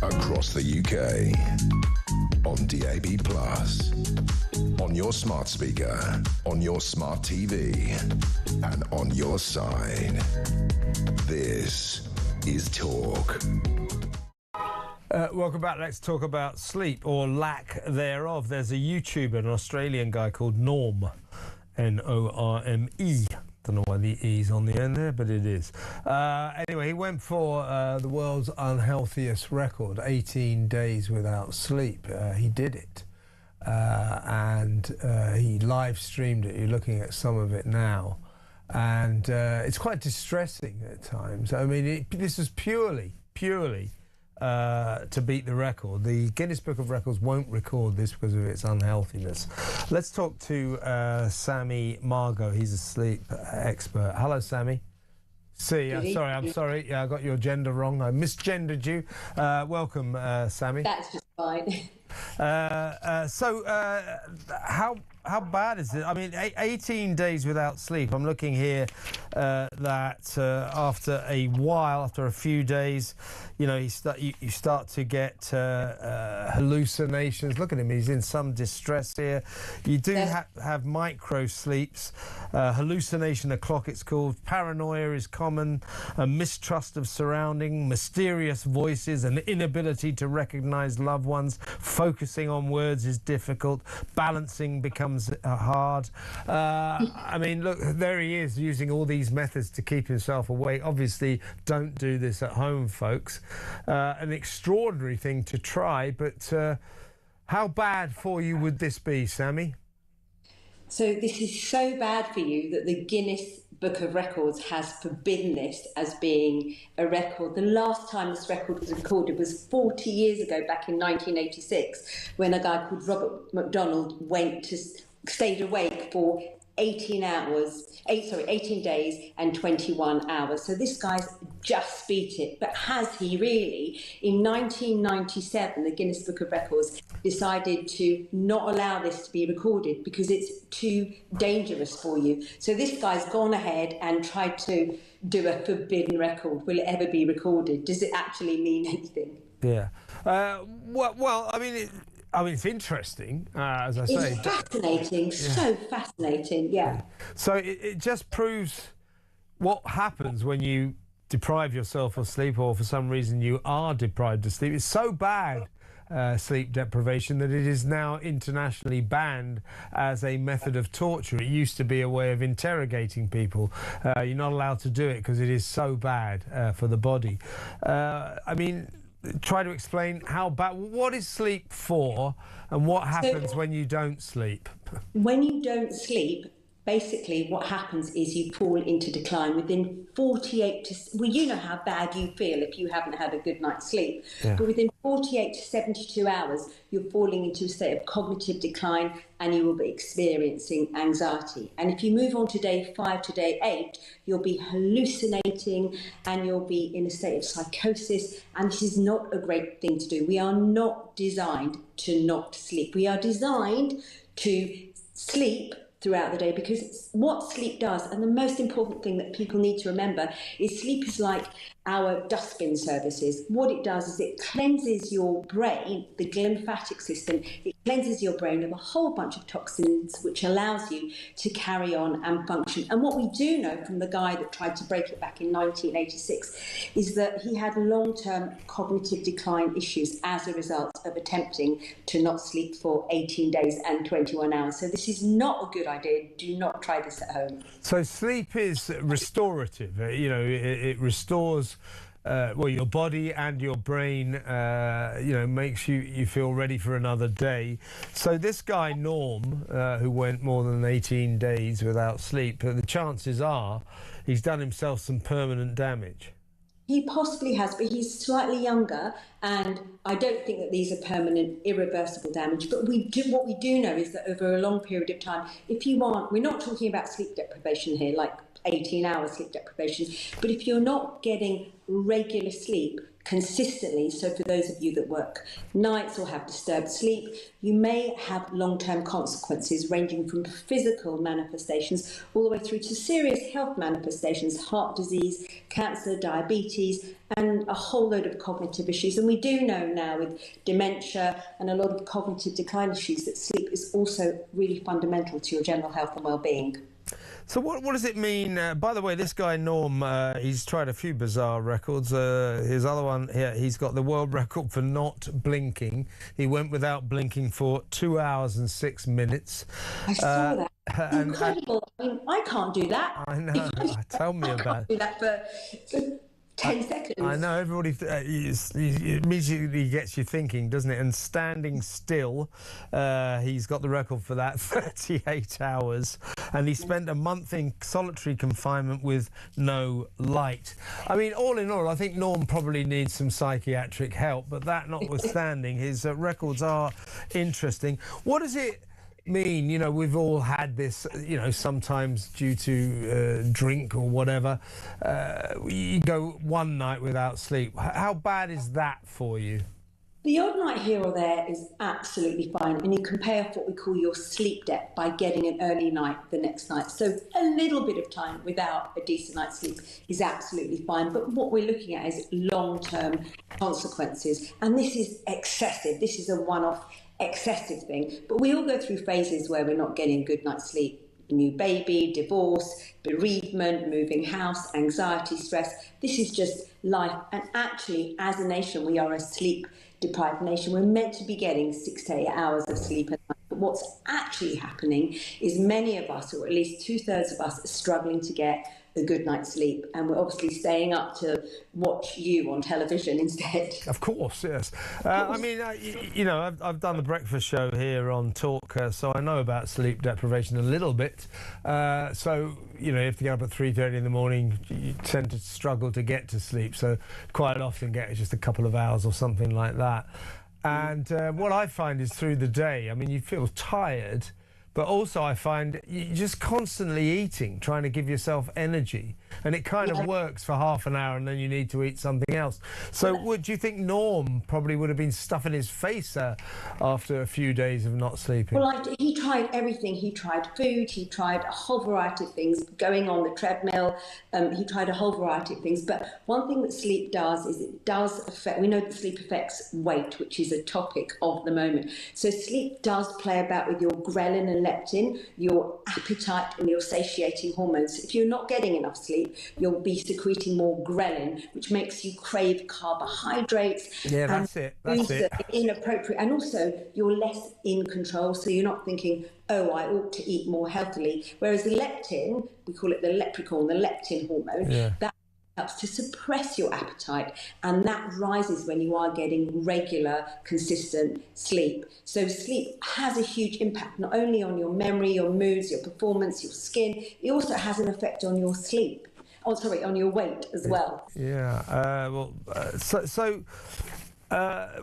Across the UK, on DAB+, on your smart speaker, on your smart TV, and on your side. This is Talk. Welcome back. Let's talk about sleep, or lack thereof. There's a YouTuber, an Australian guy called Norm, N-O-R-M-E. Don't know why the E's on the end there, but it is. Anyway, he went for the world's unhealthiest record, 18 days without sleep. He did it. And he live streamed it. You're looking at some of it now. And it's quite distressing at times. I mean, this is purely to beat the record. The Guinness Book of Records won't record this because of its unhealthiness. Let's talk to Sammy Margot. He's a sleep expert. Hello, Sammy. I'm sorry. Yeah, I got your gender wrong. I misgendered you. Welcome, Sammy. That's just fine. How bad is it? I mean, 18 days without sleep. I'm looking here that after a while, after a few days, you know, you start to get hallucinations. Look at him; he's in some distress here. You do have micro sleeps, hallucination o'clock it's called. Paranoia is common, a mistrust of surrounding, mysterious voices, an inability to recognise loved ones. Focusing on words is difficult. Balancing becomes hard. I mean, look, there he is using all these methods to keep himself awake. Obviously, don't do this at home, folks. An extraordinary thing to try, but how bad for you would this be, Sammy? So this is so bad for you that the Guinness Book of Records has forbidden this as being a record. The last time this record was recorded was 40 years ago, back in 1986, when a guy called Robert McDonald stayed awake for 18 days and 21 hours. So this guy's just beat it. But has he really? In 1997, the Guinness Book of Records decided to not allow this to be recorded because it's too dangerous for you. So this guy's gone ahead and tried to do a forbidden record. Will it ever be recorded? Does it actually mean anything? Yeah. Well, I mean, it's interesting, as I say. It's fascinating, so fascinating, yeah. So it just proves what happens when you deprive yourself of sleep, or for some reason you are deprived of sleep. It's so bad, sleep deprivation, that it is now internationally banned as a method of torture. It used to be a way of interrogating people. You're not allowed to do it because it is so bad for the body. I mean, try to explain what is sleep for, and what happens when you don't sleep. When you don't sleep, basically what happens is you fall into decline within 48 to... Well, you know how bad you feel if you haven't had a good night's sleep. Yeah. But within 48 to 72 hours, you're falling into a state of cognitive decline and you will be experiencing anxiety. And if you move on to day 5 to day 8, you'll be hallucinating and you'll be in a state of psychosis. And this is not a great thing to do. We are not designed to not sleep. We are designed to sleep throughout the day, because what sleep does, and the most important thing that people need to remember, is sleep is like our dustbin services. What it does is it cleanses your brain, the glymphatic system, it cleanses your brain of a whole bunch of toxins, which allows you to carry on and function. And what we do know from the guy that tried to break it back in 1986 is that he had long-term cognitive decline issues as a result of attempting to not sleep for 18 days and 21 hours. So this is not a good idea. Do not try this at home. So sleep is restorative. You know, it restores well, your body and your brain. You know, makes you feel ready for another day. So this guy Norm, who went more than 18 days without sleep, the chances are he's done himself some permanent damage. He possibly has, but he's slightly younger, and I don't think that these are permanent, irreversible damage. But what we do know is that over a long period of time, if you aren't, we're not talking about sleep deprivation here, like 18 hours sleep deprivation, but if you're not getting regular sleep consistently, so for those of you that work nights or have disturbed sleep, you may have long-term consequences ranging from physical manifestations all the way through to serious health manifestations, heart disease, cancer, diabetes, and a whole load of cognitive issues. And we do know now with dementia and a lot of cognitive decline issues that sleep is also really fundamental to your general health and well-being. So what does it mean? By the way, this guy Norm, he's tried a few bizarre records. His other one here, he's got the world record for not blinking. He went without blinking for 2 hours and 6 minutes. I saw that. Incredible. I mean, I can't do that. I know. Tell me about it. I can't do that for 10 seconds. I know, everybody it immediately gets you thinking, doesn't it? And standing still, he's got the record for that, 38 hours. And he spent a month in solitary confinement with no light. I mean, all in all, I think Norm probably needs some psychiatric help, but that notwithstanding, his records are interesting. What does it mean? You know, we've all had this, you know, sometimes due to drink or whatever, you go one night without sleep. How bad is that for you? The odd night here or there is absolutely fine, and you can pay off what we call your sleep debt by getting an early night the next night. So a little bit of time without a decent night's sleep is absolutely fine. But what we're looking at is long-term consequences, and this is excessive. This is a one-off excessive thing. But we all go through phases where we're not getting a good night's sleep. New baby, divorce, bereavement, moving house, anxiety, stress. This is just life. And actually, as a nation, we are a sleep-deprived nation. We're meant to be getting 6 to 8 hours of sleep a night. But what's actually happening is many of us, or at least 2/3 of us, are struggling to get a good night's sleep, and we're obviously staying up to watch you on television instead. Of course, yes. I mean, you know, I've done the breakfast show here on Talk, so I know about sleep deprivation a little bit. So, you know, you have to get up at 3:30 in the morning, you tend to struggle to get to sleep, so quite often get just a couple of hours or something like that. And what I find is through the day, I mean, you feel tired, but also I find you're just constantly eating, trying to give yourself energy. And it kind of works for half an hour and then you need to eat something else. So do you think Norm probably would have been stuffing his face after a few days of not sleeping? Well, he tried everything. He tried food, he tried a whole variety of things, going on the treadmill, he tried a whole variety of things. But one thing that sleep does is it does affect, we know that sleep affects weight, which is a topic of the moment. So sleep does play about with your ghrelin and leptin, your appetite and your satiating hormones. If you're not getting enough sleep, you'll be secreting more ghrelin, which makes you crave carbohydrates. Yeah, that's it. That's it. Inappropriate, and also you're less in control, so you're not thinking, oh, I ought to eat more healthily. Whereas the leptin, we call it the leprechaun, the leptin hormone, that helps to suppress your appetite, and that rises when you are getting regular, consistent sleep. So sleep has a huge impact not only on your memory, your moods, your performance, your skin, it also has an effect on your sleep. Oh, sorry, on your weight as well. Yeah,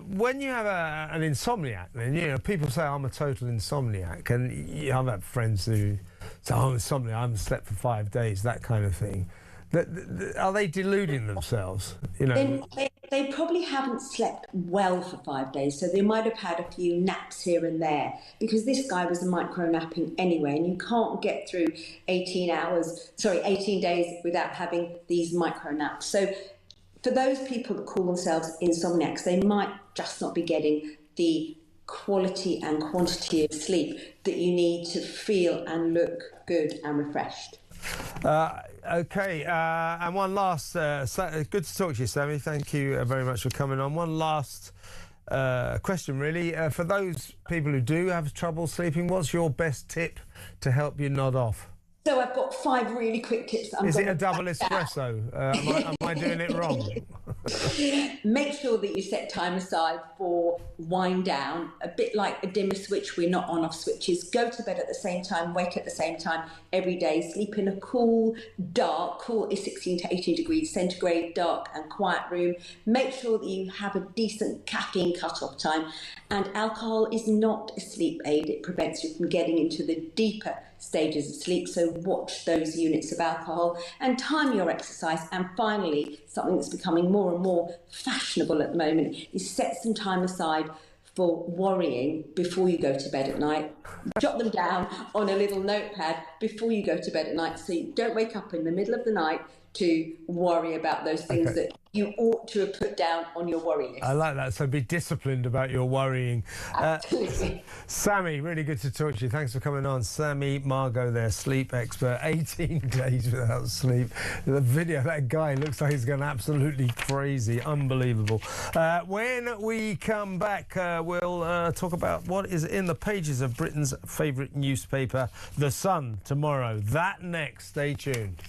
when you have an insomniac, then, you know, people say I'm a total insomniac, and I've had friends who say I'm insomniac, I haven't slept for 5 days, that kind of thing. Are they deluding themselves? You know, they probably haven't slept well for 5 days, so they might have had a few naps here and there, because this guy was micro-napping anyway, and you can't get through 18 days without having these micro-naps. So for those people that call themselves insomniacs, they might just not be getting the quality and quantity of sleep that you need to feel and look good and refreshed. Okay, and one last, good to talk to you, Sammy. Thank you very much for coming on. One last question, really. For those people who do have trouble sleeping, what's your best tip to help you nod off? So I've got 5 really quick tips. Is it a double espresso? Am I doing it wrong? Make sure that you set time aside for wind down, a bit like a dimmer switch. We're not on-off switches. Go to bed at the same time, wake at the same time every day. Sleep in a cool is 16 to 18 degrees centigrade, dark and quiet room. Make sure that you have a decent caffeine cut-off time. And alcohol is not a sleep aid. It prevents you from getting into the deeper stages of sleep, so watch those units of alcohol and time your exercise. And finally, something that's becoming more and more fashionable at the moment is set some time aside for worrying before you go to bed at night. Jot them down on a little notepad before you go to bed at night, so you don't wake up in the middle of the night to worry about those things that you ought to have put down on your worry list. I like that. So be disciplined about your worrying. Absolutely. Sammy, really good to talk to you. Thanks for coming on. Sammy Margot there, sleep expert. 18 days without sleep. The video, that guy looks like he's gone absolutely crazy. Unbelievable. When we come back, we'll talk about what is in the pages of Britain's favourite newspaper, The Sun, tomorrow. That next. Stay tuned.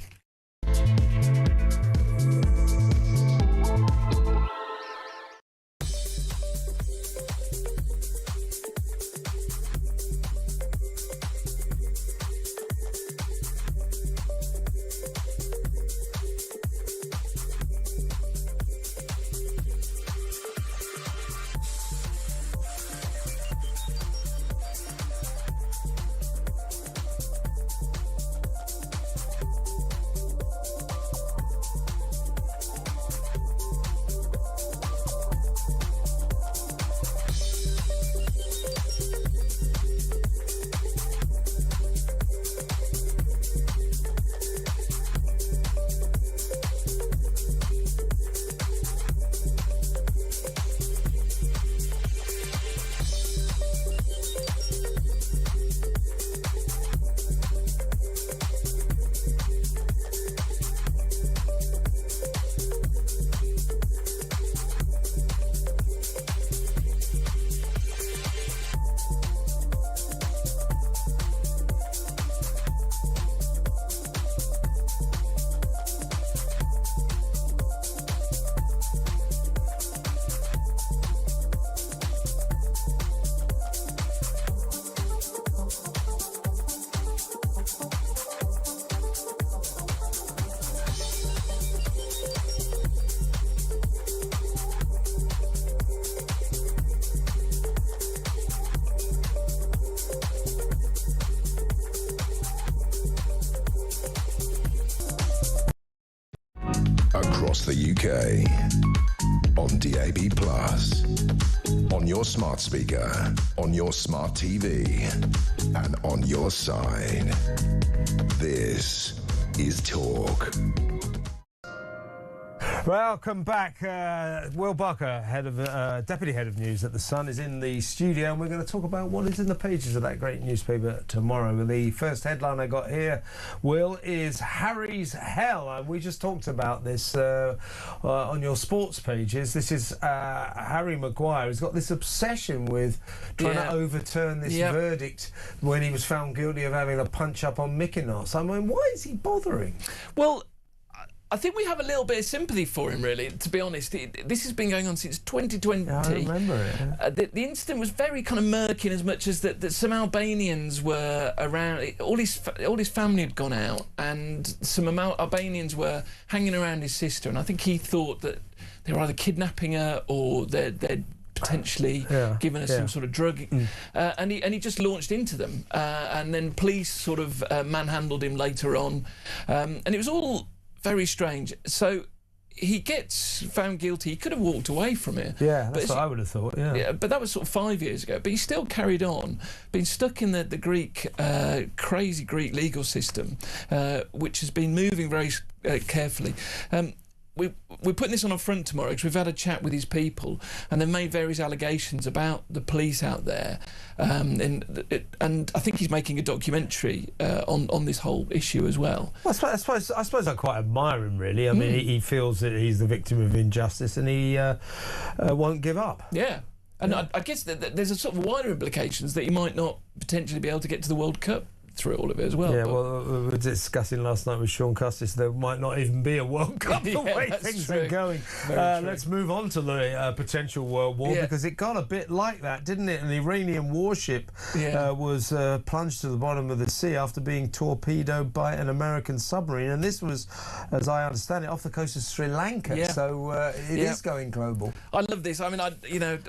Across the UK, on DAB+, on your smart speaker, on your smart TV, and on your side. This is Talk. Welcome back. Will Barker, Deputy Head of News at The Sun, is in the studio, and we're going to talk about what is in the pages of that great newspaper tomorrow. The first headline I got here, Will, is Harry's Hell. We just talked about this on your sports pages. This is Harry Maguire. He's got this obsession with trying to overturn this verdict when he was found guilty of having a punch-up on Mykonos. I mean, why is he bothering? Well, I think we have a little bit of sympathy for him, really, to be honest. This has been going on since 2020. Yeah, I remember it. The incident was very kind of murky in as much as that some Albanians were around. All his family had gone out, and some Albanians were hanging around his sister, and I think he thought that they were either kidnapping her or they'd potentially given her some sort of drug, and he just launched into them, and then police sort of manhandled him later on, and it was all very strange. So he gets found guilty. He could have walked away from it. Yeah, that's what I would have thought. Yeah, but that was sort of 5 years ago. But he still carried on, being stuck in the Greek, crazy Greek legal system, which has been moving very carefully. We're putting this on a front tomorrow because we've had a chat with his people, and they've made various allegations about the police out there, and I think he's making a documentary on this whole issue as well. Well, I suppose I quite admire him, really. I mean, he feels that he's the victim of injustice, and he won't give up. Yeah. And I guess that there's a sort of wider implications that he might not potentially be able to get to the World Cup through all of it as well. Yeah, well, we were discussing last night with Sean Custis, there might not even be a World Cup the way things are going. Let's move on to the potential World War, because it got a bit like that, didn't it? An Iranian warship was plunged to the bottom of the sea after being torpedoed by an American submarine, and this was, as I understand it, off the coast of Sri Lanka. So it is going global. I love this. I mean,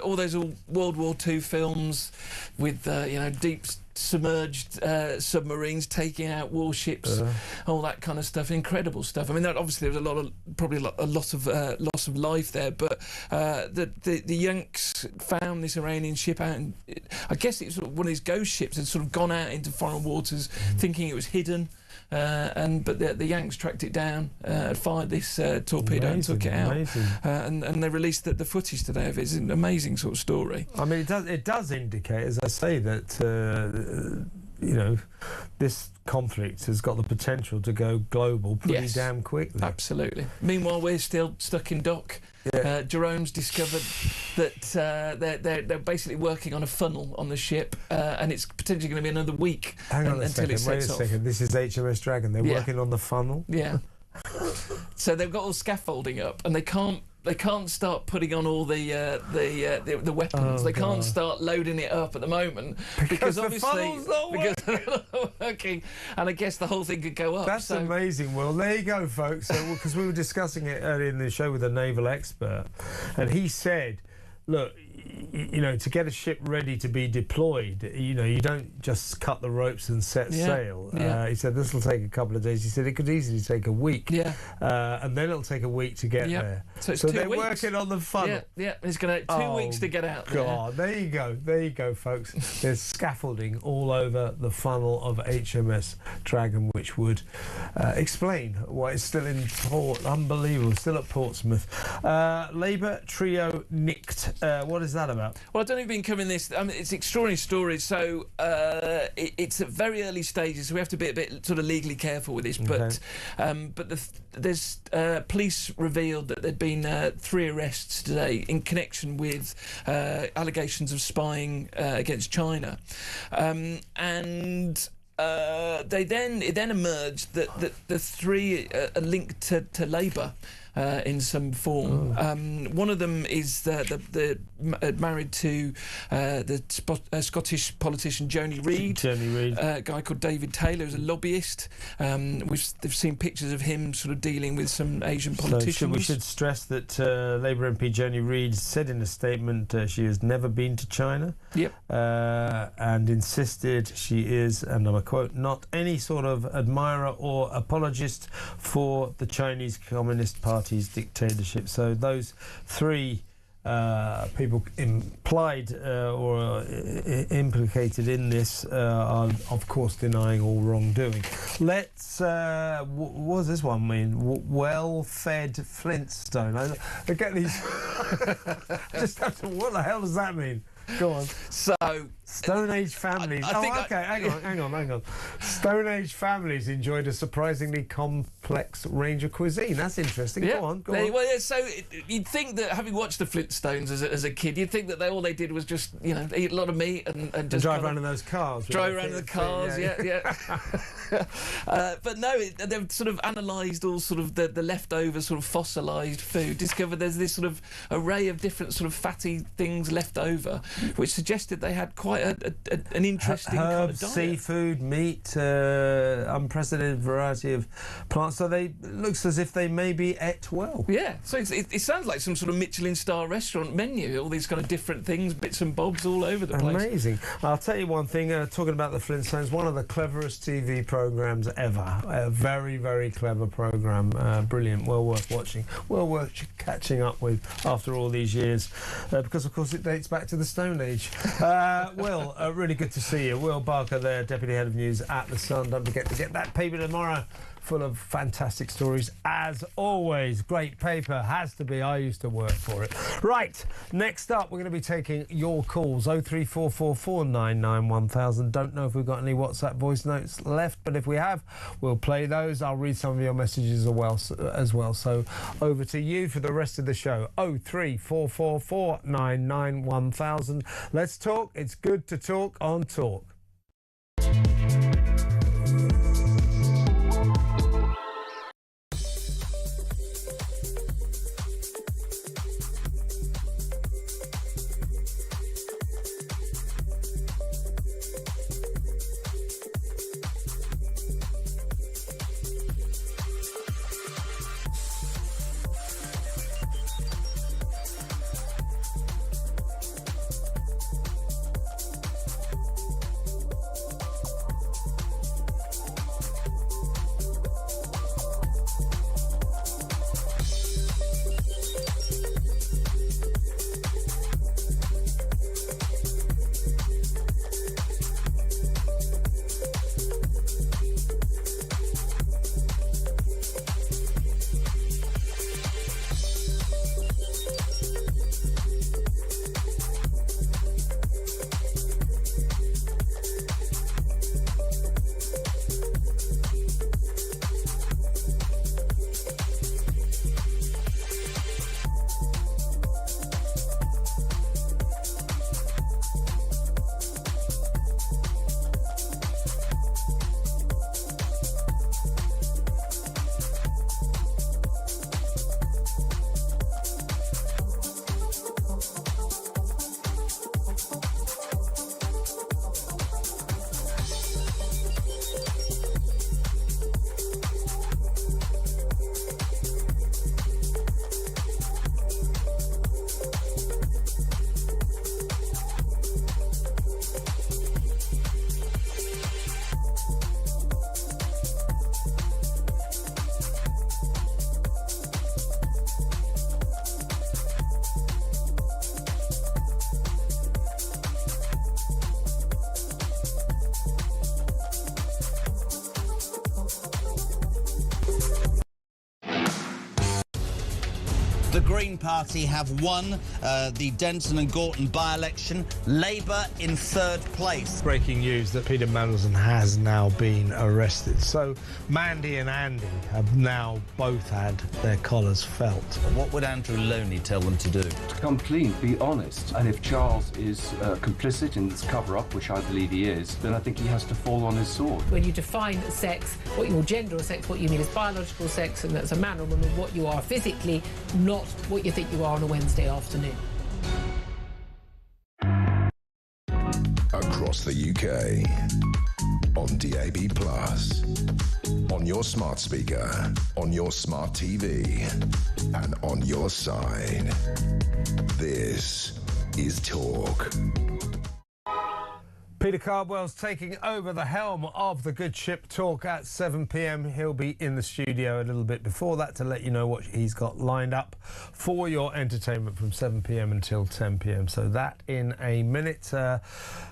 all those World War II films with deep submerged submarines taking out warships, all that kind of stuff, incredible stuff. I mean, obviously there was probably a lot of loss of life there, but the Yanks found this Iranian ship out, and I guess it was sort of one of these ghost ships had sort of gone out into foreign waters, thinking it was hidden. But the Yanks tracked it down, fired this torpedo and took it out, and they released the footage today of it. It's an amazing sort of story. I mean, it does indicate, as I say, that this conflict has got the potential to go global pretty damn quickly. Absolutely. Meanwhile, we're still stuck in dock. Jerome's discovered that they're basically working on a funnel on the ship, and it's potentially going to be another week until it sets off. Wait a second. This is HMS Dragon. They're working on the funnel. Yeah. So they've got all scaffolding up, and they can't start putting on all the weapons. They can't start loading it up at the moment because obviously they're not working, and I guess the whole thing could go up. That's amazing. Well, there you go, folks. Because we were discussing it earlier in the show with a naval expert, and he said, look, to get a ship ready to be deployed, you don't just cut the ropes and set sail. He said this will take a couple of days. He said it could easily take a week. And then it'll take a week to get there. So they're working on the funnel. It's going to take 2 weeks to get out. God, there you go, folks. There's scaffolding all over the funnel of HMS Dragon, which would explain why it's still in port. Unbelievable, still at Portsmouth. Labour trio nicked. What is that about? Well, I don't know if you've been covering this. I mean, it's an extraordinary story. So it's at very early stages, so we have to be a bit sort of legally careful with this. But there's police revealed that there'd been 3 arrests today in connection with allegations of spying against China, and it then emerged that the 3 are linked to Labour. In some form. One of them is married to the Scottish politician Joni Reid. A guy called David Taylor, who's a lobbyist. They've seen pictures of him sort of dealing with some Asian politicians. We should stress that Labour MP Joni Reid said in a statement she has never been to China. And insisted she is, and I'm a quote, not any sort of admirer or apologist for the Chinese Communist Party's dictatorship. So those 3 people implied or implicated in this are, of course, denying all wrongdoing. Let's. What does this one mean? Well-fed Flintstone. I get these. Just have to. What the hell does that mean? Go on. So Stone Age families. Hang on. Stone Age families enjoyed a surprisingly complex range of cuisine. That's interesting. Go on. Well, so you'd think that, having watched the Flintstones as a kid, you'd think that all they did was just eat a lot of meat and just drive around in those cars. Drive around in the cars. But no, they've sort of analysed all sort of the leftover sort of fossilised food. Discovered there's this sort of array of different sort of fatty things left over, which suggested they had quite like an interesting kind of herbs, diet. seafood, meat, unprecedented variety of plants. So it looks as if they maybe ate well. Yeah, so it sounds like some sort of Michelin star restaurant menu. All these kind of different things, bits and bobs all over the place. Amazing. I'll tell you one thing, talking about the Flintstones, one of the cleverest TV programmes ever. A very, very clever programme. Brilliant, well worth watching, well worth catching up with after all these years, because of course it dates back to the Stone Age. Will, really good to see you. Will Barker there, Deputy Head of News at The Sun. Don't forget to get that paper tomorrow, full of fantastic stories as always. Great paper, has to be. I used to work for it. Right, next up we're going to be taking your calls. 03444991000. Don't know if we've got any WhatsApp voice notes left, but if we have, we'll play those. I'll read some of your messages as well. So over to you for the rest of the show. 03444991000. Let's talk. It's good to talk on Talk. The Green Party have won the Denton and Gorton by-election. Labour in third place. Breaking news that Peter Mandelson has now been arrested. So Mandy and Andy have now both had their collars felt. What would Andrew Loney tell them to do? To come clean, be honest. And if Charles is complicit in this cover-up, which I believe he is, then I think he has to fall on his sword. When you define sex, or gender or sex, what you mean is biological sex, and that's a man or woman, what you are physically, not what you think you are on a Wednesday afternoon. Across the UK, on DAB+, on your smart speaker, on your smart TV, and on your side. This is Talk. Peter Cardwell's taking over the helm of the Good Ship Talk at 7 p.m. He'll be in the studio a little bit before that to let you know what he's got lined up for your entertainment from 7 p.m. until 10 p.m. So that in a minute.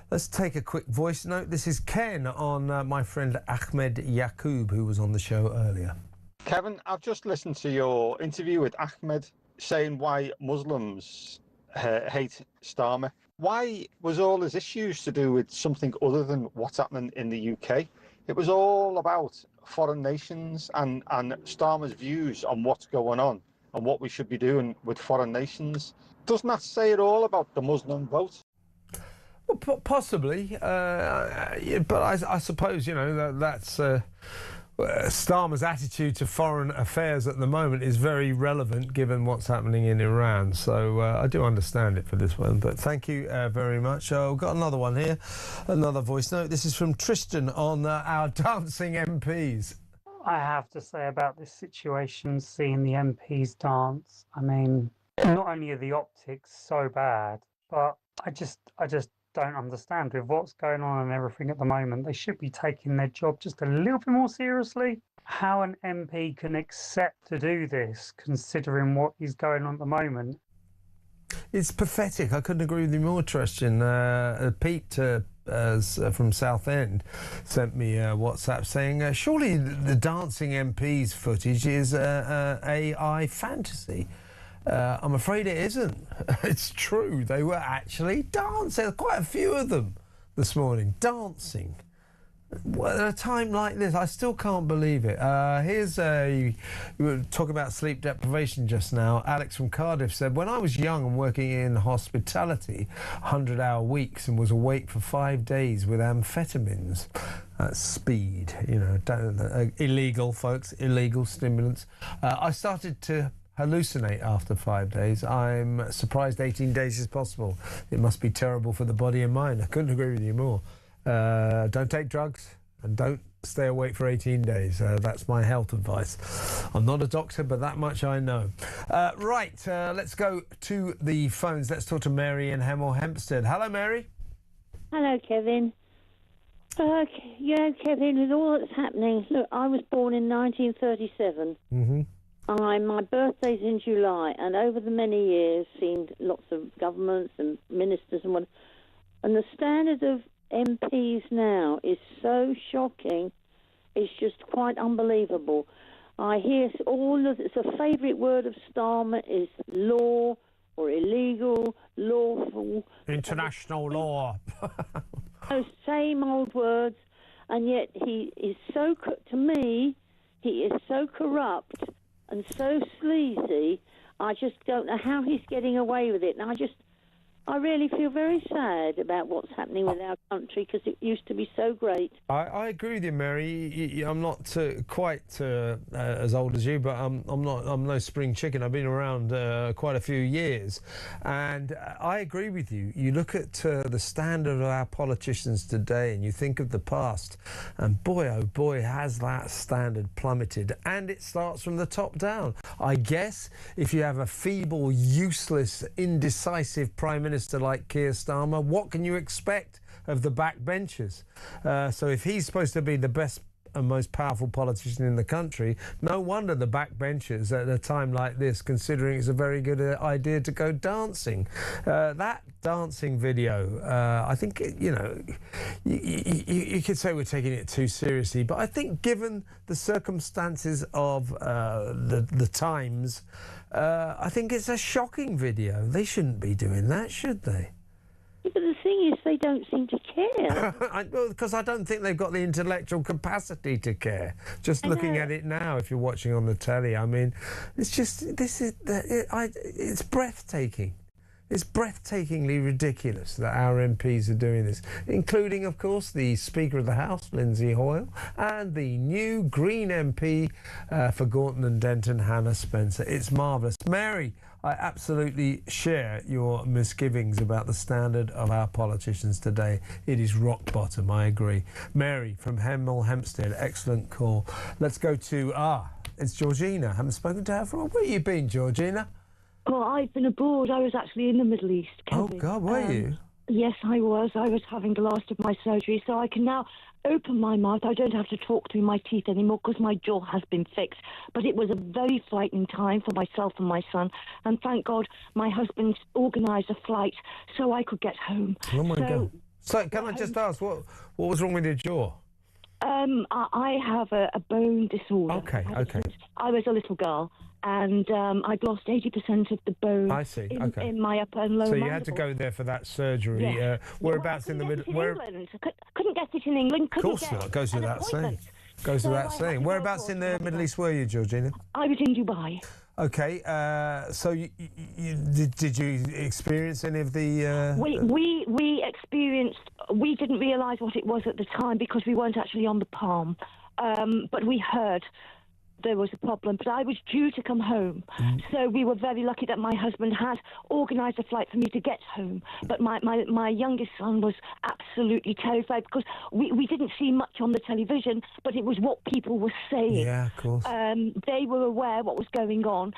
Let's take a quick voice note. This is Ken on my friend Ahmed Yaqub, who was on the show earlier. Kevin, I've just listened to your interview with Ahmed saying why Muslims hate Starmmer. Why was all his issues to do with something other than what's happening in the UK? It was all about foreign nations and Starmer's views on what's going on and what we should be doing with foreign nations. Doesn't that say it all about the Muslim vote? Well, possibly, but I suppose, you know, that's Starmer's attitude to foreign affairs at the moment is very relevant given what's happening in Iran. So I do understand it for this one. But thank you very much. We've got another one here, another voice note. This is from Tristan on our dancing MPs. I have to say about this situation, seeing the MPs dance, I mean, not only are the optics so bad, but I just don't understand with what's going on and everything at the moment. They should be taking their job just a little bit more seriously. How an MP can accept to do this, considering what is going on at the moment. It's pathetic. I couldn't agree with you more, Tristan. Pete from Southend sent me a WhatsApp saying, surely the dancing MPs footage is AI fantasy. I'm afraid it isn't. It's true. They were actually dancing. Quite a few of them this morning dancing. At a time like this, I still can't believe it. We were talking about sleep deprivation just now. Alex from Cardiff said, when I was young and working in hospitality, 100-hour weeks, and was awake for 5 days with amphetamines. That's speed, you know, illegal, folks, illegal stimulants. I started to hallucinate after 5 days. I'm surprised 18 days is possible. It must be terrible for the body and mind. I couldn't agree with you more. Don't take drugs and don't stay awake for 18 days. That's my health advice. I'm not a doctor, but that much I know. Let's go to the phones. Let's talk to Mary in Hemel Hempstead. Hello, Mary. Hello, Kevin. You know, Kevin, with all that's happening, look, I was born in 1937. Mm-hmm. My birthday's in July, and over the many years, seen lots of governments and ministers and what, and the standard of MPs now is so shocking. It's just quite unbelievable. I hear it's a favourite word of Starmer is law or illegal, lawful. International law. Those same old words, and yet he is so, to me, he is so corrupt and so sleazy. I just don't know how he's getting away with it, and I really feel very sad about what's happening with our country because it used to be so great. I agree with you, Mary. I'm not quite as old as you, but I'm no spring chicken. I've been around quite a few years, and I agree with you. You look at the standard of our politicians today, and you think of the past, and boy, oh boy, has that standard plummeted. And it starts from the top down. I guess if you have a feeble, useless, indecisive Prime Minister like Keir Starmer, what can you expect of the backbenchers? So if he's supposed to be the best and most powerful politician in the country, no wonder the backbenchers at a time like this, considering it's a very good idea to go dancing. That dancing video, I think, you could say we're taking it too seriously, but I think given the circumstances of the times, I think it's a shocking video. They shouldn't be doing that, should they? But the thing is, they don't seem to care. Because I don't think they've got the intellectual capacity to care. Just looking at it now, if you're watching on the telly, I mean, it's just, it's breathtaking. It's breathtakingly ridiculous that our MPs are doing this, including, of course, the Speaker of the House, Lindsay Hoyle, and the new Green MP for Gorton and Denton, Hannah Spencer. It's marvellous. Mary, I absolutely share your misgivings about the standard of our politicians today. It is rock bottom, I agree. Mary from Hemel Hempstead, excellent call. Let's go to, it's Georgina. Haven't spoken to her for a while. Where have you been, Georgina? Well, I've been abroad. I was actually in the Middle East, Kevin. Oh, God, were you? Yes, I was. I was having the last of my surgery, so I can now open my mouth. I don't have to talk through my teeth anymore because my jaw has been fixed. But it was a very frightening time for myself and my son. And thank God my husband organised a flight so I could get home. Oh, my God. So, can I just ask, what was wrong with your jaw? I have a bone disorder. Okay. I was a little girl, and I'd lost 80% of the bone. I see. In my upper and lower So you mandible. had to go there for that surgery. Yeah. Whereabouts in the middle? England. Couldn't get it in England. Of course not. Goes without saying. Whereabouts in the Middle East were you, Georgina? I was in Dubai. Okay. So did you experience any of the? We experienced. We didn't realise what it was at the time because we weren't actually on the palm. but we heard there was a problem, but I was due to come home. So we were very lucky that my husband had organised a flight for me to get home. But my youngest son was absolutely terrified because we didn't see much on the television, but it was what people were saying. Yeah, of course. They were aware what was going on,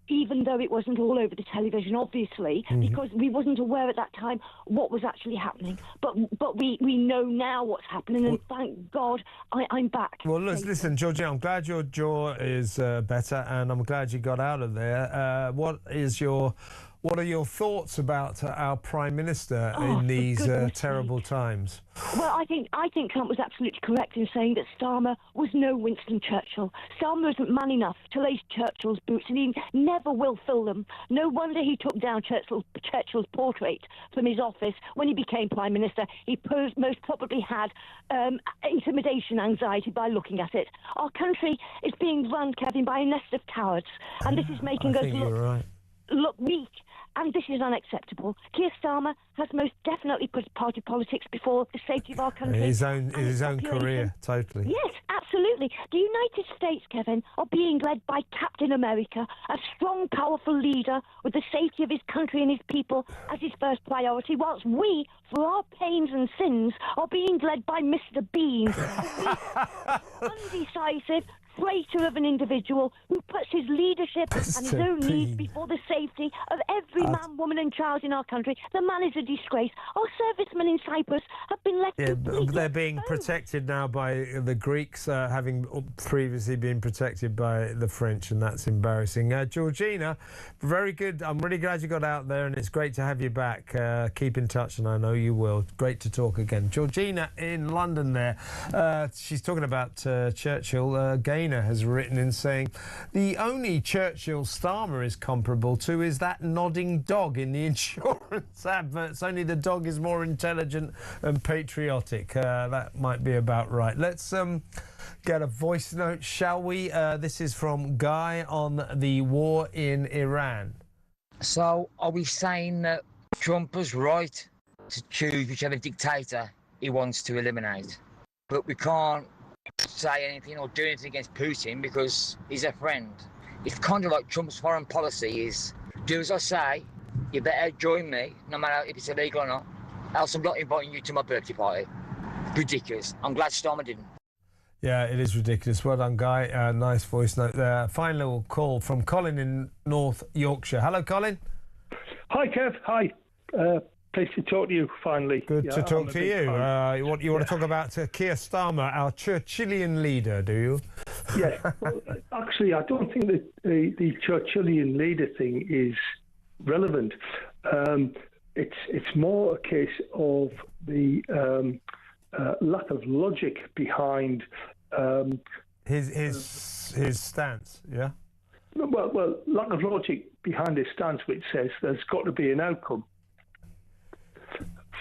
even though it wasn't all over the television, obviously, because we wasn't aware at that time what was actually happening. But we know now what's happening, and thank God I'm back. Well, listen, Georgina, I'm glad your jaw is better, and I'm glad you got out of there. What are your thoughts about our Prime Minister in these terrible times? Well, I think Trump was absolutely correct in saying that Starmer was no Winston Churchill. Starmer isn't man enough to lace Churchill's boots, and he never will fill them. No wonder he took down Churchill's portrait from his office when he became Prime Minister. He most probably had intimidation anxiety by looking at it. Our country is being run, Kevin, by a nest of cowards, and this is making us look weak. And this is unacceptable. Keir Starmer has most definitely put party politics before the safety of our country. His own career, totally. Yes, absolutely. The United States, Kevin, are being led by Captain America, a strong, powerful leader with the safety of his country and his people as his first priority, whilst we, for our pains and sins, are being led by Mr. Bean, undecisive, traitor of an individual who puts his leadership and his own needs before the safety of every man, woman and child in our country. The man is a disgrace. Our servicemen in Cyprus have been left they're being protected now by the Greeks, having previously been protected by the French, and that's embarrassing. Georgina, very good. I'm really glad you got out there, and it's great to have you back. Keep in touch, and I know you will. Great to talk again. Georgina in London there. She's talking about Churchill. Has written in saying the only Churchill Starmer is comparable to is that nodding dog in the insurance adverts. Only the dog is more intelligent and patriotic. That might be about right. Let's get a voice note, shall we? This is from Guy on the war in Iran. So are we saying that Trump was right to choose whichever dictator he wants to eliminate, but we can't say anything or do anything against Putin because he's a friend? It's kind of like Trump's foreign policy is, do as I say, you better join me, no matter if it's illegal or not, else I'm not inviting you to my birthday party. Ridiculous. I'm glad Starmer didn't. Yeah, it is ridiculous. Well done, Guy. Nice voice note there. Final call from Colin in North Yorkshire. Hello, Colin. Hi, Kev. Hi. Pleased to talk to you finally. Good to talk to you. You want to talk about Keir Starmer, our Churchillian leader, do you? Yes. Well, actually, I don't think that the Churchillian leader thing is relevant. It's more a case of the lack of logic behind his stance. Yeah. Well, lack of logic behind his stance, which says there's got to be an outcome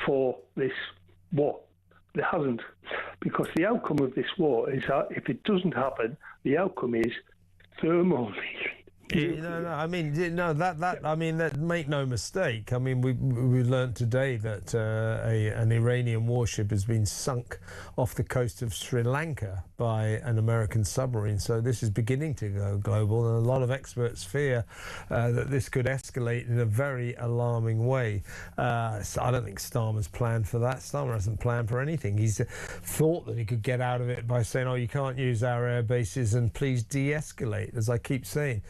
for this war. There hasn't, because the outcome of this war is that if it doesn't happen, the outcome is thermal. Make no mistake. I mean, we learned today that an Iranian warship has been sunk off the coast of Sri Lanka by an American submarine. So this is beginning to go global, and a lot of experts fear that this could escalate in a very alarming way. So I don't think Starmer's planned for that. Starmer hasn't planned for anything. He's thought that he could get out of it by saying, "Oh, you can't use our air bases, and please de-escalate," as I keep saying.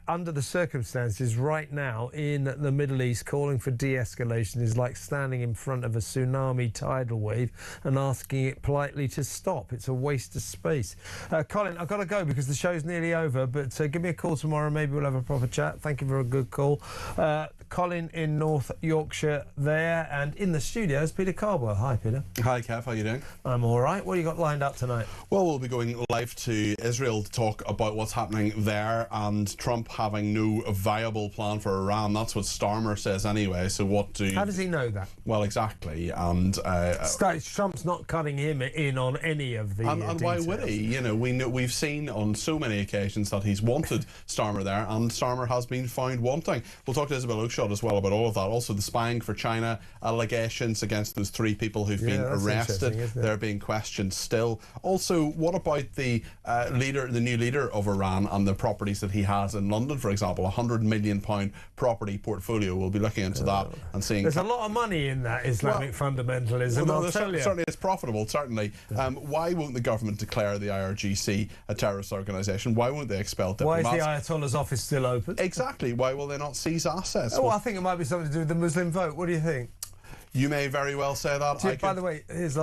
Under the circumstances right now in the Middle East, calling for de-escalation is like standing in front of a tsunami tidal wave and asking it politely to stop. It's a waste of space. Colin, I've got to go because the show's nearly over, but give me a call tomorrow. Maybe we'll have a proper chat. Thank you for a good call. Colin in North Yorkshire there, and in the studio is Peter Cardwell. Hi, Peter. Hi, Kev. How are you doing? I'm all right. What have you got lined up tonight? Well, we'll be going live to Israel to talk about what's happening there and Trump having no viable plan for Iran. That's what Starmer says anyway. So how does he know that? Well, exactly. And Trump's not cutting him in on any of the and why would he? You know, we've seen on so many occasions that he's wanted Starmer there, and Starmer has been found wanting. We'll talk to Isabel Oakes slingshot as well about all of that. Also, the spying for China allegations against those 3 people who've been arrested. They're being questioned still. Also, what about the new leader of Iran and the properties that he has in London, for example? £100 million portfolio portfolio. We'll be looking into that and seeing. There's a lot of money in that Islamic fundamentalism. Well, I'll tell you. Certainly, it's profitable. Certainly. Why won't the government declare the IRGC a terrorist organisation? Why won't they expel diplomats? Why is the Ayatollah's office still open? Exactly. Why will they not seize assets? Oh, I think it might be something to do with the Muslim vote. What do you think? You may very well say that. By the way, here's